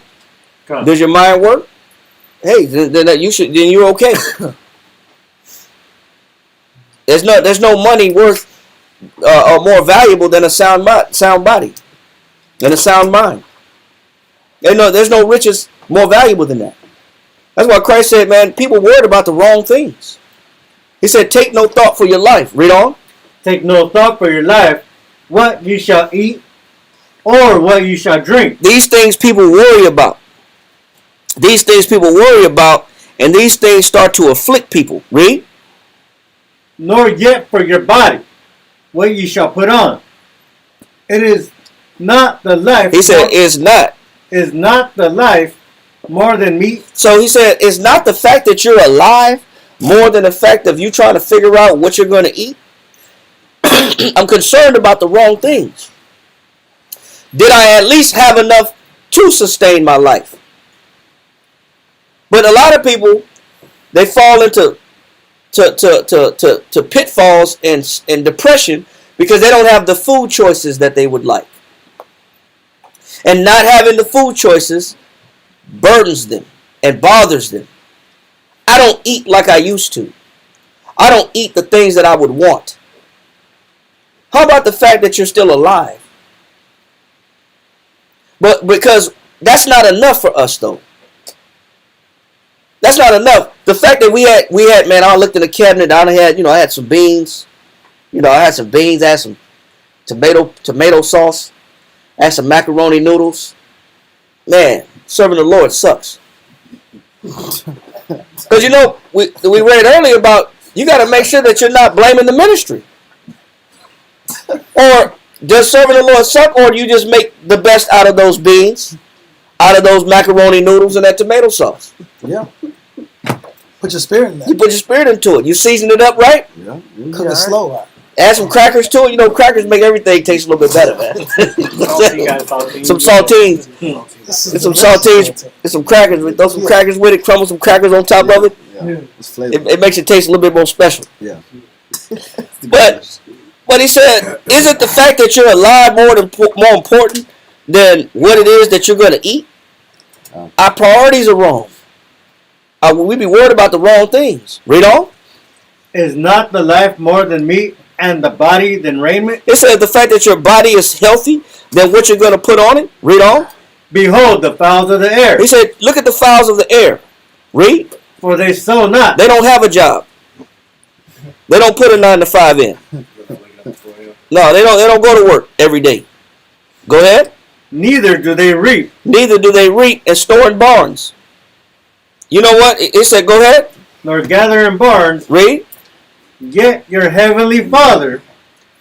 God. Does your mind work? Hey, then you're okay. There's no money worth or more valuable than a sound body, than a sound mind. There's no riches more valuable than that. That's why Christ said, man, people worried about the wrong things. He said, take no thought for your life. Read on. Take no thought for your life, what you shall eat, or what you shall drink. These things people worry about. These things people worry about, and these things start to afflict people. Read. Nor yet for your body, what you shall put on. It is not the life. He said, is not the life more than meat. So he said, it's not the fact that you're alive more than the fact of you trying to figure out what you're going to eat. I'm concerned about the wrong things. Did I at least have enough to sustain my life? But a lot of people, they fall into pitfalls and depression because they don't have the food choices that they would like. And not having the food choices burdens them and bothers them. I don't eat like I used to. I don't eat the things that I would want. How about the fact that you're still alive? But because that's not enough for us, though. That's not enough. The fact that we had, man, I looked in the cabinet, I had some beans. I had some beans, I had some tomato sauce, I had some macaroni noodles. Man, serving the Lord sucks. Because we read earlier about you got to make sure that you're not blaming the ministry. Or does serving the Lord suck, or do you just make the best out of those beans, out of those macaroni noodles and that tomato sauce? Yeah. Put your spirit in that. You put your spirit into it. You season it up right. Yeah. Cook it slow, right? Add some crackers to it. Crackers make everything taste a little bit better, man. Some saltines. Get some saltines. Get some crackers. Throw some crackers with it. Crumble some crackers on top of it. Yeah. It makes it taste a little bit more special. Yeah. But he said, is it the fact that you're alive more important than what it is that you're going to eat? Our priorities are wrong. We be worried about the wrong things. Read on. Is not the life more than meat, and the body than raiment? It says the fact that your body is healthy than what you're going to put on it. Read on. Behold the fowls of the air. He said, look at the fowls of the air. Read. For they sow not. They don't have a job. They don't put a 9 to 5 in. No, they don't go to work every day. Go ahead. Neither do they reap. Neither do they reap and store in barns. You know what? It said, go ahead. Nor gather in barns. Read. Yet your heavenly Father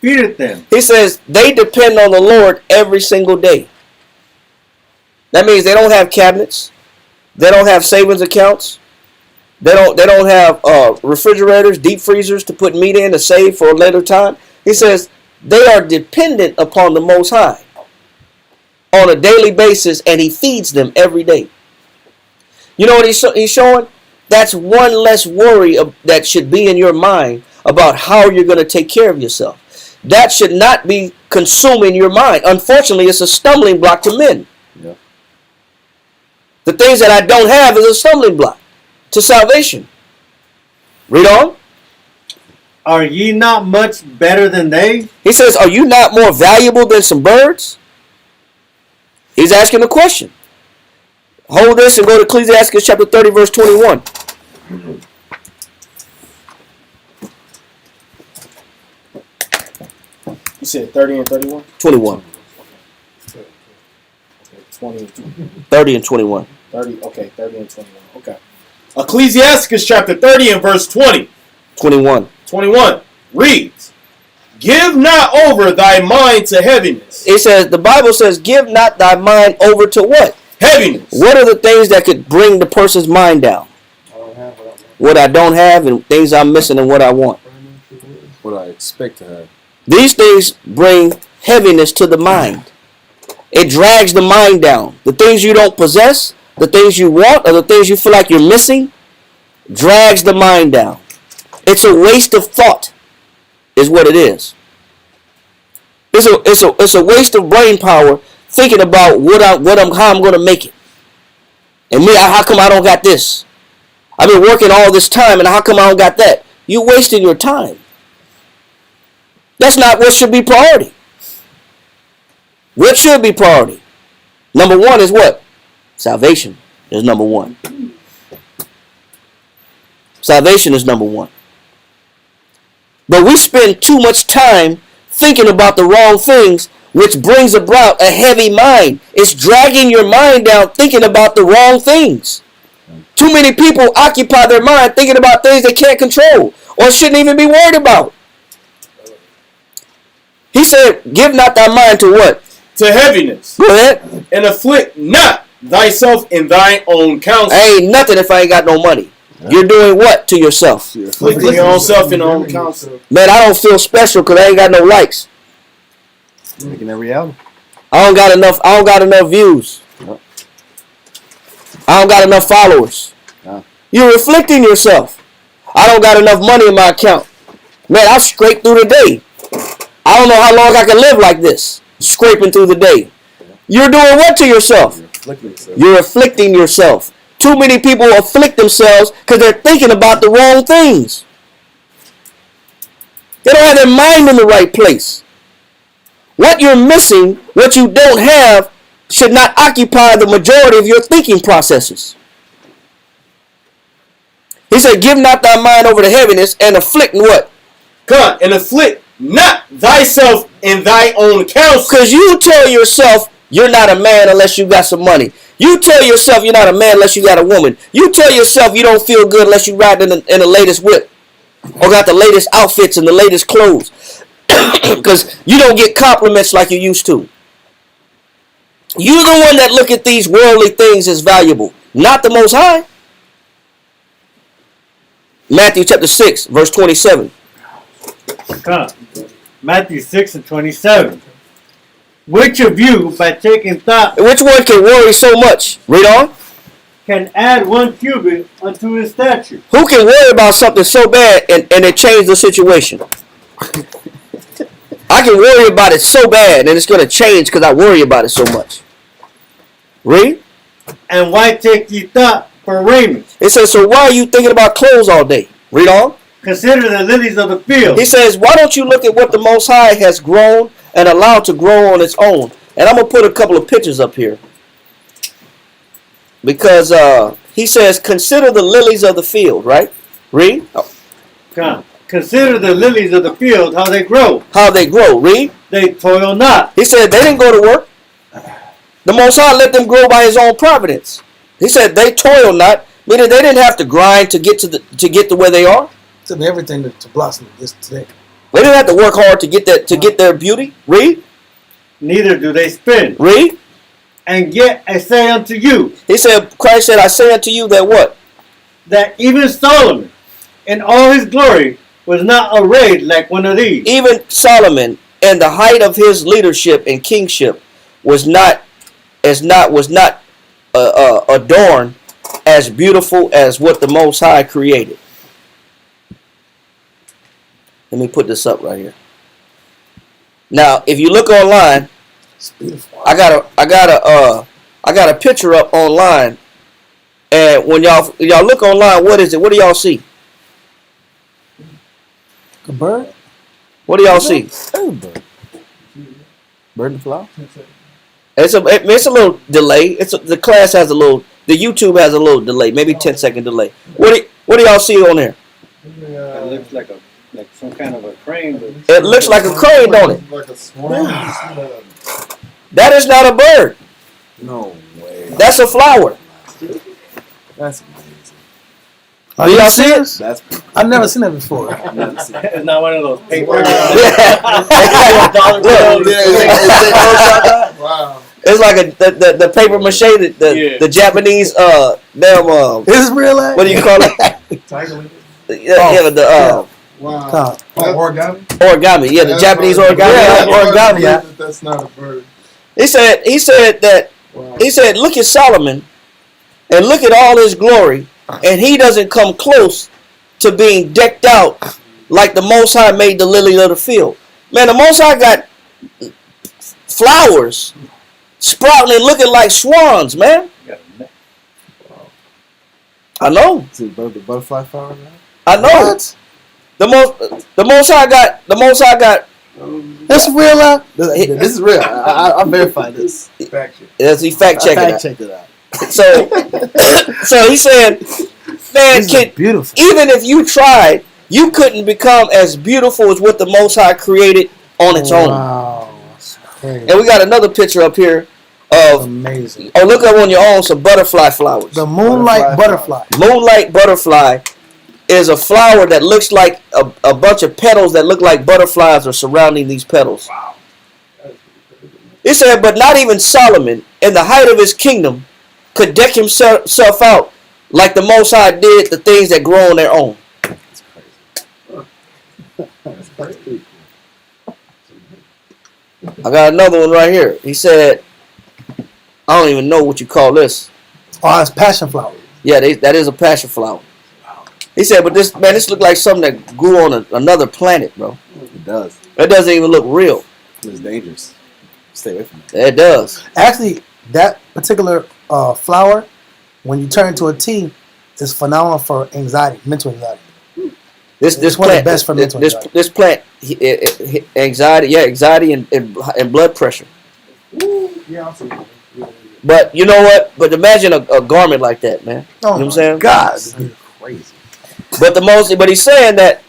feedeth them. He says they depend on the Lord every single day. That means they don't have cabinets. They don't have savings accounts. They don't have refrigerators, deep freezers to put meat in to save for a later time. He says they are dependent upon the Most High on a daily basis, and He feeds them every day. You know what he's showing? That's one less worry that should be in your mind about how you're going to take care of yourself. That should not be consuming your mind. Unfortunately, it's a stumbling block to men. Yeah. The things that I don't have is a stumbling block to salvation. Read on. Are ye not much better than they? He says, are you not more valuable than some birds? He's asking a question. Hold this and go to Ecclesiastes chapter 30, verse 21. You said 30 and 31? 21. Okay, 20 and 21. 30 and 21. 30, okay, 30 and 21. Okay. Ecclesiastes chapter 30 and verse 20. 21. 21 reads, give not over thy mind to heaviness. It says, the Bible says, give not thy mind over to what? Heaviness. What are the things that could bring the person's mind down? What I don't have and things I'm missing and what I want. What I expect to have. These things bring heaviness to the mind. It drags the mind down. The things you don't possess, the things you want, or the things you feel like you're missing, drags the mind down. It's a waste of thought, is what it is. It's a waste of brain power thinking about how I'm going to make it. And me, how come I don't got this? I've been working all this time, and how come I don't got that? You're wasting your time. That's not what should be priority. What should be priority? Number one is what? Salvation is number one. Salvation is number one. But we spend too much time thinking about the wrong things, which brings about a heavy mind. It's dragging your mind down thinking about the wrong things. Too many people occupy their mind thinking about things they can't control or shouldn't even be worried about. He said, give not thy mind to what? To heaviness. Go ahead. And afflict not thyself in thine own counsel. I ain't nothing if I ain't got no money. You're doing what to yourself? Afflicting your own self in your own counsel. Man, I don't feel special because I ain't got no likes. Making that reality. I don't got enough views. I don't got enough followers. You're reflecting yourself. I don't got enough money in my account. Man, I'll scrape through the day. I don't know how long I can live like this, scraping through the day. You're doing what to yourself? You're afflicting yourself. Too many people afflict themselves because they're thinking about the wrong things. They don't have their mind in the right place. What you're missing, what you don't have, should not occupy the majority of your thinking processes. He said, give not thy mind over to heaviness and afflict what? God, and afflict not thyself in thy own counsel. Because you tell yourself you're not a man unless you got some money. You tell yourself you're not a man unless you got a woman. You tell yourself you don't feel good unless you ride in the latest whip or got the latest outfits and the latest clothes. Because you don't get compliments like you used to. You're the one that look at these worldly things as valuable, not the Most High. Matthew chapter 6, verse 27. Matthew 6 and 27. Which of you, by taking thought... Which one can worry so much? Read on. Can add 1 cubit unto his stature. Who can worry about something so bad and it change the situation? I can worry about it so bad and it's going to change because I worry about it so much. Read. And why take ye thought for raiment? It says, so why are you thinking about clothes all day? Read on. Consider the lilies of the field. He says, why don't you look at what the Most High has grown and allowed to grow on its own? And I'm going to put a couple of pictures up here. Because he says, consider the lilies of the field, right? Read. Oh. Consider the lilies of the field, how they grow. How they grow. Read. They toil not. He said they didn't go to work. The Most High let them grow by his own providence. He said they toil not, meaning they didn't have to grind to get to where they are. It took everything to blossom this today. They didn't have to work hard to get their beauty. Read. Neither do they spin. Read. And yet I say unto you. He said, Christ said, I say unto you that what? That even Solomon, in all his glory, was not arrayed like one of these. Even Solomon, in the height of his leadership and kingship, was not adorned as beautiful as what the Most High created. Let me put this up right here. Now, if you look online, It's beautiful. I got a picture up online, and when y'all look online, what is it? What do y'all see? A bird? What do y'all see? A bird. Bird and flower. It's a little delay. The class has the YouTube has a little delay, maybe 10-second delay. What do y'all see on there? It looks like some kind of a crane. It looks like a crane, don't it? Like a swan. That is not a bird. No way. That's a flower. That's amazing. Are Do you y'all see it? serious? I've never seen that before. It's not one of those paper. Wow. It's like the paper mache, the Japanese Is this real life? what do you call it? Tiger. Wow. Origami? Origami. Yeah, the That's Japanese hard. origami. Yeah, origami, yeah. That's not a bird. He said that. Wow. He said, look at Solomon and look at all his glory, and he doesn't come close to being decked out like the Most High made the lily of the field. Man, the Most High got flowers sprouting and looking like swans, man. I know. Is it the butterfly flower now? I know. What? The Most High got. That's real life? This is real. I verified this. Fact check. Yes, he fact checked I it. checked it out. So he said, man, These are beautiful. even if you tried You couldn't become as beautiful as what the Most High created on its own. Wow. That's crazy. And we got another picture up here of. Amazing. Oh, look up on your own some butterfly flowers. The moonlight butterfly. Moonlight butterfly is a flower that looks like a bunch of petals that look like butterflies are surrounding these petals. Wow. It said, but not even Solomon, in the height of his kingdom, could deck himself out like the Most High did the things that grow on their own. That's crazy. I got another one right here. He said, I don't even know what you call this. Oh, it's passion flower. Yeah, that is a passion flower. He said, but this looked like something that grew on another planet, bro. It does. It doesn't even look real. It's dangerous. Stay away from it. It does. Actually, that particular flower, when you turn into a tea, is phenomenal for anxiety, mental anxiety. This one of the plant, best for mental anxiety. This plant, anxiety and blood pressure. Yeah, I'll see. But you know what? But imagine a garment like that, man. Oh, you know what I'm saying? God. Crazy. But he's saying that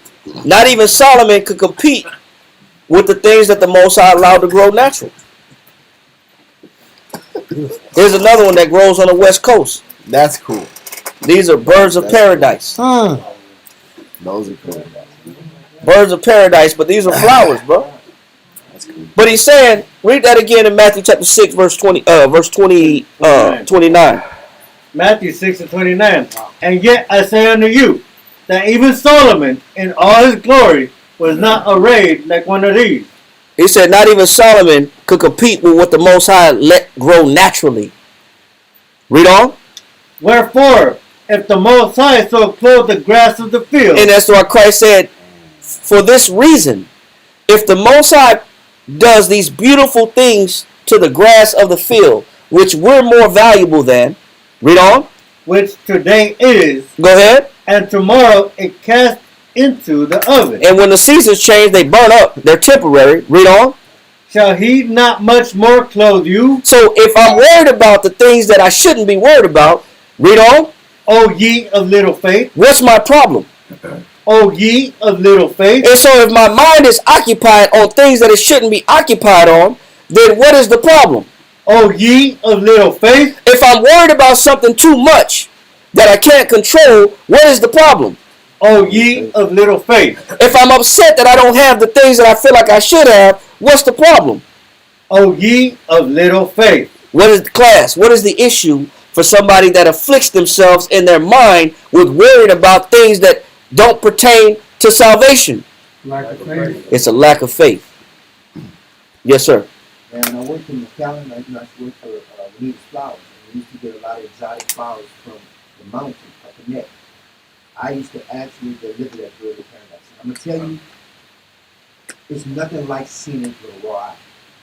not even Solomon could compete with the things that the Most High allowed to grow natural. Here's another one that grows on the West Coast. That's cool. These are birds of paradise. Those are cool. Birds of paradise, but these are flowers, bro. That's cool. But he's saying, read that again in Matthew chapter 6, verse 29. Matthew 6 and 29. And yet I say unto you, that even Solomon in all his glory was not arrayed like one of these. He said not even Solomon could compete with what the Most High let grow naturally. Read on. Wherefore, if the Most High so clothe the grass of the field. And that's why Christ said, for this reason, if the Most High does these beautiful things to the grass of the field, which we're more valuable than, read on. Which today is. Go ahead. And tomorrow it cast into the oven. And when the seasons change, they burn up. They're temporary. Read on. Shall he not much more clothe you? So if I'm worried about the things that I shouldn't be worried about, read on. O ye of little faith. What's my problem? O ye of little faith. And so if my mind is occupied on things that it shouldn't be occupied on, then what is the problem? O ye of little faith. If I'm worried about something too much that I can't control, what is the problem? O ye of little faith. If I'm upset that I don't have the things that I feel like I should have, what's the problem? O ye of little faith. What is the class? What is the issue for somebody that afflicts themselves in their mind with worried about things that don't pertain to salvation? Lack of faith. It's a lack of faith. Yes, sir. And I worked in the calendar. I used to work for Leaves Flowers. And we used to get a lot of exotic flowers from the mountains up the neck. I used to actually deliver that bird of paradise. I'm gonna tell you, it's nothing like seeing it with a raw eye.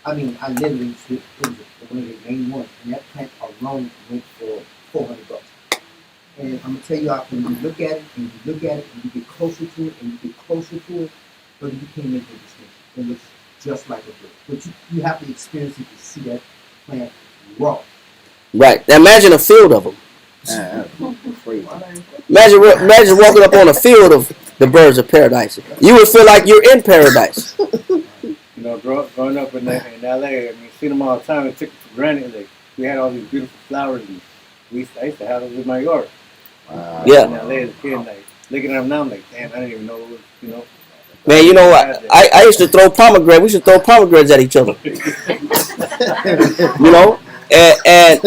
I mean, I literally used to, it was one of the main ones, and that plant alone went for $400. And I'm gonna tell you, when you look at it, and you look at it, and you get closer to it, and you get closer to it, but you can't make the distinction. It looks just like a bird. But you have to experience it to see that plant raw. Right. Now imagine a field of them. Imagine walking up on a field of the birds of paradise. You would feel like you're in paradise. You know, growing up in LA, I mean, seeing them all the time, it took it for granted. Like, we had all these beautiful flowers, and I used to have them in my yard. Yeah. In LA as a kid, like, looking at them now, I'm like, damn, I didn't even know what was, you know. Man, you know what? I used to throw pomegranates. We should throw pomegranates at each other. You know? And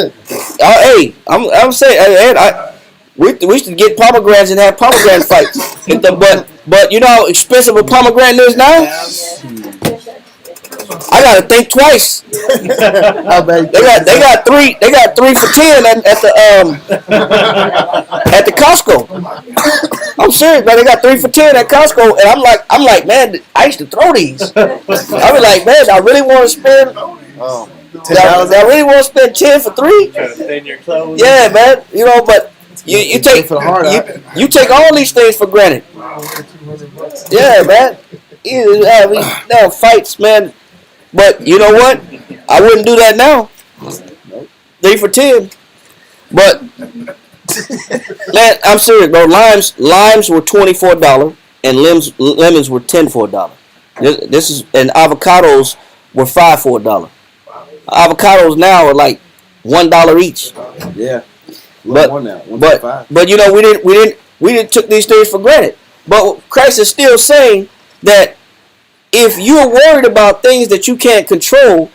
hey, I'm saying, we used to get pomegranates and have pomegranate fights. But you know how expensive a pomegranate is now? I gotta think twice. They got three for $10 at the Costco. I'm serious, man. They got 3 for $10 at Costco, and I'm like, man, I used to throw these. I was like, man, I really want to spend. I really want to spend 10 for 3. Trying to stain your clothes. Yeah, man. You know, but you take all these things for granted. Yeah, man. We now fights, man. But you know what? I wouldn't do that now. 3 for $10. But man, I'm serious, bro. Limes were $24, and lemons were 10 for $1. This is, and avocados were 5 for $1. Avocados now are like $1 each. Yeah. But you know, we didn't took these things for granted. But Christ is still saying that if you're worried about things that you can't control,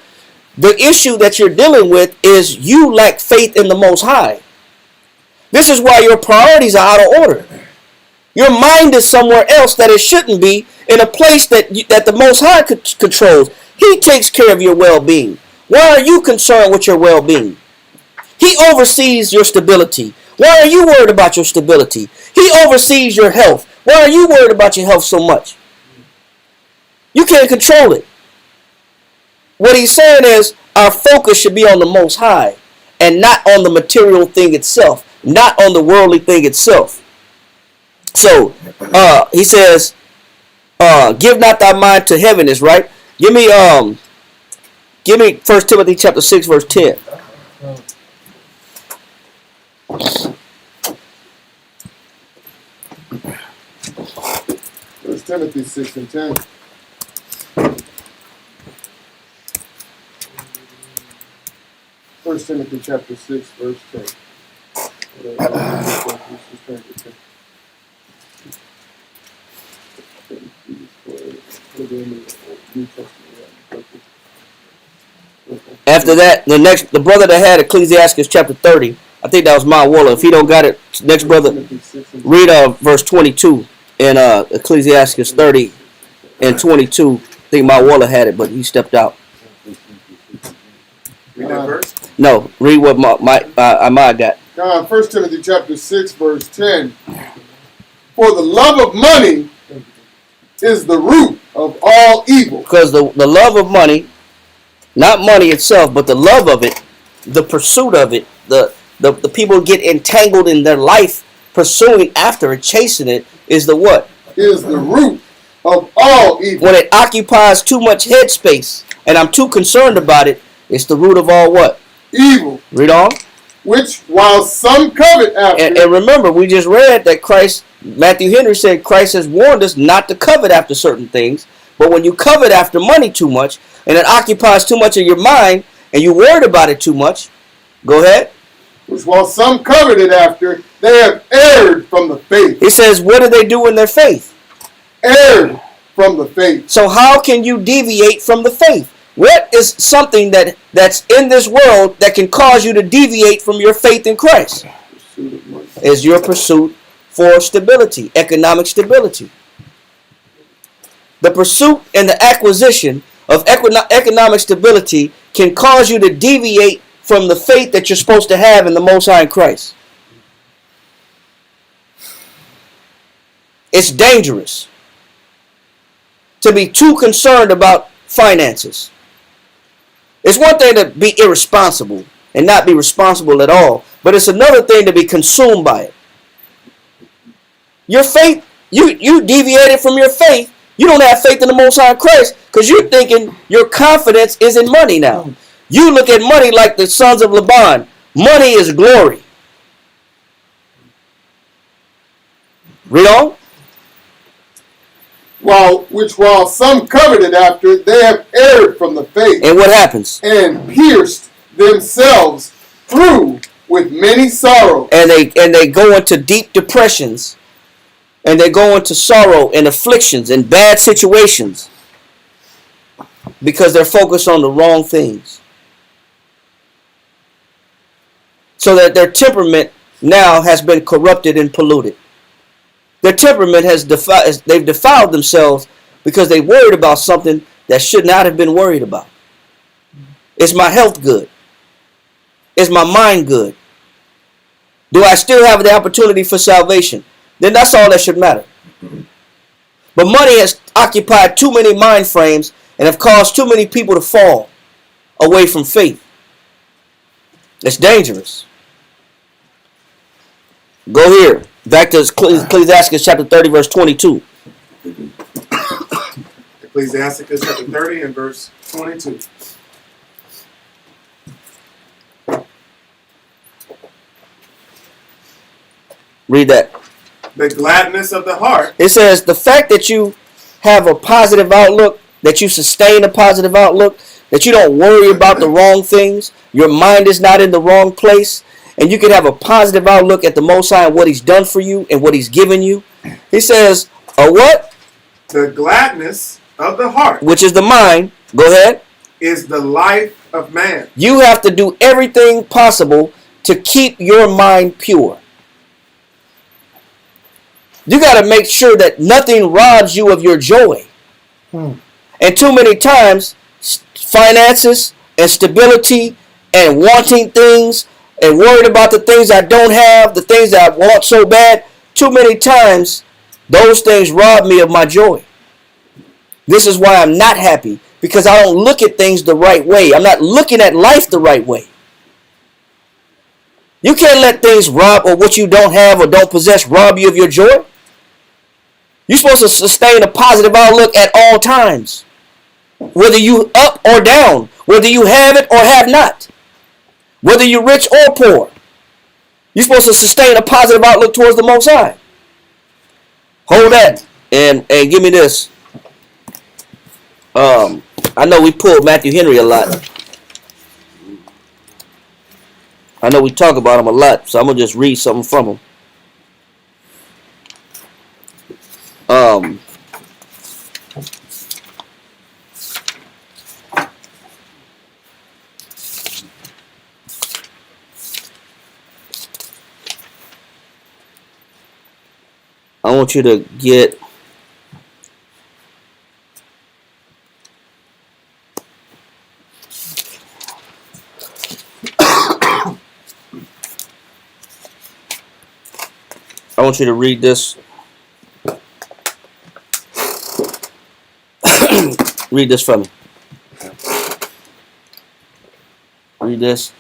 the issue that you're dealing with is you lack faith in the Most High. This is why your priorities are out of order. Your mind is somewhere else that it shouldn't be, in a place that the Most High controls. He takes care of your well-being. Why are you concerned with your well-being? He oversees your stability. Why are you worried about your stability? He oversees your health. Why are you worried about your health so much? You can't control it. What he's saying is our focus should be on the Most High and not on the material thing itself, not on the worldly thing itself. So he says, give not thy mind to heaviness, right? Give me 1 Timothy chapter 6, verse 10. First Timothy 6 and 10. First Timothy chapter 6, verse 10. After that, the brother that had Ecclesiastes chapter 30, I think that was Mount Waller. If he don't got it, next brother, read verse 22 in Ecclesiastes 30 and 22. I think Mount Waller had it, but he stepped out. Read that verse. No, read what Ahmad got. 1 Timothy chapter 6, verse 10. For the love of money is the root of all evil. Because the love of money, not money itself, but the love of it, the pursuit of it, the people get entangled in their life pursuing after it, chasing it, is the what? Is the root of all evil. When it occupies too much headspace and I'm too concerned about it, it's the root of all what? Evil. Read on. Which while some covet after. And remember, we just read that Matthew Henry said Christ has warned us not to covet after certain things. But when you covet after money too much, and it occupies too much of your mind, and you're worried about it too much, go ahead. Which while some coveted after, they have erred from the faith. He says, what do they do in their faith? Erred from the faith. So how can you deviate from the faith? What is something that's in this world that can cause you to deviate from your faith in Christ? Is your pursuit for stability, economic stability. The pursuit and the acquisition of economic stability can cause you to deviate from the faith that you're supposed to have in the Most High in Christ. It's dangerous to be too concerned about finances. It's one thing to be irresponsible and not be responsible at all, but it's another thing to be consumed by it. Your faith, you deviated from your faith. You don't have faith in the Most High in Christ because you're thinking your confidence is in money now. You look at money like the sons of Laban. Money is glory. Read on. While some coveted after, they have erred from the faith. And what happens? And pierced themselves through with many sorrows. And they go into deep depressions. And they go into sorrow and afflictions and bad situations. Because they're focused on the wrong things. So that their temperament now has been corrupted and polluted. Their temperament they've defiled themselves because they worried about something that should not have been worried about. Is my health good? Is my mind good? Do I still have the opportunity for salvation? Then that's all that should matter. But money has occupied too many mind frames and have caused too many people to fall away from faith. It's dangerous. Go here. Back to Ecclesiastes chapter 30, verse 22. Ecclesiastes chapter 30 and verse 22. Read that. The gladness of the heart. It says the fact that you have a positive outlook, that you sustain a positive outlook, that you don't worry about the wrong things, your mind is not in the wrong place, and you can have a positive outlook at the Most High and what He's done for you and what He's given you. He says, a what? The gladness of the heart. Which is the mind. Go ahead. Is the life of man. You have to do everything possible to keep your mind pure. You got to make sure that nothing robs you of your joy. And too many times, finances and stability and wanting things and worried about the things I don't have, the things that I want so bad, too many times, those things rob me of my joy. This is why I'm not happy, because I don't look at things the right way. I'm not looking at life the right way. You can't let things rob, or what you don't have or don't possess rob you of your joy. You're supposed to sustain a positive outlook at all times. Whether you up or down. Whether you have it or have not. Whether you're rich or poor. You're supposed to sustain a positive outlook towards the Most High. Hold that and give me this. I know we pulled Matthew Henry a lot. I know we talk about him a lot, so I'm going to just read something from him. I want you to get I want you to read this. Read this for me. Read this.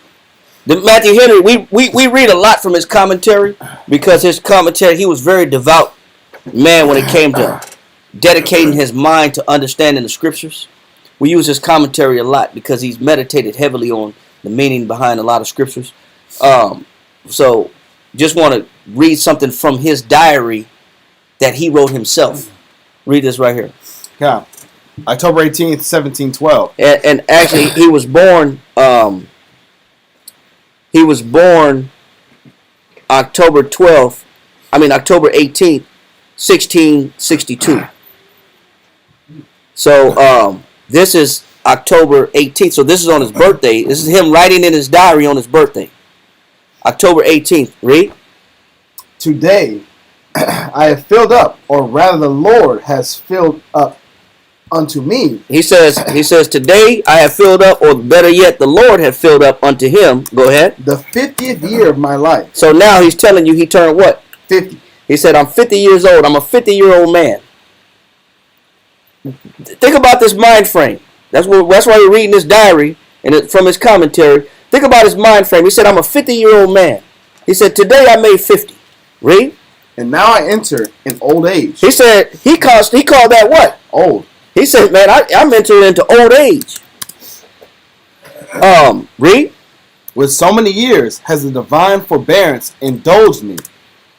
Matthew Henry, we read a lot from his commentary, because his commentary, he was very devout man when it came to dedicating his mind to understanding the scriptures. We use his commentary a lot because he's meditated heavily on the meaning behind a lot of scriptures. So just want to read something from his diary that he wrote himself. Read this right here. Yeah. October 18th, 1712. And actually, he was born October 18th, 1662. So this is October 18th. So this is on his birthday. This is him writing in his diary on his birthday. October 18th. Read. Today I have filled up, or rather the Lord has filled up unto me. He says today I have filled up, or better yet, the Lord had filled up unto him. Go ahead. The 50th year of my life. So now he's telling you he turned what? 50. He said, I'm 50 years old. I'm a 50-year-old man. Think about this mind frame. That's why you're reading this diary and from his commentary. Think about his mind frame. He said, I'm a 50-year-old man. He said, today I made 50. Read. And now I enter in old age. He said, he called that what? Old. He said, man, I'm entering into old age. Read. With so many years has the divine forbearance indulged me,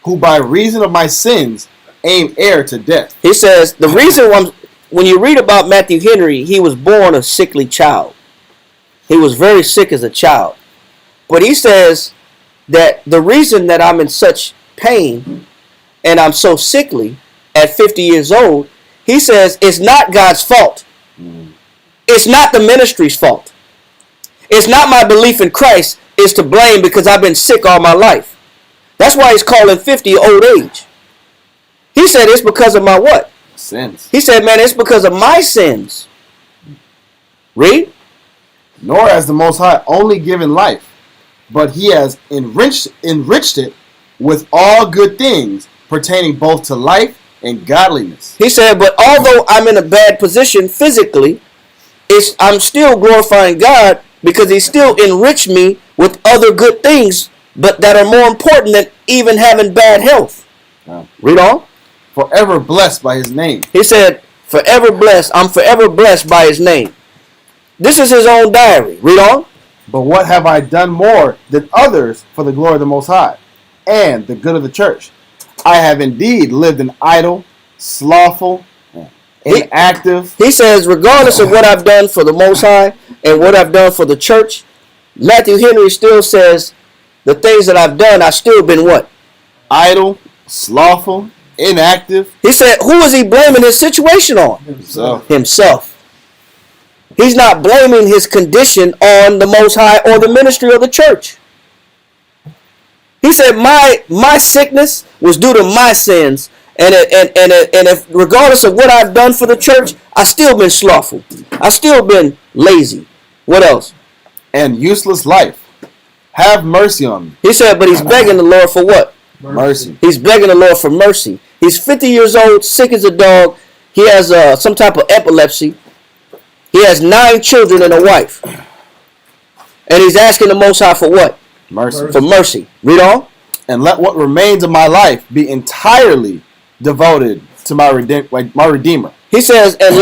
who by reason of my sins aim heir to death. He says, the reason when you read about Matthew Henry, he was born a sickly child. He was very sick as a child. But he says that the reason that I'm in such pain and I'm so sickly at 50 years old, he says it's not God's fault. It's not the ministry's fault. It's not my belief in Christ is to blame because I've been sick all my life. That's why he's calling 50 old age. He said it's because of my what? Sins. He said, man, it's because of my sins. Read. Nor has the Most High only given life, but he has enriched it with all good things pertaining both to life and godliness. He said, but although I'm in a bad position physically, I'm still glorifying God because he still enriched me with other good things, but that are more important than even having bad health. Wow. Read on. Forever blessed by his name. He said, forever blessed. I'm forever blessed by his name. This is his own diary. Read on. But what have I done more than others for the glory of the Most High and the good of the church? I have indeed lived an idle, slothful, inactive. He says, regardless of what I've done for the Most High and what I've done for the church, Matthew Henry still says the things that I've done, I've still been what? Idle, slothful, inactive. He said, who is he blaming his situation on? Himself. He's not blaming his condition on the Most High or the ministry of the church. He said, my sickness was due to my sins. And if regardless of what I've done for the church, I've still been slothful. I've still been lazy. What else? And useless life. Have mercy on me. He said, but he's begging the Lord for what? Mercy. He's begging the Lord for mercy. He's 50 years old, sick as a dog. He has some type of epilepsy. He has 9 children and a wife. And he's asking the Most High for what? Mercy. For mercy. Read on. And let what remains of my life be entirely devoted to my Redeemer. He says, and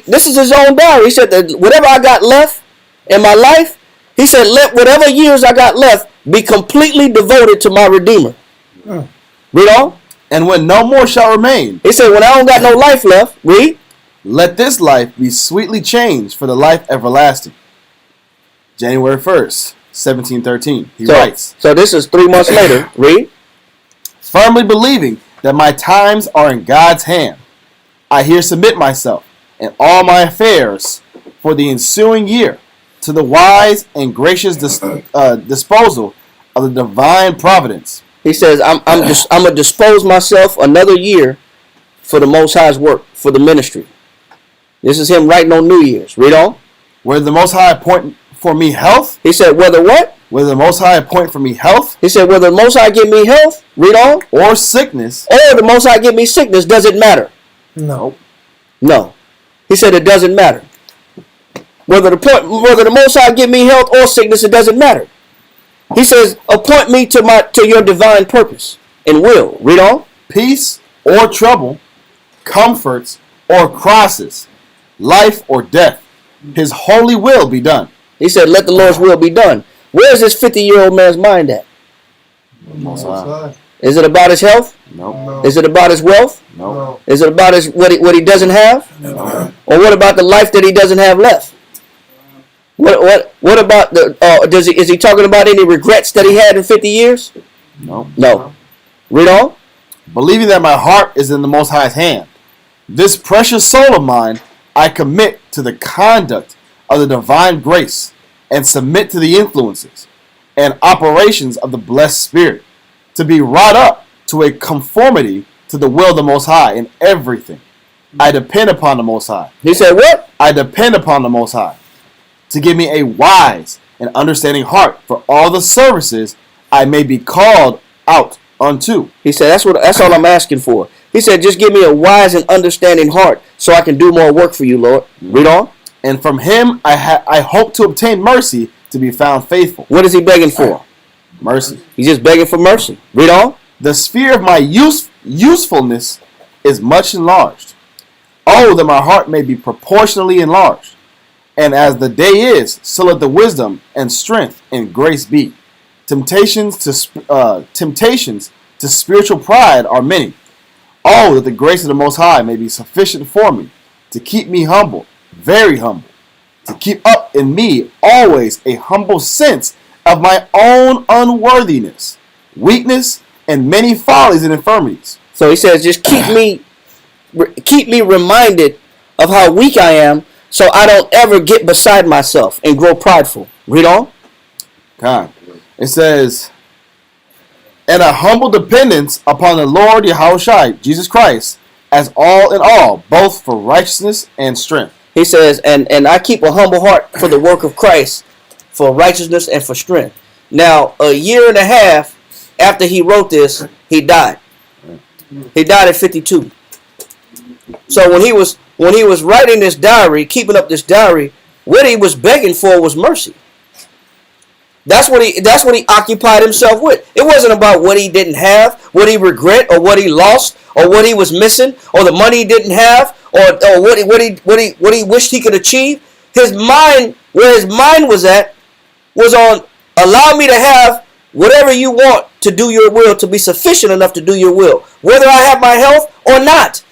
this is his own diary. He said that whatever I got left in my life, he said, let whatever years I got left be completely devoted to my Redeemer. Read on. And when no more shall remain, he said, when I don't got no life left, read. Let this life be sweetly changed for the life everlasting. January 1st, 1713. He writes. So this is 3 months later. Read. Firmly believing that my times are in God's hand, I here submit myself and all my affairs for the ensuing year to the wise and gracious disposal of the divine providence. He says, I'm going to dispose myself another year for the Most High's work, for the ministry. This is him writing on New Year's. Read on. Whether the Most High appoint for me health. He said, whether what? Whether the Most High appoint for me health. He said, whether the Most High give me health. Read on. Or sickness. Or the Most High give me sickness. Does it matter? No. No. He said it doesn't matter. Whether the Most High give me health or sickness, it doesn't matter. He says, appoint me to your divine purpose and will. Read on. Peace or trouble, comforts or crosses, life or death, his holy will be done. He said, let the Lord's will be done. Where's this 50-year-old man's mind at? Is it about his health? No. Is it about his wealth? No. Is it about what he doesn't have? No. Or what about the life that he doesn't have left? What about is he talking about any regrets that he had in 50 years? No. Read on. Believing that my heart is in the Most High's hand, this precious soul of mine I commit to the conduct of the divine grace and submit to the influences and operations of the blessed Spirit to be wrought up to a conformity to the will of the Most High in everything. I depend upon the Most High. He said what? I depend upon the Most High to give me a wise and understanding heart for all the services I may be called out unto. He said, that's all I'm asking for. He said, just give me a wise and understanding heart so I can do more work for you, Lord. Read on. And from him I hope to obtain mercy to be found faithful. What is he begging for? Mercy. He's just begging for mercy. Read on. The sphere of my usefulness is much enlarged. Oh, that my heart may be proportionally enlarged. And as the day is, so let the wisdom and strength and grace be. Temptations to spiritual pride are many. Oh, that the grace of the Most High may be sufficient for me to keep me humble, very humble, to keep up in me always a humble sense of my own unworthiness, weakness, and many follies and infirmities. So he says, just keep me reminded of how weak I am, so I don't ever get beside myself and grow prideful. Read on. God. It says, and a humble dependence upon the Lord Yahushua, Jesus Christ, as all in all, both for righteousness and strength. He says, and I keep a humble heart for the work of Christ, for righteousness and for strength. Now, a year and a half after he wrote this, he died. He died at 52. So when he was writing this diary, keeping up this diary, what he was begging for was mercy. That's what he occupied himself with. It wasn't about what he didn't have, what he regret, or what he lost, or what he was missing, or the money he didn't have, or what he wished he could achieve. His mind, where his mind was at, was on allow me to have whatever you want to do your will to be sufficient enough to do your will, whether I have my health or not.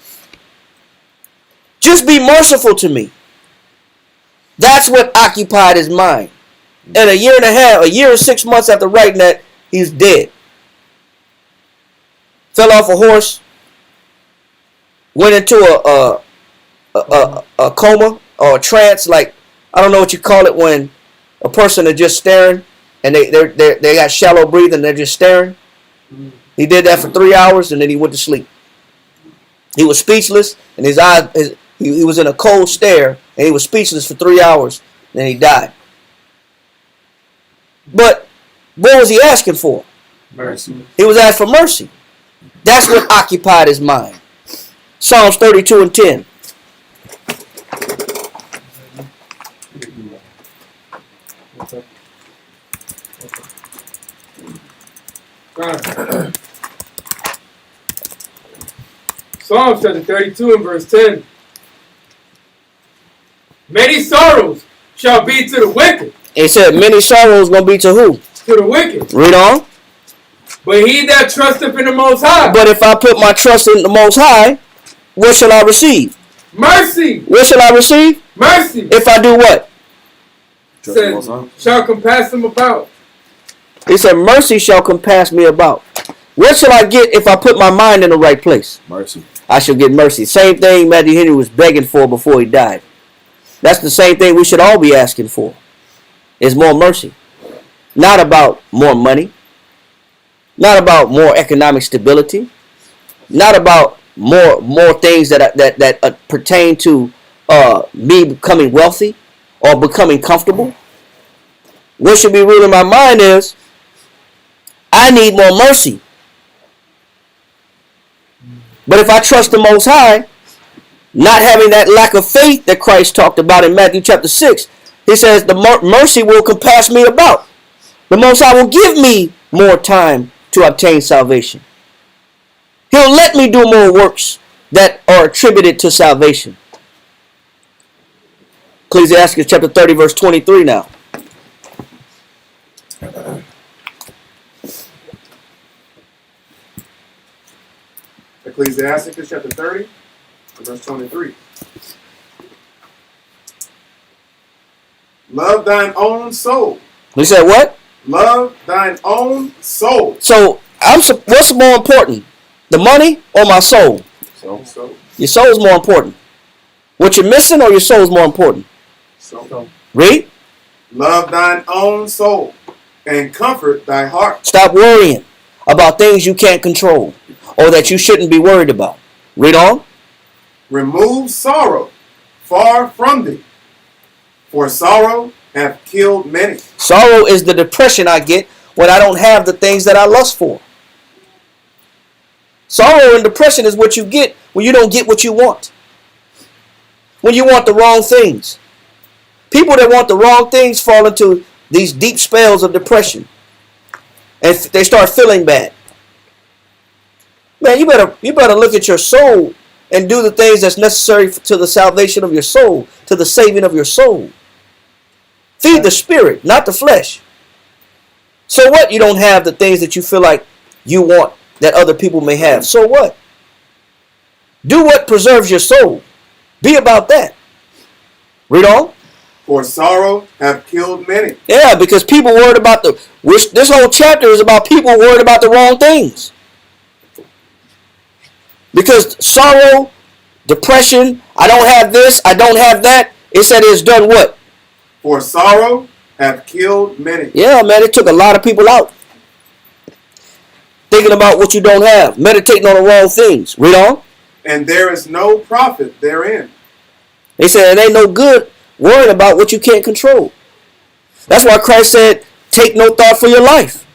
Just be merciful to me. That's what occupied his mind. And a year and 6 months after writing that, he's dead. Fell off a horse, went into a coma or a trance, like, I don't know what you call it when a person is just staring and they got shallow breathing, they're just staring. He did that for 3 hours and then he went to sleep. He was speechless and his eyes, he was in a cold stare and he was speechless for 3 hours and then he died. But what was he asking for? Mercy. He was asking for mercy. That's what occupied his mind. Psalms 32 and 10. Psalms chapter 32 and verse 10. Many sorrows shall be to the wicked. It said many sorrows going to be to who? To the wicked. Read on. But he that trusteth in the Most High. But if I put my trust in the Most High, what shall I receive? Mercy. What shall I receive? Mercy. If I do what? Said, shall compass them about. He said, mercy shall compass me about. What shall I get if I put my mind in the right place? Mercy. I shall get mercy. Same thing Matthew Henry was begging for before he died. That's the same thing we should all be asking for. Is more mercy. Not about more money. Not about more economic stability. Not about more things that pertain to me becoming wealthy or becoming comfortable. What should be ruling my mind is I need more mercy. But if I trust the Most High, not having that lack of faith that Christ talked about in Matthew chapter 6, he says the mercy will compass me about. The Most High will give me more time to obtain salvation. He'll let me do more works that are attributed to salvation. Ecclesiastes chapter 30 verse 23 now. Ecclesiastes chapter 30, verse 23. Love thine own soul. He said what? Love thine own soul. So what's more important? The money or my soul? So. Your soul is more important. What you're missing or your soul is more important? So. Read. Love thine own soul and comfort thy heart. Stop worrying about things you can't control or that you shouldn't be worried about. Read on. Remove sorrow far from thee, for sorrow hath killed many. Sorrow is the depression I get when I don't have the things that I lust for. Sorrow and depression is what you get when you don't get what you want. When you want the wrong things. People that want the wrong things fall into these deep spells of depression. And they start feeling bad. Man, you better look at your soul and do the things that's necessary to the salvation of your soul, to the saving of your soul. Feed the spirit, not the flesh. So what? You don't have the things that you feel like you want that other people may have. So what? Do what preserves your soul. Be about that. Read on. For sorrow hath killed many. Yeah, because people worried about this whole chapter is about people worried about the wrong things. Because sorrow, depression, I don't have this, I don't have that. It said it's done what? For sorrow hath killed many. Yeah, man, it took a lot of people out. Thinking about what you don't have. Meditating on the wrong things. Read on. And there is no profit therein. They said it ain't no good worrying about what you can't control. That's why Christ said, take no thought for your life.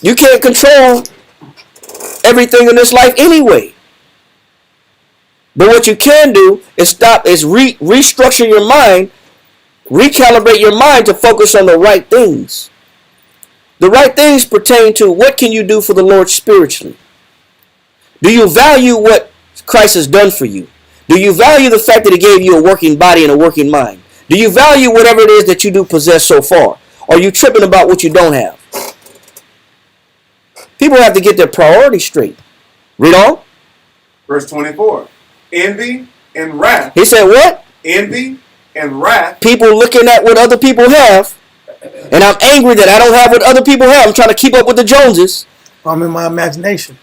You can't control everything in this life anyway. But what you can do is restructure your mind, recalibrate your mind to focus on the right things. The right things pertain to what can you do for the Lord spiritually? Do you value what Christ has done for you? Do you value the fact that he gave you a working body and a working mind? Do you value whatever it is that you do possess so far? or are you tripping about what you don't have? People have to get their priorities straight. Read on. Verse 24. Envy and wrath. He said what? Envy and wrath. People looking at what other people have, and I'm angry that I don't have what other people have. I'm trying to keep up with the Joneses. I'm in my imagination.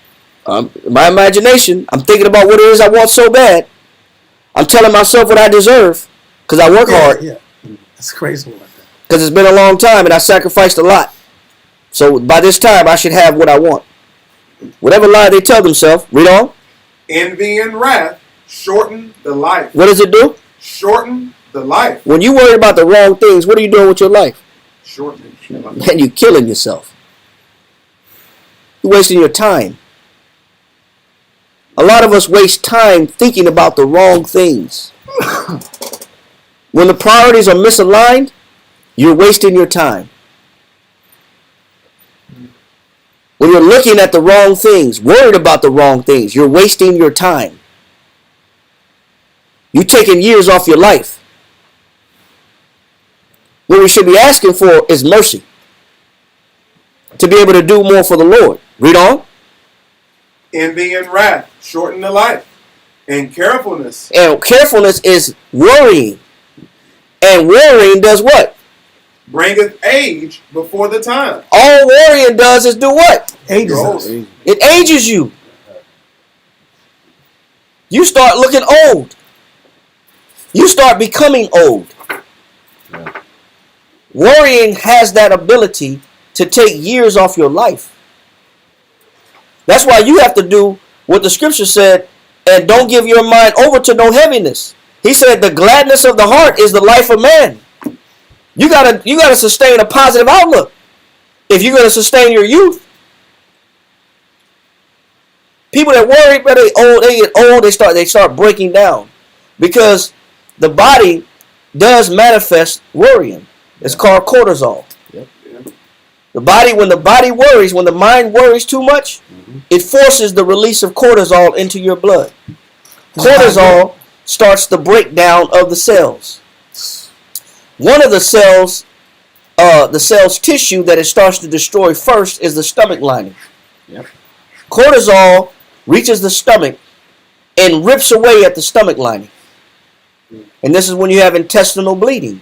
My imagination. I'm thinking about what it is I want so bad. I'm telling myself what I deserve because I work hard. Yeah, it's crazy like that. Because it's been a long time and I sacrificed a lot. So by this time, I should have what I want. Whatever lie they tell themselves. Read on. Envy and wrath shorten the life. What does it do? Shorten the life. When you worry about the wrong things, what are you doing with your life? Shorten the life. Man, you're killing yourself. You're wasting your time. A lot of us waste time thinking about the wrong things. When the priorities are misaligned, you're wasting your time. When you're looking at the wrong things, worried about the wrong things, you're wasting your time. You're taking years off your life. What we should be asking for is mercy. To be able to do more for the Lord. Read on. Envy and wrath shorten the life. And carefulness. And carefulness is worrying. And worrying does what? Bringeth age before the time. All worrying does is do what? Ages us. It ages you. You start looking old. You start becoming old. Worrying has that ability to take years off your life. That's why you have to do what the scripture said, and don't give your mind over to no heaviness. He said the gladness of the heart is the life of man. You gotta sustain a positive outlook if you're gonna sustain your youth. People that worry, but they get old, they start breaking down because the body does manifest worrying. It's called cortisol. Yep. The body, when the body worries, when the mind worries too much, it forces the release of cortisol into your blood. Cortisol starts the breakdown of the cells. One of the cell's tissue that it starts to destroy first is the stomach lining. Yep. Cortisol reaches the stomach and rips away at the stomach lining. And this is when you have intestinal bleeding.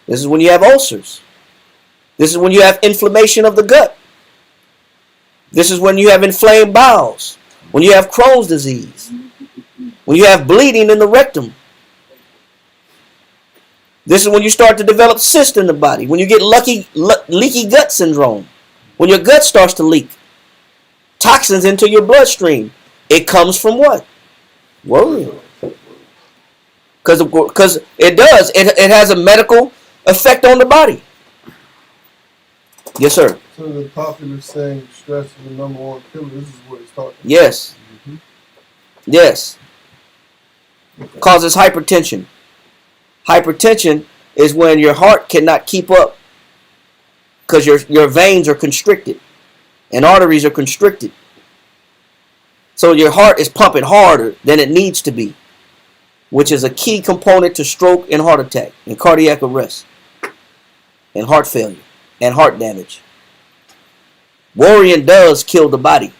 This is when you have ulcers. This is when you have inflammation of the gut. This is when you have inflamed bowels. When you have Crohn's disease. When you have bleeding in the rectum. This is when you start to develop cysts in the body. When you get leaky gut syndrome. When your gut starts to leak. Toxins into your bloodstream. It comes from what? Worrying. Because it does. It has a medical effect on the body. Yes, sir. So the popular saying, stress is the number one killer. This is what it's talking about. Yes. Mm-hmm. Yes. Causes hypertension. Hypertension is when your heart cannot keep up because your veins are constricted and arteries are constricted. So your heart is pumping harder than it needs to be, which is a key component to stroke and heart attack and cardiac arrest and heart failure and heart damage. Worrying does kill the body,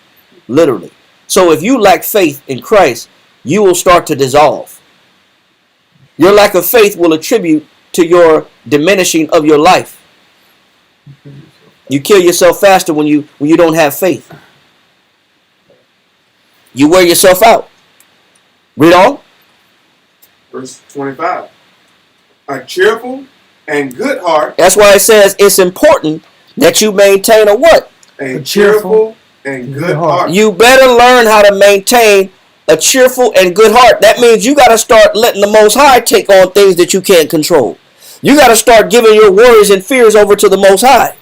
literally. So if you lack faith in Christ, you will start to dissolve. Your lack of faith will attribute to your diminishing of your life. You kill yourself faster when you don't have faith. You wear yourself out. Read on. Verse 25. A cheerful and good heart. That's why it says it's important that you maintain a what? A cheerful and good heart. You better learn how to maintain a cheerful and good heart. That means you got to start letting the Most High take on things that you can't control. You got to start giving your worries and fears over to the Most High.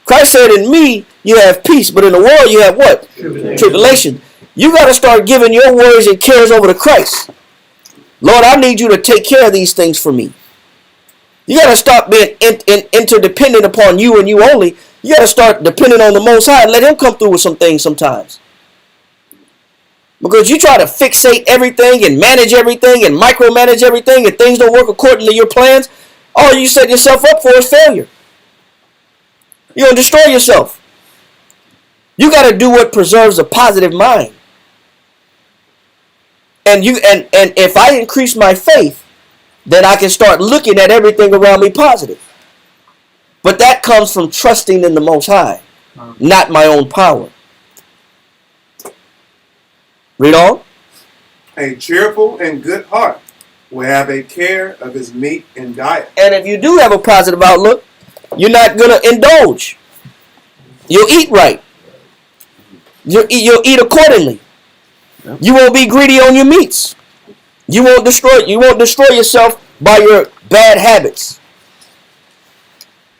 Christ said, in me you have peace, but in the world you have what? Tribulation. You got to start giving your worries and cares over to Christ. Lord, I need you to take care of these things for me. You got to stop being interdependent upon you and you only. You got to start depending on the Most High and let Him come through with some things sometimes. Because you try to fixate everything and manage everything and micromanage everything and things don't work according to your plans, all you set yourself up for is failure. You're going to destroy yourself. You got to do what preserves a positive mind. And if I increase my faith, then I can start looking at everything around me positive. But that comes from trusting in the Most High, not my own power. Read on. A cheerful and good heart will have a care of his meat and diet. And if you do have a positive outlook, you're not going to indulge. You'll eat right. You'll eat accordingly. You won't be greedy on your meats. You won't destroy yourself by your bad habits.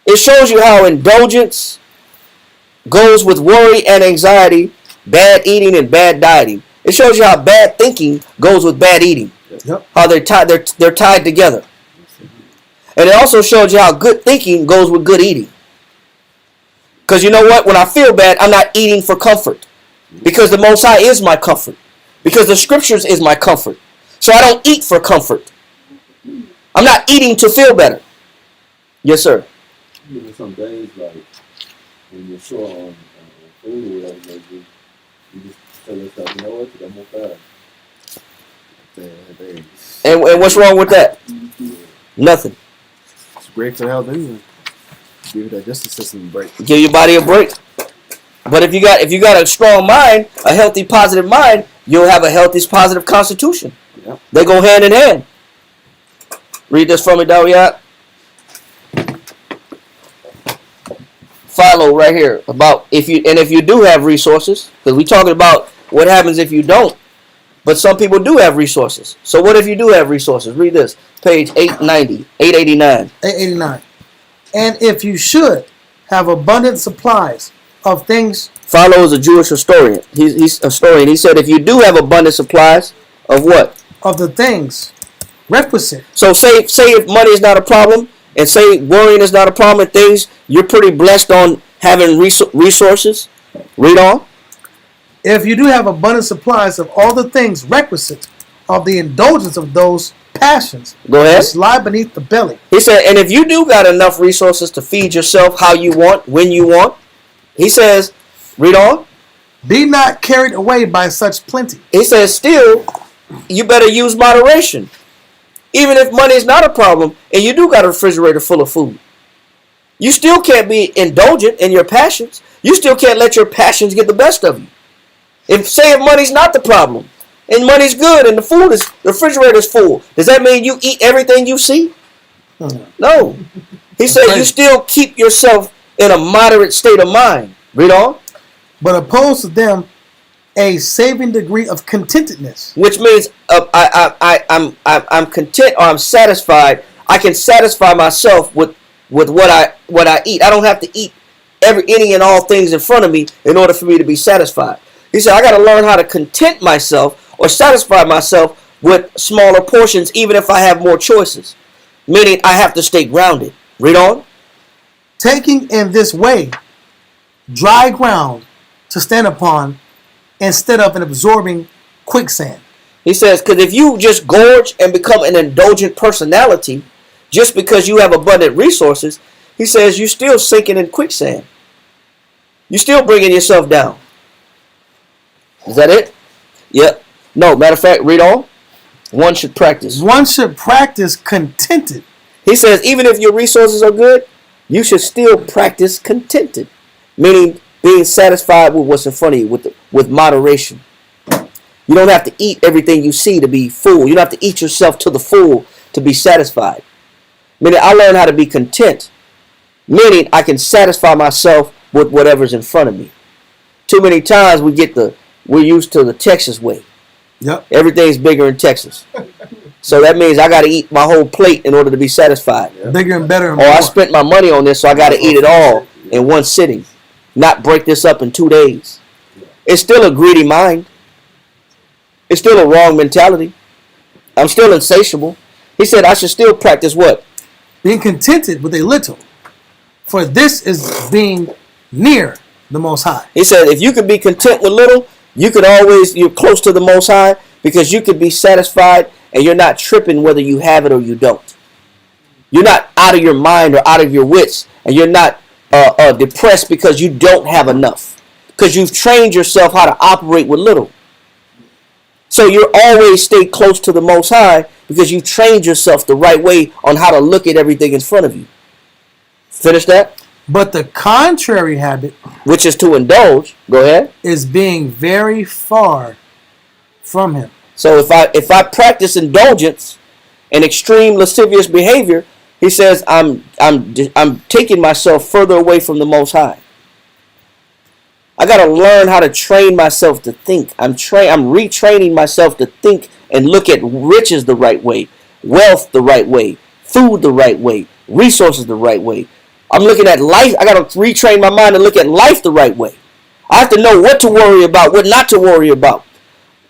It shows you how indulgence goes with worry and anxiety, bad eating and bad dieting. It shows you how bad thinking goes with bad eating. Yep. How they're tied together. And it also shows you how good thinking goes with good eating. Because you know what? When I feel bad, I'm not eating for comfort. Because the Most High is my comfort. Because the Scriptures is my comfort. So I don't eat for comfort. I'm not eating to feel better. Yes, sir. You know, some days, like, when you're short on food or whatever, like, you just tell yourself, you know what, I'm more fast. And what's wrong with that? Nothing. It's great for health anyway. Give that justice system a break. Give your body a break. But if you got a strong mind, a healthy, positive mind, you'll have a healthy, positive constitution. Yep. They go hand in hand. Read this for me, Dawiyat. Follow right here about if you do have resources, because we're talking about what happens if you don't. But some people do have resources. So what if you do have resources? Read this, page 889. 889. And if you should have abundant supplies of things. Follow is a Jewish historian. He's a historian. He said if you do have abundant supplies of what? Of the things requisite. So say if money is not a problem, and say worrying is not a problem, and things you're pretty blessed on having resources. Read on. If you do have abundant supplies of all the things requisite of the indulgence of those passions, go ahead, which lie beneath the belly. He said, and if you do got enough resources to feed yourself how you want, when you want, he says, read on. Be not carried away by such plenty. He says, still, you better use moderation. Even if money is not a problem and you do got a refrigerator full of food, you still can't be indulgent in your passions. You still can't let your passions get the best of you. If money's not the problem and money's good and the refrigerator is full, does that mean you eat everything you see? No. He said you still keep yourself in a moderate state of mind. Read on. But opposed to them a saving degree of contentedness, which means I'm content or I'm satisfied. I can satisfy myself with what I eat. I don't have to eat any and all things in front of me in order for me to be satisfied. He said I got to learn how to content myself or satisfy myself with smaller portions, even if I have more choices. Meaning I have to stay grounded. Read on. Taking in this way dry ground to stand upon, instead of an absorbing quicksand. He says, because if you just gorge and become an indulgent personality, just because you have abundant resources, he says you're still sinking in quicksand. You're still bringing yourself down. Is that it? Yep. No, matter of fact, read on. One should practice. One should practice contented. He says, even if your resources are good, you should still practice contented. Meaning being satisfied with what's in front of you with moderation. You don't have to eat everything you see to be full. You don't have to eat yourself to the full to be satisfied. Meaning I learned how to be content. Meaning I can satisfy myself with whatever's in front of me. Too many times we're used to the Texas way. Yep. Everything's bigger in Texas. So that means I got to eat my whole plate in order to be satisfied. Bigger and better and more. more. I spent my money on this, so I got to eat it all in one sitting. Not break this up in 2 days. It's still a greedy mind. It's still a wrong mentality. I'm still insatiable. He said I should still practice what? Being contented with a little. For this is being near the Most High. He said if you could be content with little, you're close to the Most High because you could be satisfied and you're not tripping whether you have it or you don't. You're not out of your mind or out of your wits, and you're not depressed because you don't have enough, because you've trained yourself how to operate with little. So you always stay close to the Most High because you trained yourself the right way on how to look at everything in front of you. Finish that? But the contrary habit, which is to indulge, go ahead, is being very far from him. So if I practice indulgence and extreme lascivious behavior, he says I'm taking myself further away from the Most High. I got to learn how to train myself to think. I'm retraining myself to think and look at riches the right way, wealth the right way, food the right way, resources the right way. I'm looking at life. I got to retrain my mind to look at life the right way. I have to know what to worry about, what not to worry about,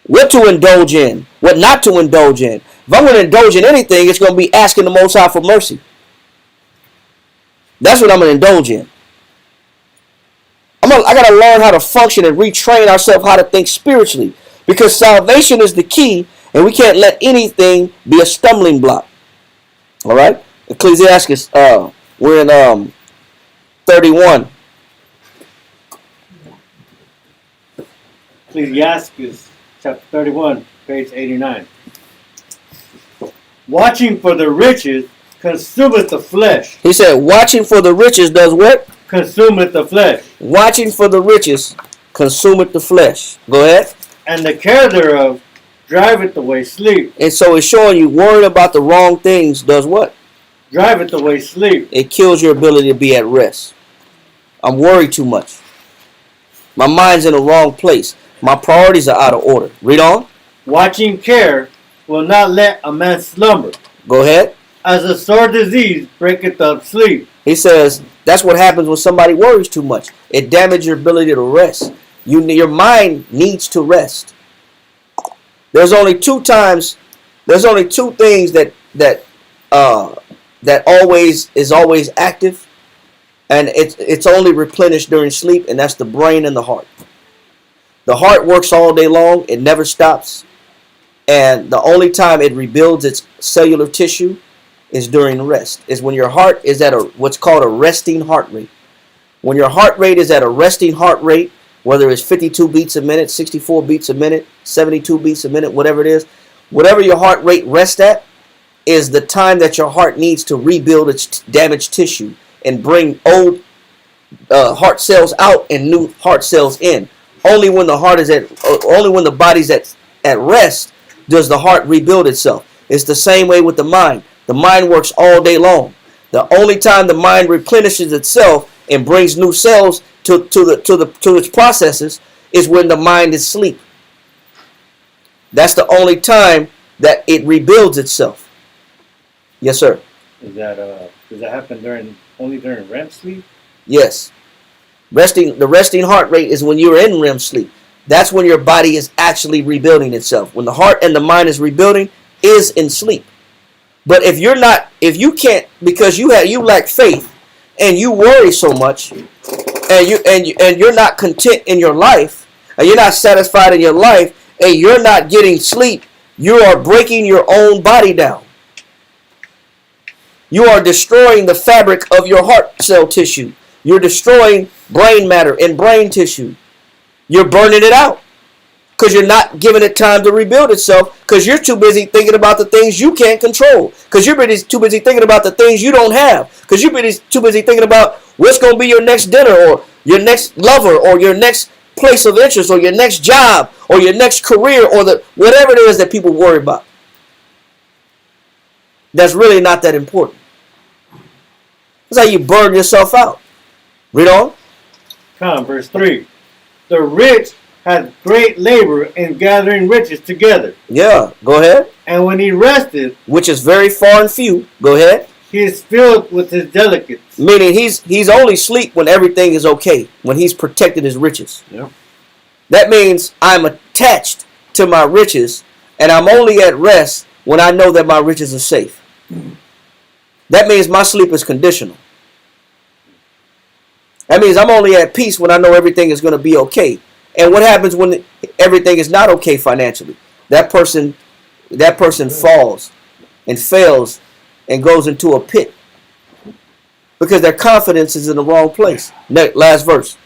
what to indulge in, what not to indulge in. If I'm going to indulge in anything, it's going to be asking the Most High for mercy. That's what I'm going to indulge in. I got to learn how to function and retrain ourselves how to think spiritually, because salvation is the key, and we can't let anything be a stumbling block. All right? Ecclesiastes, we're in 31. Ecclesiastes chapter 31, page 89. Watching for the riches consumeth the flesh. He said, watching for the riches does what? Consumeth the flesh. Watching for the riches consumeth the flesh. Go ahead. And the care thereof driveth away sleep. And so it's showing you worrying about the wrong things does what? Driveth away sleep. It kills your ability to be at rest. I'm worried too much. My mind's in the wrong place. My priorities are out of order. Read on. Watching care will not let a man slumber. Go ahead. As a sore disease breaketh up sleep. He says that's what happens when somebody worries too much. It damages your ability to rest. Your mind needs to rest. There's only two things that is always active, and it's only replenished during sleep, and that's the brain and the heart. The heart works all day long. It never stops. And the only time it rebuilds its cellular tissue is during rest. Is when your heart is at what's called a resting heart rate. When your heart rate is at a resting heart rate, whether it's 52 beats a minute, 64 beats a minute, 72 beats a minute, whatever it is, whatever your heart rate rests at is the time that your heart needs to rebuild its damaged tissue and bring old heart cells out and new heart cells in. Only when the body's at rest does the heart rebuild itself. It's the same way with the mind. The mind works all day long. The only time the mind replenishes itself and brings new cells to its processes is when the mind is asleep. That's the only time that it rebuilds itself. Yes, sir. Does that happen only during REM sleep? Yes. The resting heart rate is when you're in REM sleep. That's when your body is actually rebuilding itself. When the heart and the mind is rebuilding, is in sleep. But if you can't, because you lack faith and you worry so much, and you're not content in your life, and you're not satisfied in your life, and you're not getting sleep, you are breaking your own body down. You are destroying the fabric of your heart cell tissue. You're destroying brain matter and brain tissue. You're burning it out because you're not giving it time to rebuild itself, because you're too busy thinking about the things you can't control, because you're too busy thinking about the things you don't have, because you're too busy thinking about what's going to be your next dinner or your next lover or your next place of interest or your next job or your next career or whatever it is that people worry about. That's really not that important. That's how you burn yourself out. Read on. Verse 3. The rich hath great labor in gathering riches together. Yeah, go ahead. And when he rested, which is very far and few, go ahead. He is filled with his delicates. Meaning he's only asleep when everything is okay, when he's protected his riches. Yeah. That means I'm attached to my riches, and I'm only at rest when I know that my riches are safe. That means my sleep is conditional. That means I'm only at peace when I know everything is going to be okay. And what happens when everything is not okay financially? That person falls and fails and goes into a pit because their confidence is in the wrong place. Next, last verse.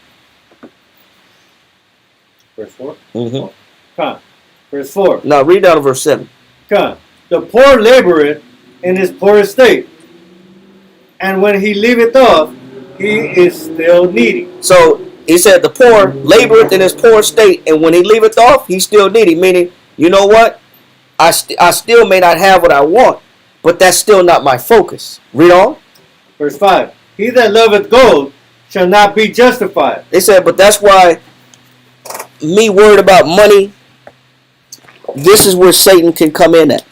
Verse 4? Mm-hmm. Come. Verse 4. Now read down to verse 7. Come. The poor laboreth in his poor estate, and when he leaveth off, he is still needy. So he said the poor laboreth in his poor estate, and when he leaveth off, he's still needy. Meaning, you know what? I still may not have what I want, but that's still not my focus. Read on. Verse 5. He that loveth gold shall not be justified. They said, but that's why me worried about money, this is where Satan can come in at.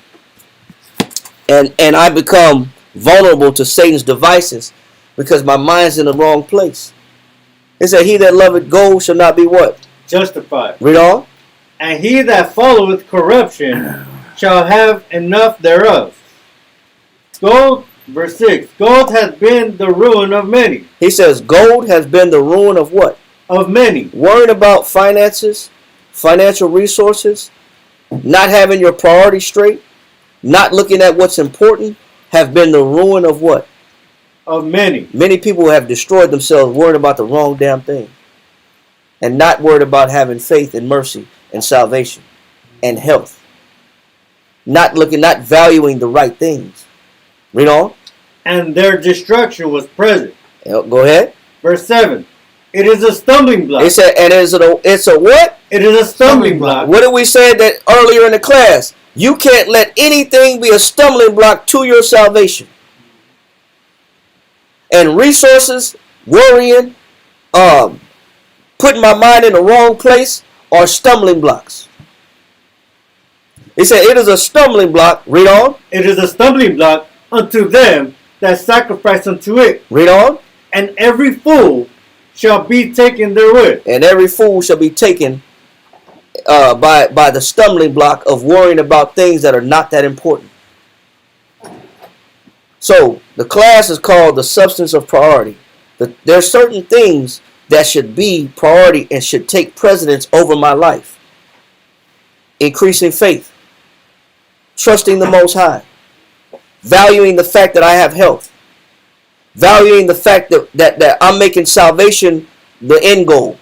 And I become vulnerable to Satan's devices because my mind's in the wrong place. It said, he that loveth gold shall not be what? Justified. Read on. And he that followeth corruption shall have enough thereof. Gold, verse 6, gold hath been the ruin of many. He says, gold has been the ruin of what? Of many. Worrying about finances, financial resources, not having your priorities straight, not looking at what's important, have been the ruin of what? Of many. Many people have destroyed themselves worried about the wrong damn thing. And not worried about having faith and mercy and salvation and health. Not valuing the right things. Read on. And their destruction was present. Go ahead. Verse 7. It is a stumbling block. It said, and it's a what? It is a stumbling block. What did we say that earlier in the class? You can't let anything be a stumbling block to your salvation. And resources, worrying, putting my mind in the wrong place are stumbling blocks. It said it is a stumbling block. Read on. It is a stumbling block unto them that sacrifice unto it. Read on. And every fool shall be taken therewith. And every fool shall be taken by the stumbling block of worrying about things that are not that important. So the class is called the substance of priority. There are certain things that should be priority and should take precedence over my life. Increasing faith, trusting the Most High, valuing the fact that I have health, valuing the fact that I'm making salvation the end goal.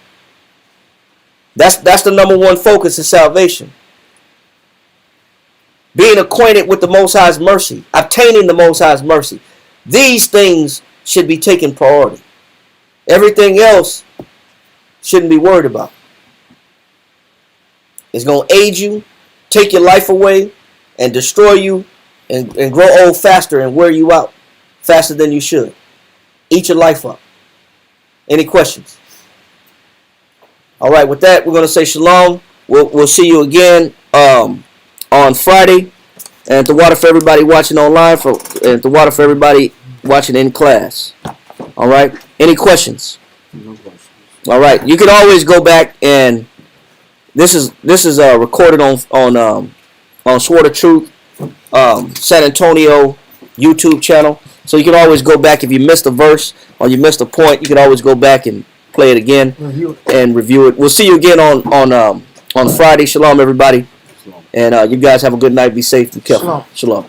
That's the number one focus of salvation. Being acquainted with the Most High's mercy, obtaining the Most High's mercy. These things should be taken priority. Everything else shouldn't be worried about. It's going to age you, take your life away, and destroy you, and grow old faster and wear you out faster than you should. Eat your life up. Any questions? All right, with that, we're going to say shalom. We'll see you again on Friday. And the water for everybody watching online, and the water for everybody watching in class. All right. Any questions? No questions. All right. You can always go back, and this is recorded on Sword of Truth, San Antonio YouTube channel. So you can always go back if you missed a verse or you missed a point. You can always go back and play it again and review it. We'll see you again on Friday. Shalom, everybody. And you guys have a good night. Be safe. Be careful. Shalom.